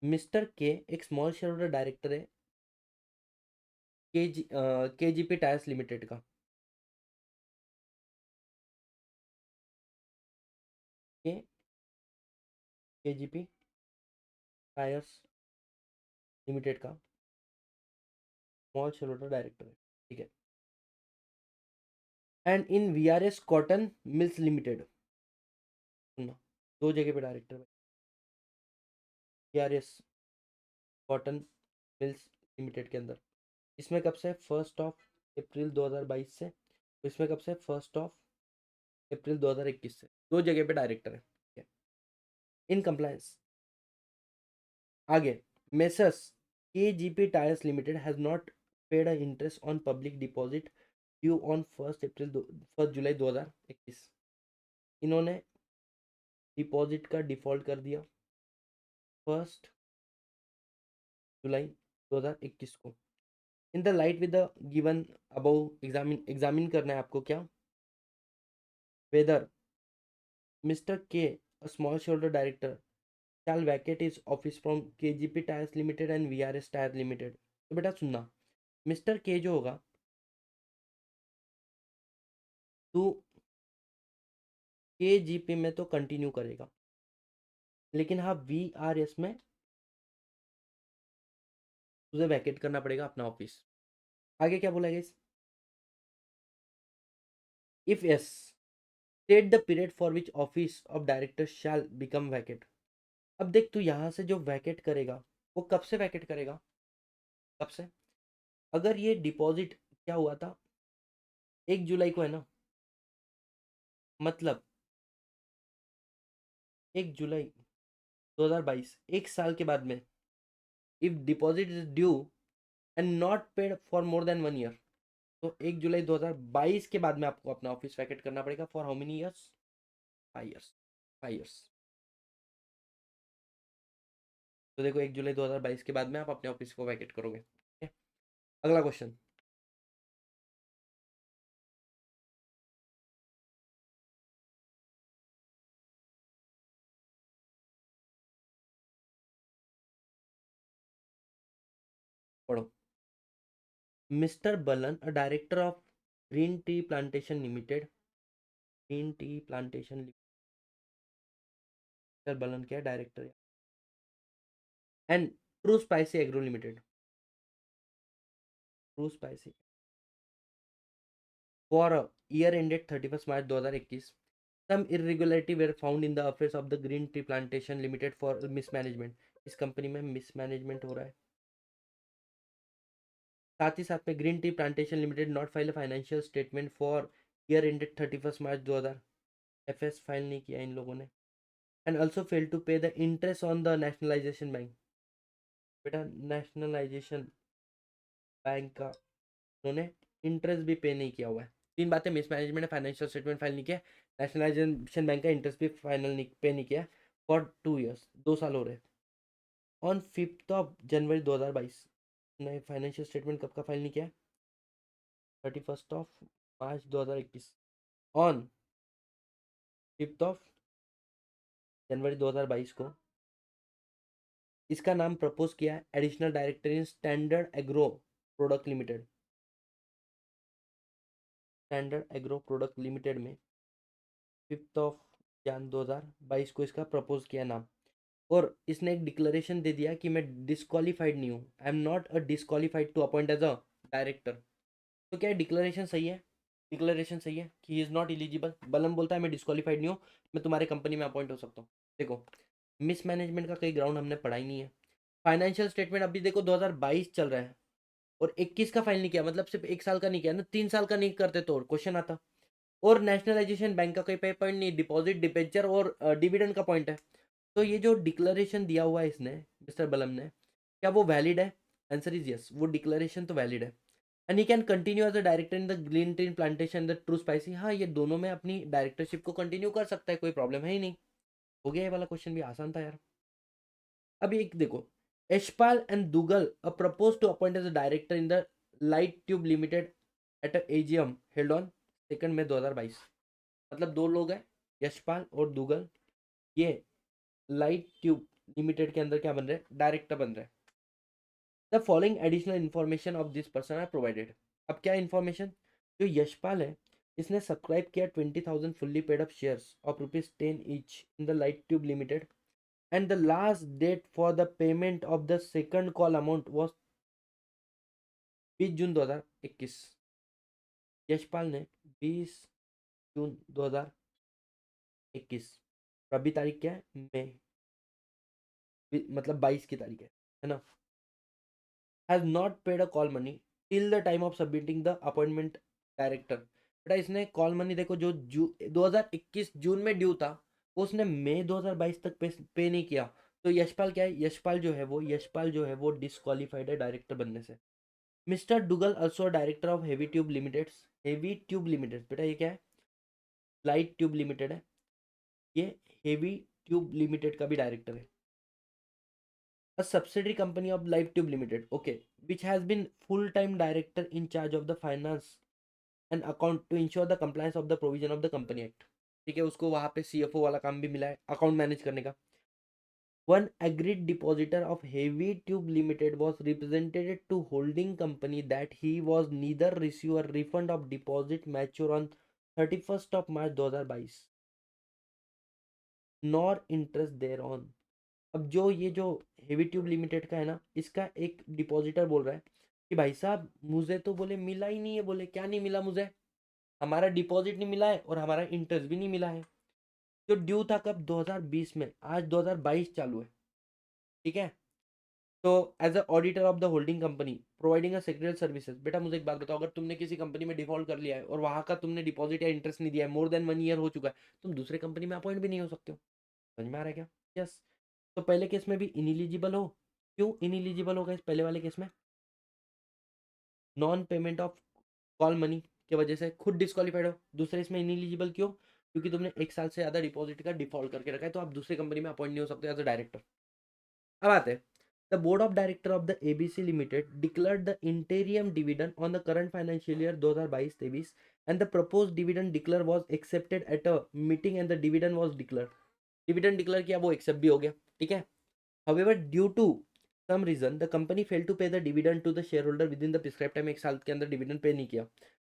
मिस्टर के एक स्मॉल शेयर होल्डर डायरेक्टर है KGP टायर्स लिमिटेड का। के KGP टायर्स लिमिटेड का स्मॉल शेयर होल्डर डायरेक्टर है, ठीक है। And in VRS cotton mills limited, सुनना, दो जगह पे डायरेक्टर है। वीआरएस कॉटन मिल्स लिमिटेड के अंदर। इसमें कब से? 1 अप्रैल 2022 से। इसमें कब से? 1 अप्रैल 2021 से। 2 जगह पे डायरेक्टर है इन कंप्लायंस। आगे, messrs KGP tyres limited has not paid interest on public deposit due on 1 जुलाई 2021। इन्होंने डिपॉजिट का डिफॉल्ट कर दिया 1 जुलाई 2021 को। इन the light with the given above examine करना है आपको क्या, वेदर मिस्टर के a small shareholder director shall vacate his office from KGP Tyres Limited and VRS Tyres Limited। तो बेटा सुनना, मिस्टर के जो होगा, तू KGP में तो कंटिन्यू करेगा, लेकिन हाँ VRS में तुझे वैकेट करना पड़ेगा अपना ऑफिस। आगे क्या बोला guys? If yes state the period for which office of director shall become vacate. अब देख, तू यहाँ से जो वैकेट करेगा वो कब से वैकेट करेगा? कब से? अगर ये डिपॉजिट क्या हुआ था 1 जुलाई को है ना, मतलब 1 जुलाई 2022, 1 साल के बाद में, if deposit is due and not paid for more than 1 year, तो 1 जुलाई 2022 के बाद में आपको अपना ऑफिस वैकेट करना पड़ेगा for how many years? 5 years. 5 years. तो देखो 1 जुलाई 2022 के बाद में आप अपने ऑफिस को वैकेट करोगे। ठीक है, अगला क्वेश्चन। पढ़ो। Mister Balan a director of green tea plantation limited, green tea plantation mister Balan क्या डायरेक्टर है, and true spicy agro limited, true spicy for year ended 31 March 2021, some irregularity were found in the affairs of the green tea plantation limited for mismanagement। इस company में mismanagement हो रहा है। साथ ही साथ में green tea plantation limited not file financial statement for year ended 31 March 2000, FS file नहीं किया इन लोगों ने। एंड ऑल्सो फेल टू पे the interest on the nationalisation bank. बेटा नेशनलाइजेशन बैंक का उन्होंने इंटरेस्ट भी पे नहीं किया हुआ है। तीन बातें, मिसमैनेजमेंट है, फाइनेंशियल स्टेटमेंट फाइल नहीं किया, नेशनलाइजेशन बैंक का इंटरेस्ट भी फाइनल नहीं पे नहीं किया फॉर 2 ईयर्स, 2 साल हो रहे। ऑन 5 जनवरी 2022 नए फाइनेंशियल स्टेटमेंट कब का फाइल नहीं किया? 31 मार्च 2021। ऑन 5 जनवरी 2022 को इसका नाम प्रपोज किया है additional director in standard agro product limited. Standard agro product limited में 5 जनवरी 2022 को इसका प्रपोज किया नाम। और इसने एक डिक्लेरेशन दे दिया कि मैं डिस्क्वालीफाइड नहीं हूँ, I am not a disqualified to appoint as a director. तो क्या डिक्लेरेशन सही है? डिक्लेरेशन सही है कि ही इज नॉट एलिजिबल। बलम बोलता है मैं डिस्क्वालीफाइड नहीं हूँ, मैं तुम्हारे कंपनी में अपॉइंट हो सकता हूँ। देखो, मिसमैनेजमेंट का कई ग्राउंड हमने पढ़ा ही नहीं है। फाइनेंशियल स्टेटमेंट अभी देखो 2022 चल रहा है और 21 का फाइल नहीं किया, मतलब सिर्फ 1 साल का नहीं किया ना, 3 साल का नहीं करते तो क्वेश्चन आता। और नेशनलाइजेशन बैंक का कोई पॉइंट नहीं, डिपॉजिट डिबेंचर और डिविडेंड का पॉइंट है। तो ये जो डिक्लेरेशन दिया हुआ है इसने, मिस्टर बलम ने, क्या वो वैलिड है? आंसर इज यस, वो डिक्लेरेशन तो वैलिड है। And he can continue as a director in the green tea plantation the true spicy. हाँ, ये दोनों में अपनी डायरेक्टरशिप को कंटिन्यू कर सकता है, कोई प्रॉब्लम है ही नहीं। हो गया, ये वाला क्वेश्चन भी आसान था यार। अब एक देखो, Yashpal and Duggal propose to appoint as a director in the light tube limited at a AGM held on 2 May 2022। मतलब दो लोग हैं, यशपाल और दुगल, ये लाइट ट्यूब लिमिटेड के अंदर क्या बन रहे हैं? डायरेक्टर बन रहे हैं। The following additional information of this person are provided. अब क्या इन्फॉर्मेशन? जो यशपाल है, इसने सब्सक्राइब किया 20,000 fully paid up shares of ₹10 each in the light tube limited and the last date for the payment of the second call amount was 20 June 2021। Yashpal ने 20 June 2021, अभी तारीख क्या है? मई। मतलब 22 की तारीख है ना, has not paid a call money till the time of submitting the appointment director. बेटा इसने कॉल मनी देखो जो 2021 जून में ड्यू था, वो उसने मई 2022 तक पे नहीं किया। तो यशपाल क्या है, यशपाल जो है वो डिस्क्वालीफाइड है डायरेक्टर बनने से। Mister Duggal also director of heavy tube limited. बेटा ये क्या है, लाइट ट्यूब लिमिटेड है, ये हेवी ट्यूब लिमिटेड का भी डायरेक्टर है। A subsidiary company of Life Tube Limited, okay, which has been full-time director in charge of the finance and account to ensure the compliance of the provision of the Company Act। ठीक है, उसको वहां पे CFO वाला काम भी मिला है, अकाउंट मैनेज करने का। One agreed depositor of Heavy Tube Limited was represented to holding company that he was neither receive a refund of deposit mature on 31st of March 2022 nor interest thereon। अब जो heavy tube limited का है ना, इसका एक depositor बोल रहा है कि भाई साहब मुझे तो बोले मिला ही नहीं है। बोले क्या नहीं मिला मुझे, हमारा डिपॉजिट नहीं मिला है और हमारा इंटरेस्ट भी नहीं मिला है। जो ड्यू था कब, 2020 में, आज 2022 चालू है। ठीक है, तो as a auditor of the holding company providing a secretary services. बेटा मुझे एक बात बताओ, अगर तुमने किसी कंपनी में डिफॉल्ट कर लिया है और वहां का तुमने डिपॉजिट या इंटरेस्ट नहीं दिया है, मोर देन 1 ईयर हो चुका है, तुम दूसरे कंपनी में अपॉइंट भी नहीं हो सकते हो। समझ में आ रहा है क्या? यस। तो पहले केस में भी इनएलिजिबल हो। क्यों इनएलिजिबल होगा इस पहले वाले केस में? Non payment of call money की वजह से खुद डिस्क्वालीफाइड हो। दूसरे इसमें इनएलिजिबल क्यों? क्योंकि तुमने 1 साल से ज़्यादा डिपॉजिट का डिफॉल्ट करके रखा है, तो आप दूसरी कंपनी में अपॉइंट नहीं हो सकते एज अ डायरेक्टर। अब आते हैं, the board of director of the ABC limited declared the interim dividend on the current financial year 2022-23 and the proposed dividend declare was accepted at a meeting and the dividend was declared. Dividend declare किया, वो accept भी हो गया। ठीक है, however due to some reason the company failed to pay the dividend to the shareholder within the prescribed time। 1 साल के अंदर डिविडेंड पे नहीं किया।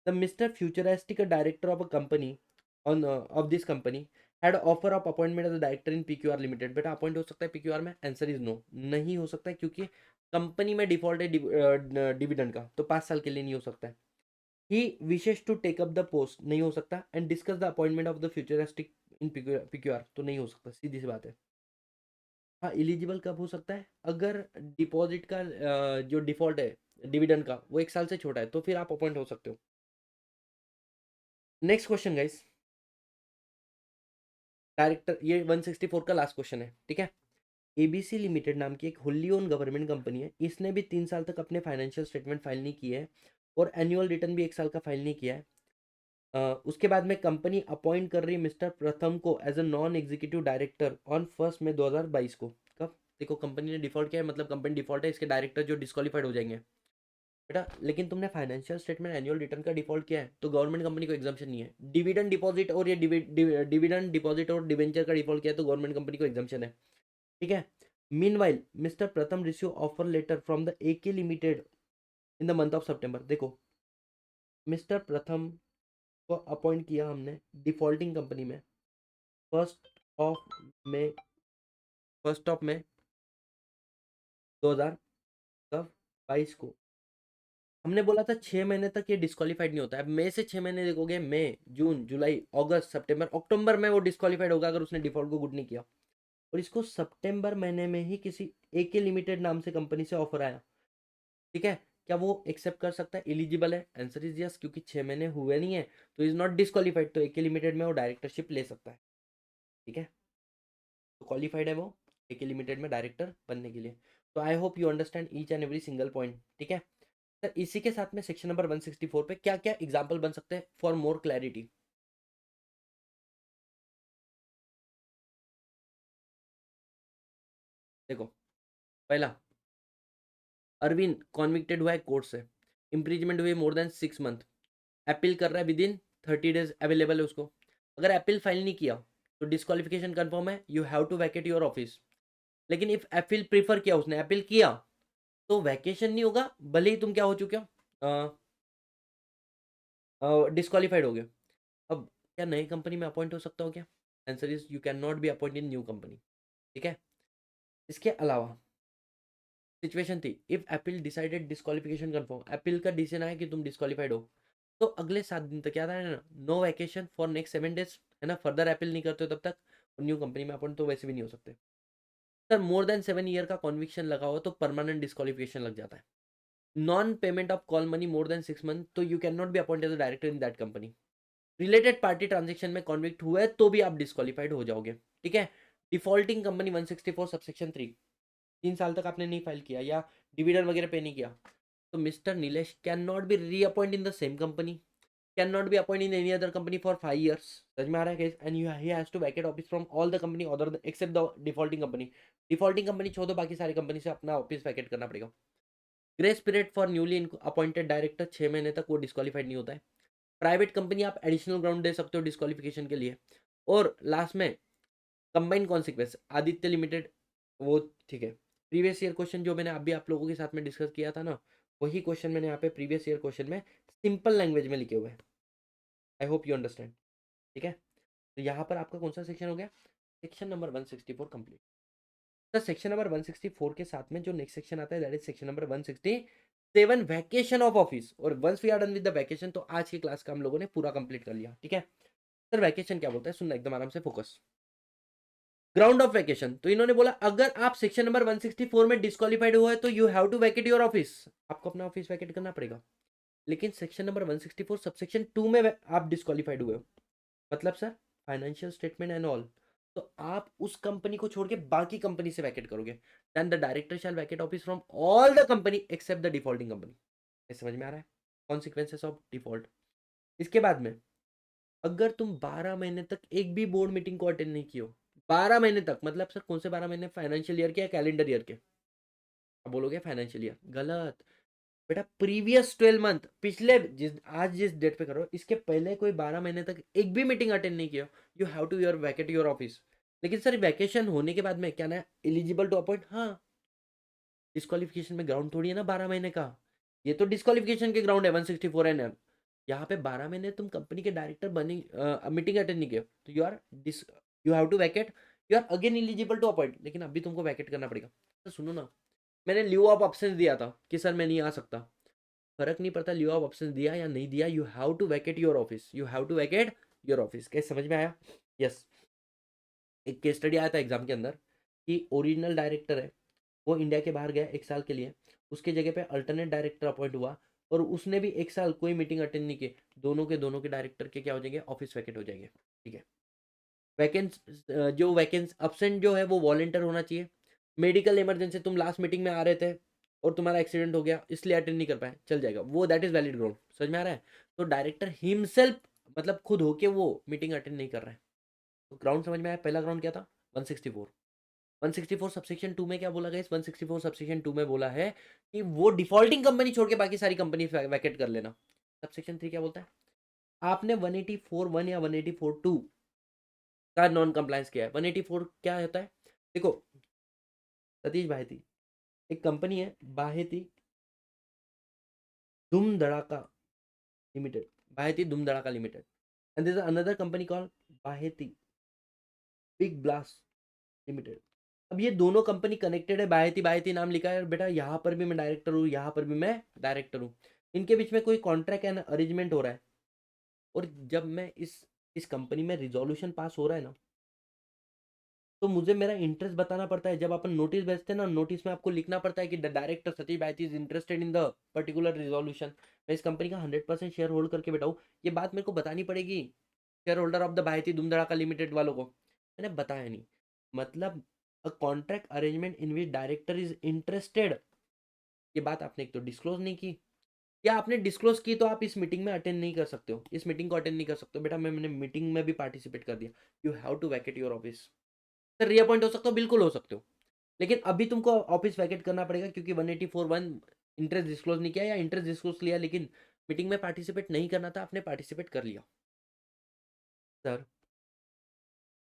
the Mr. Futuristic, a director of a company on of this company had offer of appointment as a director in PQR Limited। बेटा appoint हो सकता है PQR में? आंसर इज नो, नहीं हो सकता है, क्योंकि कंपनी में डिफॉल्ट है डिविडेंड का, तो 5 साल के लिए नहीं हो सकता है। He wishes to take up the post, नहीं हो सकता। And discuss the appointment of the futuristic in PQR, तो नहीं हो सकता, सीधी सी बात है। हाँ, एलिजिबल कब हो सकता है? अगर डिपॉजिट का जो डिफॉल्ट है डिविडेंड का, वो 1 साल से छोटा है, तो फिर आप अपॉइंट हो सकते हो। नेक्स्ट क्वेश्चन गाइस, डायरेक्टर, ये 164 का लास्ट क्वेश्चन है। ठीक है, एबीसी लिमिटेड नाम की एक होली ओन गवर्नमेंट कंपनी है, इसने भी 3 साल तक अपने फाइनेंशियल स्टेटमेंट फाइल नहीं किए है और एनुअल रिटर्न भी 1 साल का फाइल नहीं किया है। उसके बाद में कंपनी अपॉइंट कर रही है मिस्टर प्रथम को as a non executive director on 1 May 2022 को। कब? देखो कंपनी ने डिफॉल्ट किया है, मतलब कंपनी डिफॉल्ट है, इसके डायरेक्टर जो डिस्क्वालीफाइड हो जाएंगे। बेटा लेकिन तुमने फाइनेंशियल स्टेटमेंट एनुअल रिटर्न का डिफॉल्ट किया है, तो गवर्नमेंट कंपनी को एग्जाम्पशन नहीं है। डिविडेंड डिपॉजिट और ये डिविडेंड डिपॉजिट और डिवेंचर का डिफॉल्ट किया है, तो गवर्नमेंट कंपनी को एग्जाम्पशन है। ठीक है, meanwhile mister Pratham receive offer letter from the AK limited in the month of सितंबर। देखो मिस्टर प्रथम को अपॉइंट किया हमने डिफॉल्टिंग कंपनी में फर्स्ट ऑफ में 1 मई 2022 को। हमने बोला था 6 महीने तक ये डिस्क्वालीफाइड नहीं होता है। अब मई से 6 महीने देखोगे, मई, जून, जुलाई, अगस्त, सितंबर, अक्टूबर में वो डिस्क्वालीफाइड होगा अगर उसने डिफॉल्ट को गुड नहीं किया। और इसको सितंबर महीने में ही किसी एके लिमिटेड नाम से कंपनी से ऑफर आया। ठीक है, क्या वो एक्सेप्ट कर सकता है? एलिजिबल है? आंसर इज यस, क्योंकि 6 महीने हुए नहीं है, तो इज नॉट डिस्क्वालीफाइड, तो एके लिमिटेड में वो डायरेक्टरशिप ले सकता है। ठीक है, तो क्वालिफाइड है वो एके लिमिटेड में डायरेक्टर बनने के लिए। तो आई hope you understand each and every single point. ठीक है सर, इसी के साथ में सेक्शन नंबर 164 पे क्या क्या एग्जाम्पल बन सकते हैं फॉर मोर क्लैरिटी। देखो, पहला, अरविंद कॉन्विक्टेड हुआ है कोर्ट से, इम्प्रीजमेंट हुई मोर देन 6 मंथ, अपील कर रहा है विद इन 30 डेज अवेलेबल है उसको। अगर अपील फाइल नहीं किया तो डिस्क्वालिफिकेशन कंफर्म है, you have to vacate your office. लेकिन इफ अपील प्रीफर किया, उसने अपील किया, तो वैकेशन नहीं होगा, भले ही तुम क्या हो चुके हो, डिस्क्वालीफाइड हो गए। अब क्या नई कंपनी में अपॉइंट हो सकता हो क्या? Answer is you can not be appoint in new company. ठीक है, इसके अलावा सिचुएशन थी, if appeal decided disqualification confirm, appeal का डिसीजन आया कि तुम डिस्क्वालीफाइड हो, तो अगले 7 दिन तक याद है ना, no vacation for next 7 days, है ना, फर्दर अपील नहीं करते हो तब तक, और न्यू कंपनी में अपॉइंट तो वैसे भी नहीं हो सकते। सर मोर देन 7 ईयर का कॉन्विक्शन लगा हुआ तो परमानेंट डिस्क्वालिफिकेशन लग जाता है। Non payment of call money more than 6 month तो you can not be appointed as director in that company. Related party transaction में कॉन्विक्ट हुआ है तो भी आप डिस्क्वालीफाइड हो जाओगे। ठीक है। डिफॉल्टिंग कंपनी 164 सबसेक्शन 3, 3 साल तक आपने नहीं फाइल किया या डिविडेंड वगैरह पे नहीं किया तो mister Nilesh can not be reappoint in the same company, can not be appoint in any other company for 5 years। समझ में आ रहा है guys? And you he has to vacate office from all the company other except the defaulting company. Defaulting company छोड़ दो, बाकी सारी company से अपना ऑफिस वैकेट करना पड़ेगा। Grace period for newly appointed director 6 महीने तक वो डिस्क्वालीफाइड नहीं होता है। प्राइवेट कंपनी आप एडिशनल ग्राउंड दे सकते हो डिस्क्वालिफिकेशन के लिए। और लास्ट में कंबाइंड कॉन्सिक्वेंस आदित्य लिमिटेड, वो ठीक है। प्रीवियस ईयर क्वेश्चन जो मैंने अभी आप लोगों के साथ में डिस्कस किया था ना, वही क्वेश्चन मैंने यहाँ पे प्रीवियस ईयर क्वेश्चन में सिंपल लैंग्वेज में लिखे हुए हैं। आई होप यू अंडरस्टैंड। ठीक है। तो यहाँ पर आपका कौन सा सेक्शन हो गया? Section number 164 complete. Sir section number 164 के साथ में जो नेक्स्ट सेक्शन आता है that is section number 167 vacation of office. और once we are done with the vacation तो आज की क्लास का हम लोगों ने पूरा कंप्लीट कर लिया। ठीक है। सर वैकेशन क्या बोलता है, सुनना एकदम आराम से, फोकस। ग्राउंड ऑफ वैकेशन, तो इन्होंने बोला अगर आप सेक्शन नंबर 164 में डिस्क्वालीफाइड हुआ है तो you have to vacate your office, आपको अपना ऑफिस वैकेट करना पड़ेगा। लेकिन सेक्शन नंबर 164 सबसेक्शन 2 में आप डिस्क्वालीफाइड हुए हो, मतलब sir financial statement and all, तो आप उस कंपनी को छोड़ के बाकी कंपनी से वैकेट करोगे। Then the director shall vacate office from all the company except the defaulting company. समझ में आ रहा है? Consequences of default. इसके बाद में अगर तुम 12 महीने तक एक भी बोर्ड मीटिंग को अटेंड नहीं किए हो, 12 महीने तक, मतलब सर कौन से 12 महीने, फाइनेंशियल ईयर के या कैलेंडर ईयर के? अब बोलोगे फाइनेंशियल ईयर, गलत बेटा। प्रीवियस 12 मंथ, पिछले आज जिस डेट पे करो इसके पहले कोई 12 महीने तक एक भी मीटिंग अटेंड नहीं किया, you have to your vacate your office. लेकिन सर वैकेशन होने के बाद में क्या ना, एलिजिबल टू अपॉइंट, हाँ। डिस्क्वालिफिकेशन में ग्राउंड थोड़ी है ना 12 महीने का, ये तो डिस्क्वालिफिकेशन के ग्राउंड है 164 एन। यहाँ पे 12 महीने तुम कंपनी के डायरेक्टर बनी, मीटिंग अटेंड नहीं किया तो you have to vacate, you are again eligible to appoint, लेकिन अभी तुमको वैकेट करना पड़ेगा। तो सुनो ना, मैंने लीव ऑफ ऑप्शन दिया था कि सर मैं नहीं आ सकता, फर्क नहीं पड़ता लीव ऑफ ऑप्शन दिया या नहीं दिया, you have to vacate your office, you have to vacate your office. कैसे, समझ में आया? यस। एक केस स्टडी आया था एग्जाम के अंदर कि ओरिजिनल डायरेक्टर है, वो इंडिया के बाहर गया 1 साल के लिए, उसके जगह पे अल्टरनेट डायरेक्टर अपॉइंट हुआ और उसने भी 1 साल कोई मीटिंग अटेंड नहीं की, दोनों के डायरेक्टर के क्या हो जाएंगे, ऑफिस वैकेट हो जाएंगे। ठीक है। वैकेंस जो वैकेंस अपसेंट जो है वो वॉलेंटियर होना चाहिए। मेडिकल इमरजेंसी, तुम लास्ट मीटिंग में आ रहे थे और तुम्हारा एक्सीडेंट हो गया इसलिए अटेंड नहीं कर पाए, चल जाएगा वो, दैट इज वैलिड ग्राउंड। समझ में आ रहा है? तो डायरेक्टर हिमसेल्फ, मतलब खुद होके वो मीटिंग अटेंड नहीं कर रहा है, तो ग्राउंड समझ में आया? पहला ग्राउंड क्या था? 164। 164 सबसेक्शन 2 में क्या बोला गया? इस 164 सबसेक्शन 2 में बोला है कि वो डिफॉल्टिंग कंपनी छोड़ के बाकी सारी कंपनी वैकेट कर लेना। सबसेक्शन 3 क्या बोलता है? आपने 184(1) या 184(2) का नॉन कंप्लायंस किया है। 184 क्या होता है? देखो सतीश भाईती, एक कंपनी है Baheti Dhoom Dhadaka limited, Bahety Dhoom Dhadaka limited, and there is another company called Bahety big blast limited. अब ये दोनों कंपनी कनेक्टेड है, बाहेती बाहेती नाम लिखा है और बेटा यहाँ पर भी मैं डायरेक्टर हूँ, यहाँ पर भी मैं डायरेक्टर हूँ, इनके बीच में कोई कॉन्ट्रैक्ट एंड अरेंजमेंट हो रहा है। और जब मैं इस कंपनी में रिजोल्यूशन पास हो रहा है ना, तो मुझे मेरा इंटरेस्ट बताना पड़ता है। जब अपन नोटिस भेजते हैं ना, नोटिस में आपको लिखना पड़ता है कि the director Satish Bahety is interested in the particular resolution, मैं इस कंपनी का 100% शेयर होल्ड करके बैठा हूँ, ये बात मेरे को बतानी पड़ेगी shareholder of the Bahety Dhoomdhadaka limited वालों को। मैंने बताया नहीं, मतलब a contract arrangement in which director is interested, ये बात आपने एक तो डिस्क्लोज नहीं की, या आपने डिस्क्लोज की तो आप इस मीटिंग में अटेंड नहीं कर सकते हो, इस मीटिंग को अटेंड नहीं कर सकते हो। बेटा मैंने मीटिंग में भी पार्टिसिपेट कर दिया, you have to vacate your office. Sir reappoint हो सकते हो, बिल्कुल हो सकते हो, लेकिन अभी तुमको ऑफिस वैकेट करना पड़ेगा क्योंकि 184(1) इंटरेस्ट डिस्क्लोज नहीं किया, या इंटरेस्ट डिस्क्लोज लिया लेकिन मीटिंग में पार्टिसिपेट नहीं करना था, आपने पार्टिसिपेट कर लिया। Sir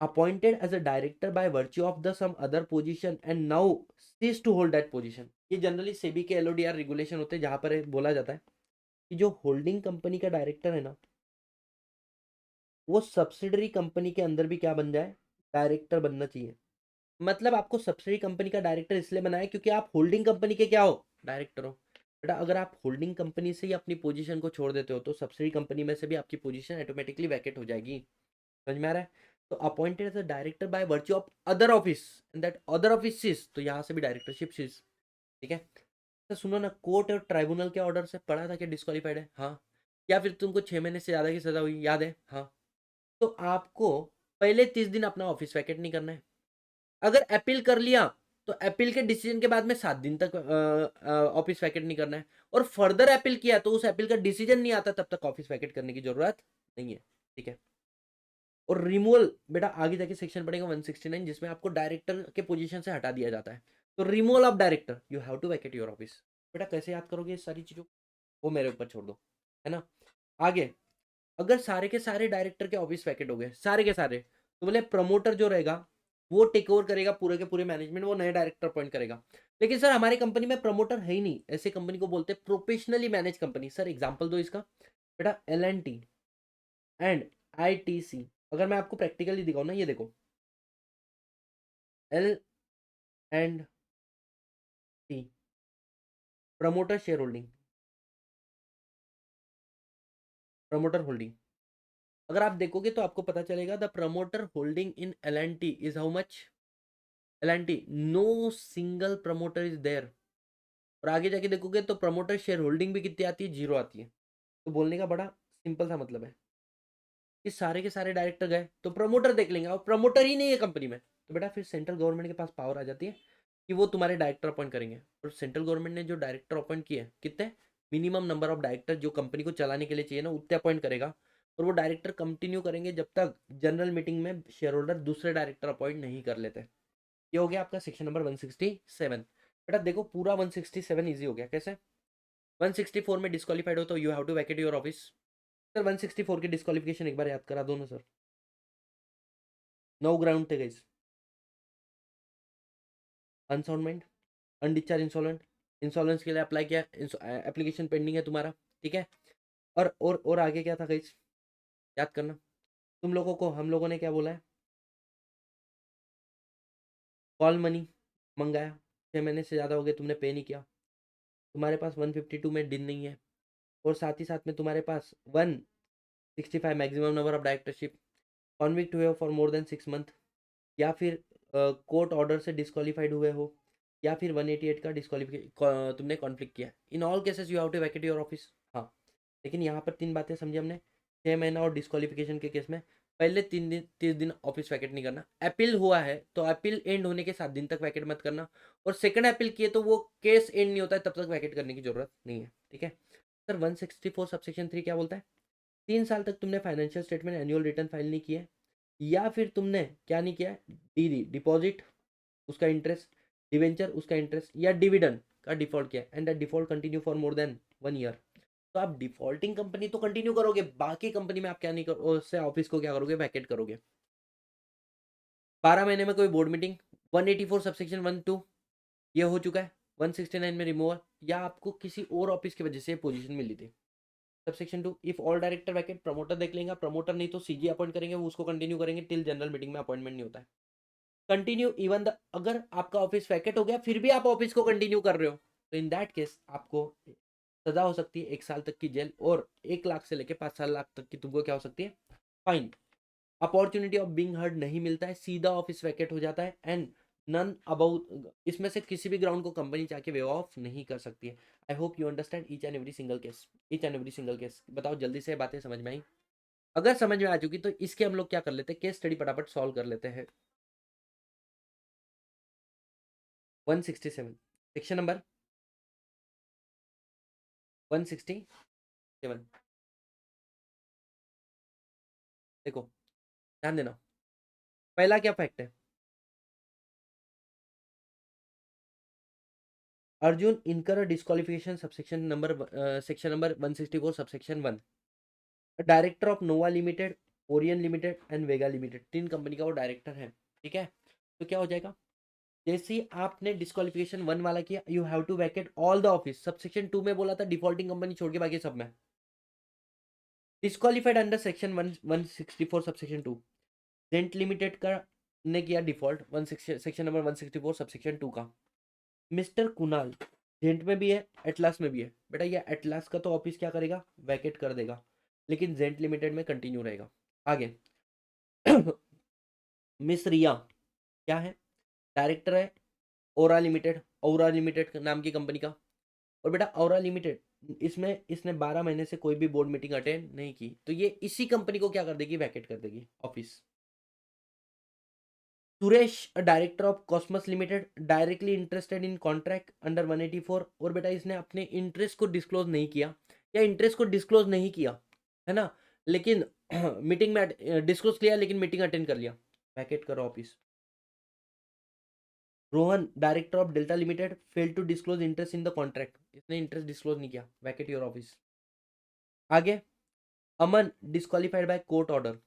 appointed as a director by virtue of the some other position and now cease to hold that position, ये जनरली सेबी के एलओडीआर रेगुलेशन होते हैं जहां पर बोला जाता है कि जो होल्डिंग कंपनी का डायरेक्टर है ना, वो सब्सिडरी कंपनी के अंदर भी क्या बन जाए, डायरेक्टर बनना चाहिए। मतलब आपको सब्सिडरी कंपनी का डायरेक्टर इसलिए बनाया क्योंकि आप होल्डिंग कंपनी के क्या हो, डायरेक्टर हो। बेटा अगर आप होल्डिंग कंपनी से ही अपनी पोजीशन को छोड़ देते हो तो सब्सिडरी कंपनी में से भी आपकी पोजीशन ऑटोमेटिकली वैकेट हो जाएगी। समझ में आ रहा है? तो appointed as a director by virtue of other office and that other office is, तो यहाँ से भी डायरेक्टरशिप इज। ठीक है, तो सुनो ना, कोर्ट और ट्राइब्यूनल के ऑर्डर से पढ़ा था कि डिस्क्वालीफाइड है, हाँ। या फिर तुमको 6 महीने से ज्यादा की सजा हुई, याद है, हाँ। तो आपको पहले 30 दिन अपना ऑफिस वैकेट नहीं करना है। अगर अपील कर लिया तो अपील के डिसीजन के बाद में 7 दिन तक ऑफिस वैकेट नहीं करना है। और फर्दर अपील किया तो उस अपील का डिसीजन नहीं आता, तब तक ऑफिस वैकेट करने की जरूरत नहीं है। ठीक है, और रिमूवल बेटा आगे जाके सेक्शन पड़ेगा 169, जिसमें आपको डायरेक्टर के पोजीशन से हटा दिया जाता है। तो removal of director, you have to vacate your office. बेटा कैसे याद करोगे ये सारी चीजों, वो मेरे ऊपर छोड़ दो, है ना। आगे, अगर सारे के सारे डायरेक्टर के ऑफिस वैकेट हो गए, सारे के सारे, तो बोले प्रमोटर जो रहेगा वो टेक ओवर करेगा पूरे के पूरे मैनेजमेंट, वो नए डायरेक्टर अपॉइंट करेगा। लेकिन सर हमारी कंपनी में प्रमोटर है ही नहीं, ऐसे कंपनी को बोलते हैं professionally manage company. Sir example दो इसका। बेटा L&T एंड ITC, अगर मैं आपको प्रैक्टिकली दिखाऊं ना, ये देखो L&T promoter share holding, promoter holding, अगर आप देखोगे तो आपको पता चलेगा the promoter holding in L&T is how much. L&T, no single promoter is there. और आगे जाके देखोगे तो प्रमोटर शेयर होल्डिंग भी कितनी आती है, 0 आती है। तो बोलने का बड़ा सिंपल सा मतलब है कि सारे के सारे डायरेक्टर गए तो प्रमोटर देख लेंगे, और प्रमोटर ही नहीं है कंपनी में, तो बेटा फिर सेंट्रल गवर्नमेंट के पास पावर आ जाती है कि वो तुम्हारे डायरेक्टर अपॉइंट करेंगे। और सेंट्रल गवर्नमेंट ने जो डायरेक्टर अपॉइंट किए कितने, मिनिमम नंबर ऑफ डायरेक्टर जो कंपनी को चलाने के लिए चाहिए ना, उतने अपॉइंट करेगा। और वो डायरेक्टर कंटिन्यू करेंगे जब तक जनरल मीटिंग में शेयर होल्डर दूसरे डायरेक्टर अपॉइंट नहीं कर लेते। ये हो गया आपका सेक्शन नंबर 167। बेटा देखो पूरा 167 इजी हो गया, कैसे। 164 में डिस्क्वालीफाइड हो तो you have to vacate your office. Sir 164 की डिस्क्वालिफिकेशन एक बार याद करा दो ना सर। 9 ग्राउंड थे guys. Unsound mind, undischarged insolvent, insolvency के लिए अप्लाई किया, एप्लीकेशन पेंडिंग है तुम्हारा। ठीक है, और आगे क्या था गाइस, याद करना। तुम लोगों को हम लोगों ने क्या बोला है, कॉल मनी मंगाया, 6 महीने से ज़्यादा हो गए तुमने पे नहीं किया, तुम्हारे पास 152 में डिन नहीं है, और साथ ही साथ में तुम्हारे पास 165 maximum number of directorship, convict हुए हो फॉर मोर देन 6 मंथ, या फिर कोर्ट ऑर्डर से डिस्क्वालीफाइड हुए हो, या फिर 188 का डिस्क्वालीफिकेशन तुमने कॉन्फ्लिक्ट किया, in all cases you have to vacate your office. हाँ, लेकिन यहाँ पर 3 बातें समझी हमने। 6 महीना और डिस्क्वालिफिकेशन के केस में पहले 3 दिन 30 दिन ऑफिस वैकेट नहीं करना। अपील हुआ है तो अपील एंड होने के 7 दिन तक वैकेट मत करना, और सेकंड अपील किए तो वो केस एंड नहीं होता है तब तक वैकेट करने की जरूरत नहीं है। ठीक है सर, 164 सबसेक्शन 3 क्या बोलता है, 3 साल तक तुमने financial statement annual return file नहीं किया है, या फिर तुमने क्या नहीं किया है, डी डिपॉजिट उसका इंटरेस्ट, डिवेंचर उसका इंटरेस्ट, या डिविडेंड का डिफॉल्ट किया, and the default continue for more than 1 year. तो आप डिफॉल्टिंग कंपनी तो कंटिन्यू करोगे, बाकी कंपनी में आप क्या नहीं करोगे, उससे ऑफिस को क्या करोगे, वैकेट करोगे। 12 महीने में कोई बोर्ड मीटिंग, 184 सबसेक्शन 1 2 ये हो चुका है, 169 में रिमूवल, या आपको किसी और ऑफिस की वजह से पोजीशन मिली थी। Subsection 2, if all director Venkat, promoter देख लेंगे, प्रमोटर नहीं तो सीजी अपॉइंट करेंगे, वो उसको कंटिन्यू करेंगे टिल जनरल मीटिंग में अपॉइंटमेंट नहीं होता है। कंटिन्यू इवन द, अगर आपका ऑफिस वैकेट हो गया फिर भी आप ऑफिस को कंटिन्यू कर रहे हो, तो इन दैट केस आपको सजा हो सकती है 1 साल तक की जेल, और 1 लाख से लेकर 5 लाख तक की तुमको क्या हो सकती है, fine. Opportunity of being heard नहीं मिलता है, सीधा ऑफिस वैकेट हो जाता है, एंड नन अबाउट, इसमें से किसी भी ग्राउंड को कंपनी चाह के वे ऑफ नहीं कर सकती है। आई hope you understand each and every single case, each and every single case. बताओ जल्दी से बातें समझ में आई, अगर समझ में आ चुकी तो इसके हम लोग क्या कर लेते हैं, केस स्टडी फटाफट सॉल्व कर लेते हैं। 167 सेक्शन नंबर 167, देखो ध्यान देना, पहला क्या फैक्ट है, अर्जुन इनकर disqualification subsection number section number 164 subsection 1, director of Nova limited, Orion limited and Vega limited, 3 company का वो डायरेक्टर है। ठीक है, तो क्या हो जाएगा, जैसे ही आपने डिस्क्वालिफिकेशन 1 वाला किया, you have to vacate all the office. Subsection 2 में बोला था डिफॉल्टिंग कंपनी छोड़ के बाकी सब में डिस्क्वालिफाइड अंडर सेक्शन 164 सबसेक्शन 2, जेंट लिमिटेड का ने किया डिफॉल्ट, सेक्शन नंबर 164 सबसेक्शन 2 का। मिस्टर कुणाल जेंट में भी है, एटलास में भी है, बेटा ये एटलास का तो ऑफिस क्या करेगा, वैकेट कर देगा, लेकिन जेंट लिमिटेड में कंटिन्यू रहेगा। आगे मिस रिया क्या है, डायरेक्टर है औरा लिमिटेड नाम की कंपनी का। और बेटा औरा लिमिटेड इसमें इसने 12 महीने से कोई भी बोर्ड मीटिंग अटेंड नहीं की, तो ये इसी कंपनी को क्या कर देगी, वैकेट कर देगी office. Suresh director of cosmos limited, directly interested in contract under 184। और बेटा इसने अपने इंटरेस्ट को डिस्क्लोज नहीं किया, या इंटरेस्ट को डिस्क्लोज नहीं किया है ना, लेकिन मीटिंग में डिस्क्लोज किया लेकिन मीटिंग अटेंड कर लिया, वैकेट करो office. Rohan director of delta limited, fail to disclose interest in the contract, इसने इंटरेस्ट डिस्क्लोज नहीं किया, वैकेट योर ऑफिस। आगे Aman disqualified by court order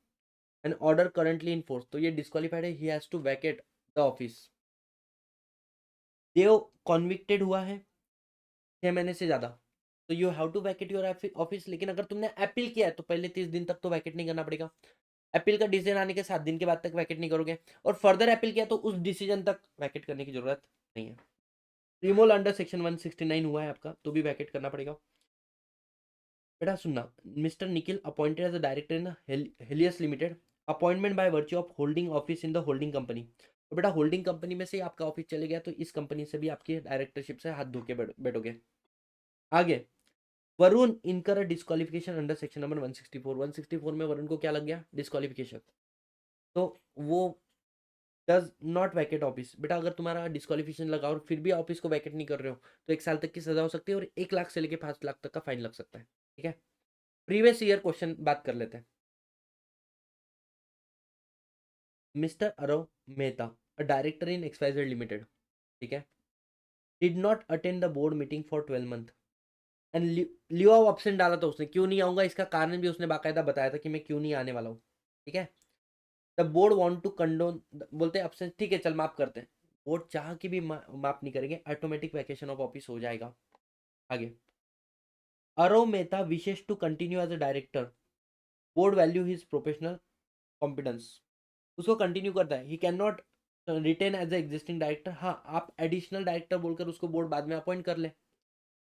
and order currently in force, तो ये डिस्क्वालिफाइड है, he has to vacate the office. Dev convicted हुआ है 6 महीने से ज्यादा, तो you have to vacate your office, लेकिन अगर तुमने अपील किया है तो पहले 30 दिन तक तो वैकेट नहीं करना पड़ेगा। अपील का डिसीजन आने के 7 दिन के बाद तक वैकेट नहीं करोगे, और फर्दर अपील किया तो उस डिसीजन तक वैकेट करने की जरूरत नहीं है। रिमूवल अंडर सेक्शन 169 हुआ है आपका, तो भी वैकेट करना पड़ेगा। बेटा सुनना, mister Nikhil appointed as a director in Helios limited, appointment by virtue of holding office in the holding company. तो बेटा होल्डिंग कंपनी में से आपका ऑफिस चले गया, तो इस कंपनी से भी आपकी डायरेक्टरशिप से हाथ धो के बैठोगे। आगे वरुण इनकर डिस्क्वालिफिकेशन अंडर सेक्शन नंबर 164 में वरुण को क्या लग गया, डिस्क्वालिफिकेशन, तो वो डज नॉट वैकेट ऑफिस। बेटा अगर तुम्हारा डिस्क्वालिफिकेशन लगा और फिर भी ऑफिस को वैकेट नहीं कर रहे हो, तो 1 साल तक की सजा हो सकती है और 1 लाख से लेकर 5 लाख तक का फाइन लग सकता है। ठीक है, प्रीवियस ईयर क्वेश्चन बात कर लेते हैं। मिस्टर अरव मेहता, अ डायरेक्टर इन एक्सवाइजेड लिमिटेड, ठीक है, did not attend the board meeting for 12 month and leave of absent डाला था उसने, क्यों नहीं आऊंगा इसका कारण भी उसने बाकायदा बताया था कि मैं क्यों नहीं आने वाला हूँ। ठीक है, the board want to condone, बोलते हैं एब्सेंट, ठीक है चल माफ करते हैं, बोर्ड चाह के भी माफ नहीं करेंगे, ऑटोमेटिक वैकेशन ऑफ ऑफिस हो जाएगा। आगे Arav Mehta wishes to continue as a director, board value his professional competence, उसको कंटिन्यू करता है, he can not retain as a existing director. हाँ आप एडिशनल डायरेक्टर बोलकर उसको बोर्ड बाद में अपॉइंट कर ले,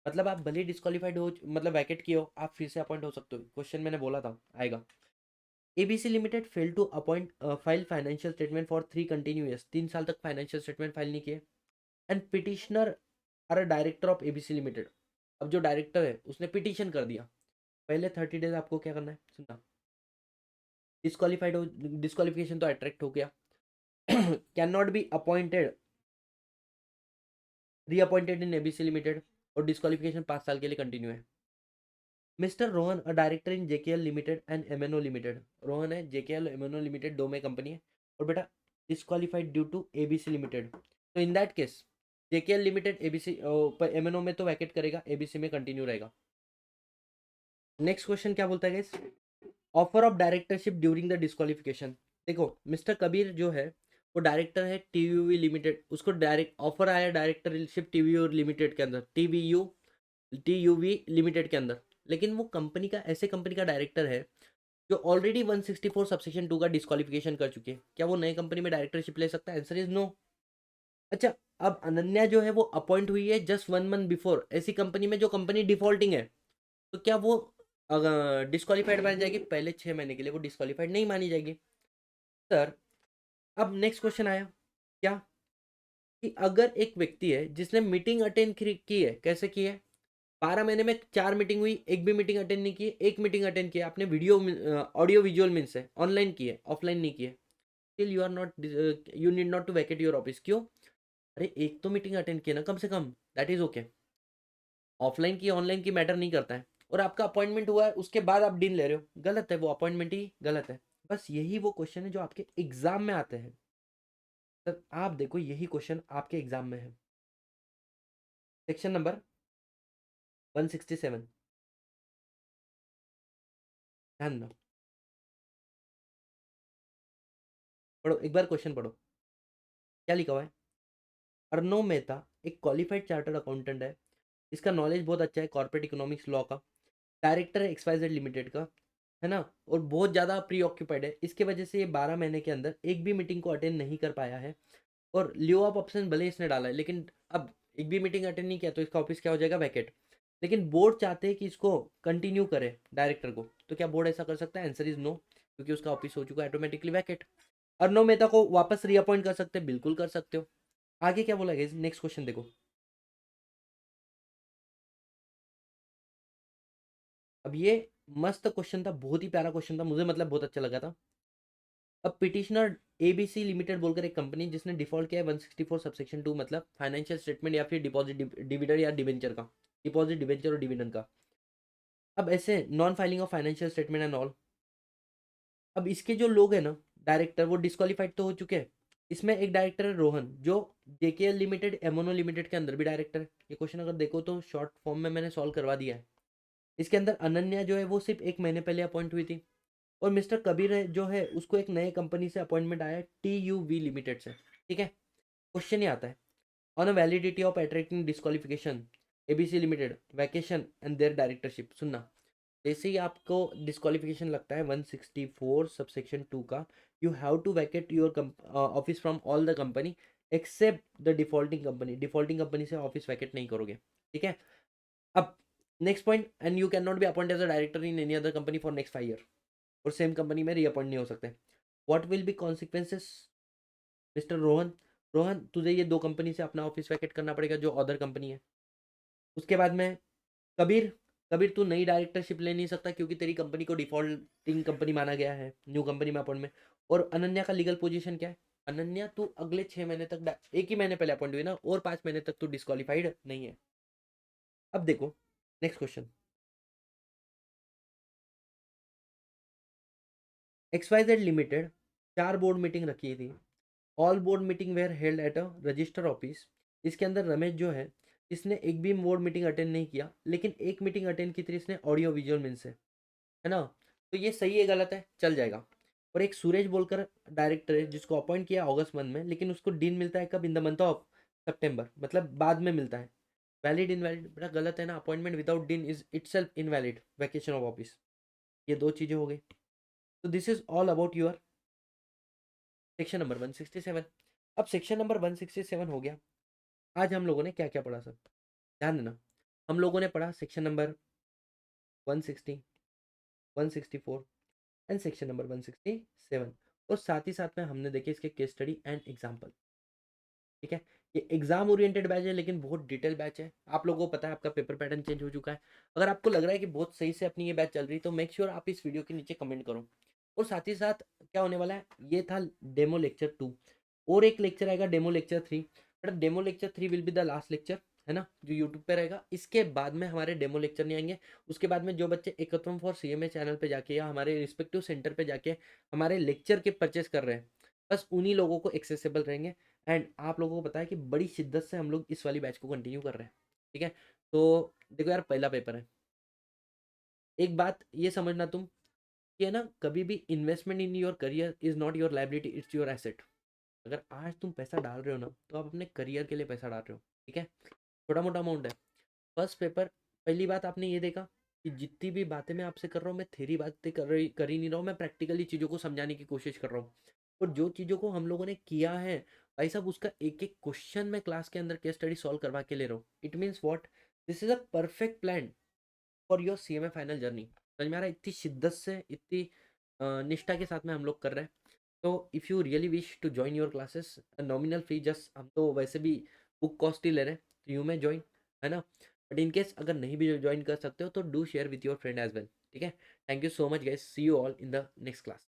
मतलब आप भले डिस्क्वालीफाइड हो, मतलब वैकेट किए हो, आप फिर से अपॉइंट हो सकते हो, क्वेश्चन मैंने बोला था आएगा। ABC limited fail to appoint file financial statement for 3 continue years, 3 साल तक फाइनेंशियल स्टेटमेंट फाइल नहीं किए, and petitioner are a director of ABC limited, अब जो डायरेक्टर है उसने पिटिशन कर दिया, पहले 30 डेज आपको क्या करना है, सुनना, डिस्क्वालीफाइड हो, डिस्क्वालिफिकेशन तो अट्रैक्ट हो गया, can not be appointed reappointed in ABC limited, और डिस्क्वालिफिकेशन 5 साल के लिए कंटिन्यू है। Mister Rohan a director in JKL limited and MNO limited, Rohan है जेकेएल एमएनओ लिमिटेड दो में कंपनी है, और बेटा disqualified due to ABC limited, तो in that case JKL limited ABC MNO में तो वैकेट करेगा, एबीसी में कंटिन्यू रहेगा। नेक्स्ट क्वेश्चन क्या बोलता है guys, offer of directorship during the disqualification. देखो मिस्टर कबीर जो है वो डायरेक्टर है टीवीयू लिमिटेड, उसको डायरेक्ट ऑफर आया डायरेक्टरशिप टीवीयू लिमिटेड के अंदर, टीयूवी लिमिटेड के अंदर, लेकिन वो कंपनी का ऐसे कंपनी का डायरेक्टर है जो ऑलरेडी 164 सबसेक्शन 2 का डिस्क्वालिफिकेशन कर चुके हैं, क्या वो नए कंपनी में डायरेक्टरशिप ले सकता है, आंसर इज नो। अच्छा, अब अनन्या जो है वो अपॉइंट हुई है जस्ट 1 मंथ बिफोर ऐसी कंपनी में जो कंपनी डिफॉल्टिंग है, तो क्या वो डिस्क्वालीफाइड मानी जाएगी, पहले 6 महीने के लिए वो डिस्क्वालीफाइड नहीं मानी जाएगी। सर अब नेक्स्ट क्वेश्चन आया क्या, कि अगर एक व्यक्ति है जिसने मीटिंग अटेंड की है, कैसे की है, 12 महीने में 4 मीटिंग हुई, एक भी मीटिंग अटेंड नहीं की है, एक मीटिंग अटेंड किया आपने वीडियो ऑडियो विजुअल मीन्स से ऑनलाइन की है, ऑफलाइन नहीं की है, still you are not, you need not to vacate your office, क्यों, अरे एक तो मीटिंग अटेंड किया ना कम से कम, दैट इज ओके, ऑफलाइन की ऑनलाइन की मैटर नहीं करता है, और आपका अपॉइंटमेंट हुआ है उसके बाद आप डील ले रहे हो, गलत है, वो अपॉइंटमेंट ही गलत है। बस यही वो क्वेश्चन है जो आपके एग्जाम में आते हैं, सर आप देखो यही क्वेश्चन आपके एग्जाम में है, सेक्शन नंबर 167, ध्यान दो, पढ़ो एक बार क्वेश्चन पढ़ो, क्या लिखा हुआ है, अर्णव मेहता एक क्वालिफाइड चार्टर्ड अकाउंटेंट है, इसका नॉलेज बहुत अच्छा है कॉर्पोरेट इकोनॉमिक्स लॉ का, डायरेक्टर है एक्सवाइजेड लिमिटेड का, है ना, और बहुत ज़्यादा प्री ऑक्यूपाइड है, इसके वजह से ये 12 महीने के अंदर एक भी मीटिंग को अटेंड नहीं कर पाया है, और लीव ऑफ ऑप्शन भले इसने डाला है, लेकिन अब एक भी मीटिंग अटेंड नहीं किया तो इसका ऑफिस क्या हो जाएगा, वैकेट। लेकिन बोर्ड चाहते हैं कि इसको कंटिन्यू करे डायरेक्टर को, तो क्या बोर्ड ऐसा कर सकता है, आंसर इज नो, क्योंकि उसका ऑफिस हो चुका है ऑटोमेटिकली वैकेट। अर्णव मेहता को वापस रीअपॉइंट कर सकते हैं, बिल्कुल कर सकते हो। आगे क्या बोला गया, नेक्स्ट क्वेश्चन देखो। अब ये मस्त क्वेश्चन था, बहुत ही प्यारा क्वेश्चन था, मुझे मतलब बहुत अच्छा लगा था। अब पिटिशनर एबीसी लिमिटेड बोलकर एक कंपनी जिसने डिफॉल्ट किया है 164 सबसेक्शन 2, मतलब फाइनेंशियल स्टेटमेंट या फिर डिपॉजिट डिविडेंड या डिवेंचर का, डिपॉजिट डिवेंचर और डिविडेंड का। अब ऐसे non filing of financial statement and all, अब इसके जो लोग हैं ना डायरेक्टर, वो डिस्क्वालीफाइड तो हो चुके हैं। इसमें एक डायरेक्टर है रोहन, जो जेकेएल लिमिटेड एमोनो लिमिटेड के अंदर भी डायरेक्टर है। ये क्वेश्चन अगर देखो तो शॉर्ट फॉर्म में मैंने सॉल्व करवा दिया है। इसके अंदर अनन्या जो है वो सिर्फ 1 महीने पहले अपॉइंट हुई थी, और मिस्टर कबीर जो है उसको एक नए कंपनी से अपॉइंटमेंट आया है, TUV लिमिटेड से। ठीक है, क्वेश्चन ही आता है, on a validity of attracting disqualification ABC limited vacation and their directorship. सुनना, जैसे ही आपको डिस्क्वालिफिकेशन लगता है 164 सबसेक्शन 2 का, you have to vacate your office from all the company except the defaulting company. Defaulting company से ऑफिस वैकेट नहीं करोगे। ठीक है, अब next point, and you can not be appoint as a director in any other company for next 5 year, और same company में reappoint नहीं हो सकते। What will be consequences mister Rohan? Rohan, तुझे ये 2 कंपनी से अपना ऑफिस वैकेट करना पड़ेगा जो अदर कंपनी है। उसके बाद में कबीर, कबीर तू नई डायरेक्टरशिप ले नहीं सकता क्योंकि तेरी कंपनी को डिफॉल्टिंग कंपनी माना गया है न्यू कंपनी में अपॉइंटमेंट। और अनन्या का लीगल पोजीशन क्या है? अनन्या तू अगले 6 महीने तक, एक ही महीने पहले अपॉइंट हुई ना, और 5 महीने तक तू डिस्क्वालीफाइड नहीं है। अब देखो next question, XYZ limited 4 board meeting रखी थी, all board meeting where held at a resistor office. इसके अंदर रमेश जो है, इसने एक भी बोर्ड मीटिंग अटेंड नहीं किया, लेकिन एक मीटिंग अटेंड की थी इसने ऑडियो विजुअल मीन से, है ना? तो ये सही है गलत है, चल जाएगा। और एक सुरेश बोलकर डायरेक्टर है जिसको अपॉइंट किया अगस्त मंथ में, लेकिन उसको डीन मिलता है कब? इन द मंथ ऑफ सितंबर, मतलब बाद में मिलता है। वैलिड इनवैलिड बेटा गलत है ना, appointment without dean is itself invalid, vacation of office. ये 2 चीजें हो गई। तो this is all about your section number 167। अब सेक्शन नंबर 167 हो गया। आज हम लोगों ने क्या क्या पढ़ा सर? ध्यान देना, हम लोगों ने पढ़ा section number 160, 164 and section number 167, और साथ ही साथ में हमने देखे इसके केस स्टडी एंड एग्जाम्पल। ठीक है, ये एग्जाम ओरिएंटेड बैच है लेकिन बहुत डिटेल बैच है। आप लोगों को पता है आपका पेपर पैटर्न चेंज हो चुका है। अगर आपको लग रहा है कि बहुत सही से अपनी ये बैच चल रही है तो मेक श्योर आप इस वीडियो के नीचे कमेंट करो। और साथ ही साथ क्या होने वाला है, ये था डेमो लेक्चर 2, और एक लेक्चर आएगा demo lecture 3। But demo lecture 3 will be the last lecture, है ना, जो यूट्यूब पे रहेगा। इसके बाद में हमारे डेमो लेक्चर नहीं आएंगे। उसके बाद में जो बच्चे एकत्वम फॉर CMA चैनल पे जाके या हमारे रिस्पेक्टिव सेंटर पे जाके हमारे लेक्चर के परचेस कर रहे हैं, बस उन्हीं लोगों को एक्सेसिबल रहेंगे। एंड आप लोगों को पता है कि बड़ी शिद्दत से हम लोग इस वाली बैच को कंटिन्यू कर रहे हैं। ठीक है, तो देखो यार, पहला पेपर है, एक बात ये समझना तुम, कि है ना, कभी भी investment in your career is not your liability, it's your asset. अगर आज तुम पैसा डाल रहे हो ना, तो आप अपने करियर के लिए पैसा डाल रहे हो। ठीक है, छोटा मोटा अमाउंट है। फर्स्ट पेपर, पहली बात आपने ये देखा कि जितनी भी बातें मैं आपसे कर रहा हूँ, मैं थेरी बातें कर ही नहीं रहा हूँ, मैं प्रैक्टिकली चीज़ों को समझाने की कोशिश कर रहा हूँ। और जो चीज़ों को हम लोगों ने किया है भाई साहब, उसका एक एक क्वेश्चन मैं क्लास के अंदर केस स्टडी सॉल्व करवा के ले रहा हूँ। It means what, this is a perfect plan for your CMA final journey. समझ में आ रहा है? इतनी शिद्दत से, इतनी निष्ठा के साथ में हम लोग कर रहे हैं। तो if you really wish to join your classes, nominal fee, just हम तो वैसे भी बुक कॉस्ट ही ले रहे हैं, तो यू में ज्वाइन, है ना। बट इन केस अगर नहीं भी ज्वाइन कर सकते हो तो do share with your friend as well. ठीक है, thank you so much guys, see you all in the next class.